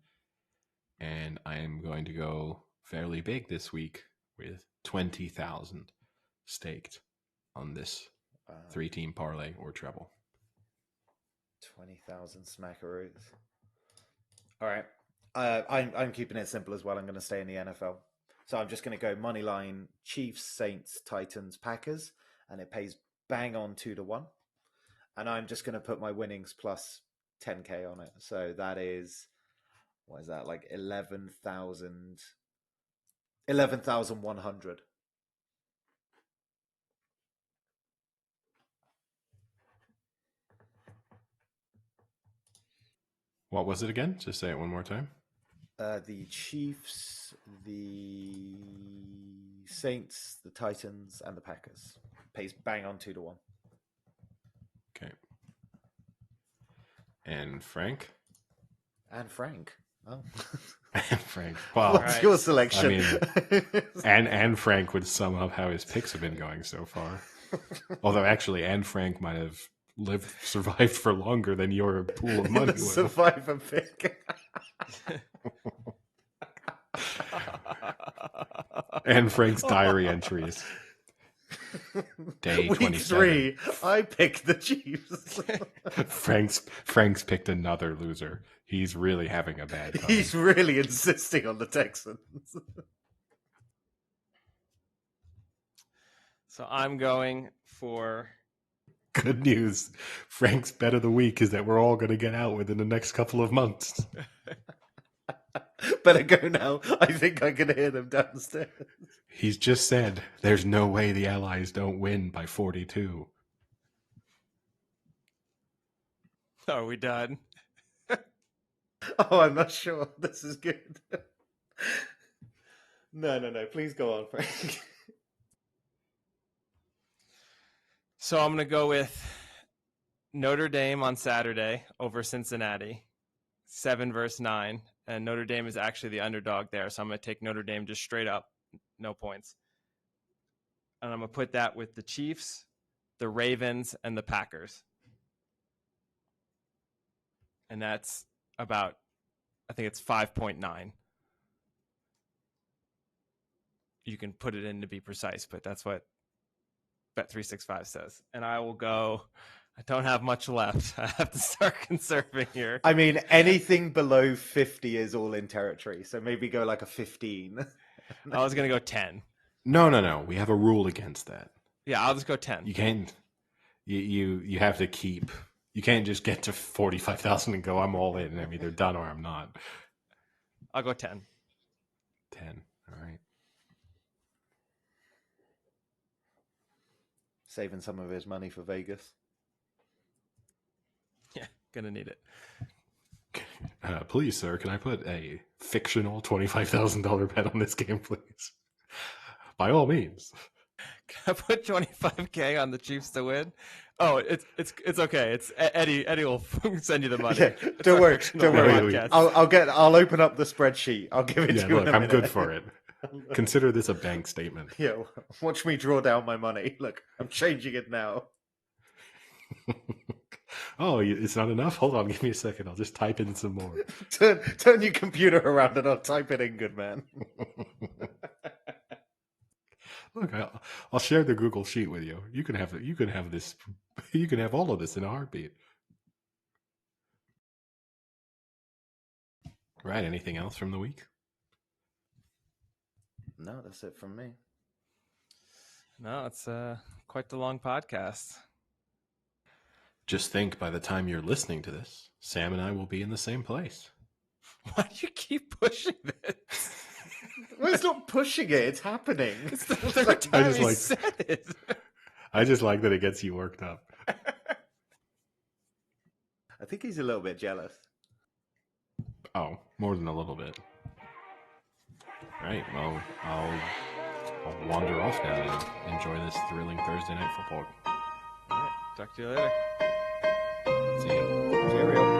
And I am going to go fairly big this week with 20,000 staked on this 3-team parlay or treble. 20,000 smackaroos. All right. I'm keeping it simple as well. I'm going to stay in the NFL. So I'm just going to go money line Chiefs, Saints, Titans, Packers, and it pays bang on 2-1. And I'm just going to put my winnings plus 10K on it. So that is, what is that, like 11,100. What was it again? Just say it one more time. The Chiefs, the Saints, the Titans, and the Packers. Pays bang on 2-1. Okay. And Frank? And Frank. Oh. And Frank. Well, what's your selection? I mean, and Frank would sum up how his picks have been going so far. Although actually, Anne Frank might have survived for longer than your pool of money will. Survivor pick. And Frank's diary entries. Day Week 27. 3, I picked the Chiefs. Frank's picked another loser. He's really having a bad time. He's really insisting on the Texans. So I'm going for... Good news. Frank's bet of the week is that we're all going to get out within the next couple of months. Better go now. I think I can hear them downstairs. He's just said there's no way the Allies don't win by 42. Are we done? Oh, I'm not sure. This is good. No. Please go on, Frank. So I'm going to go with Notre Dame on Saturday over Cincinnati, 7-9. And Notre Dame is actually the underdog there. So I'm going to take Notre Dame just straight up, no points. And I'm going to put that with the Chiefs, the Ravens, and the Packers. And that's about, I think it's 5.9. You can put it in to be precise, but that's what Bet365 says. And I will go, I don't have much left. I have to start conserving here. I mean, anything below 50 is all in territory. So maybe go like a 15. I was going to go 10. No. We have a rule against that. Yeah, I'll just go 10. You can't. You have to keep. You can't just get to 45,000 and go, I'm all in. I'm either done or I'm not. I'll go 10. 10. All right. Saving some of his money for Vegas. Yeah, gonna need it. Please, sir, can I put a fictional $25,000 bet on this game, please? By all means. Can I put 25K on the Chiefs to win? Oh, it's okay. It's Eddie will send you the money. Yeah, don't worry. I'll open up the spreadsheet. I'll give it to you. Look, I'm good for it. Consider this a bank statement. Yeah, watch me draw down my money. Look, I'm changing it now. Oh, it's not enough? Hold on, give me a second. I'll just type in some more. Turn your computer around and I'll type it in, good man. Look, I'll share the Google sheet with you. You can have this. You can have all of this in a heartbeat. Right. Anything else from the week? No, that's it from me. No, it's quite the long podcast. Just think, by the time you're listening to this, Sam and I will be in the same place. Why do you keep pushing this? Well, it's not pushing it; it's happening. It's the third time he said it. I just like that it gets you worked up. I think he's a little bit jealous. Oh, more than a little bit. Right. Well, I'll wander off now and enjoy this thrilling Thursday night football. All right, talk to you later. See you. Cheerio.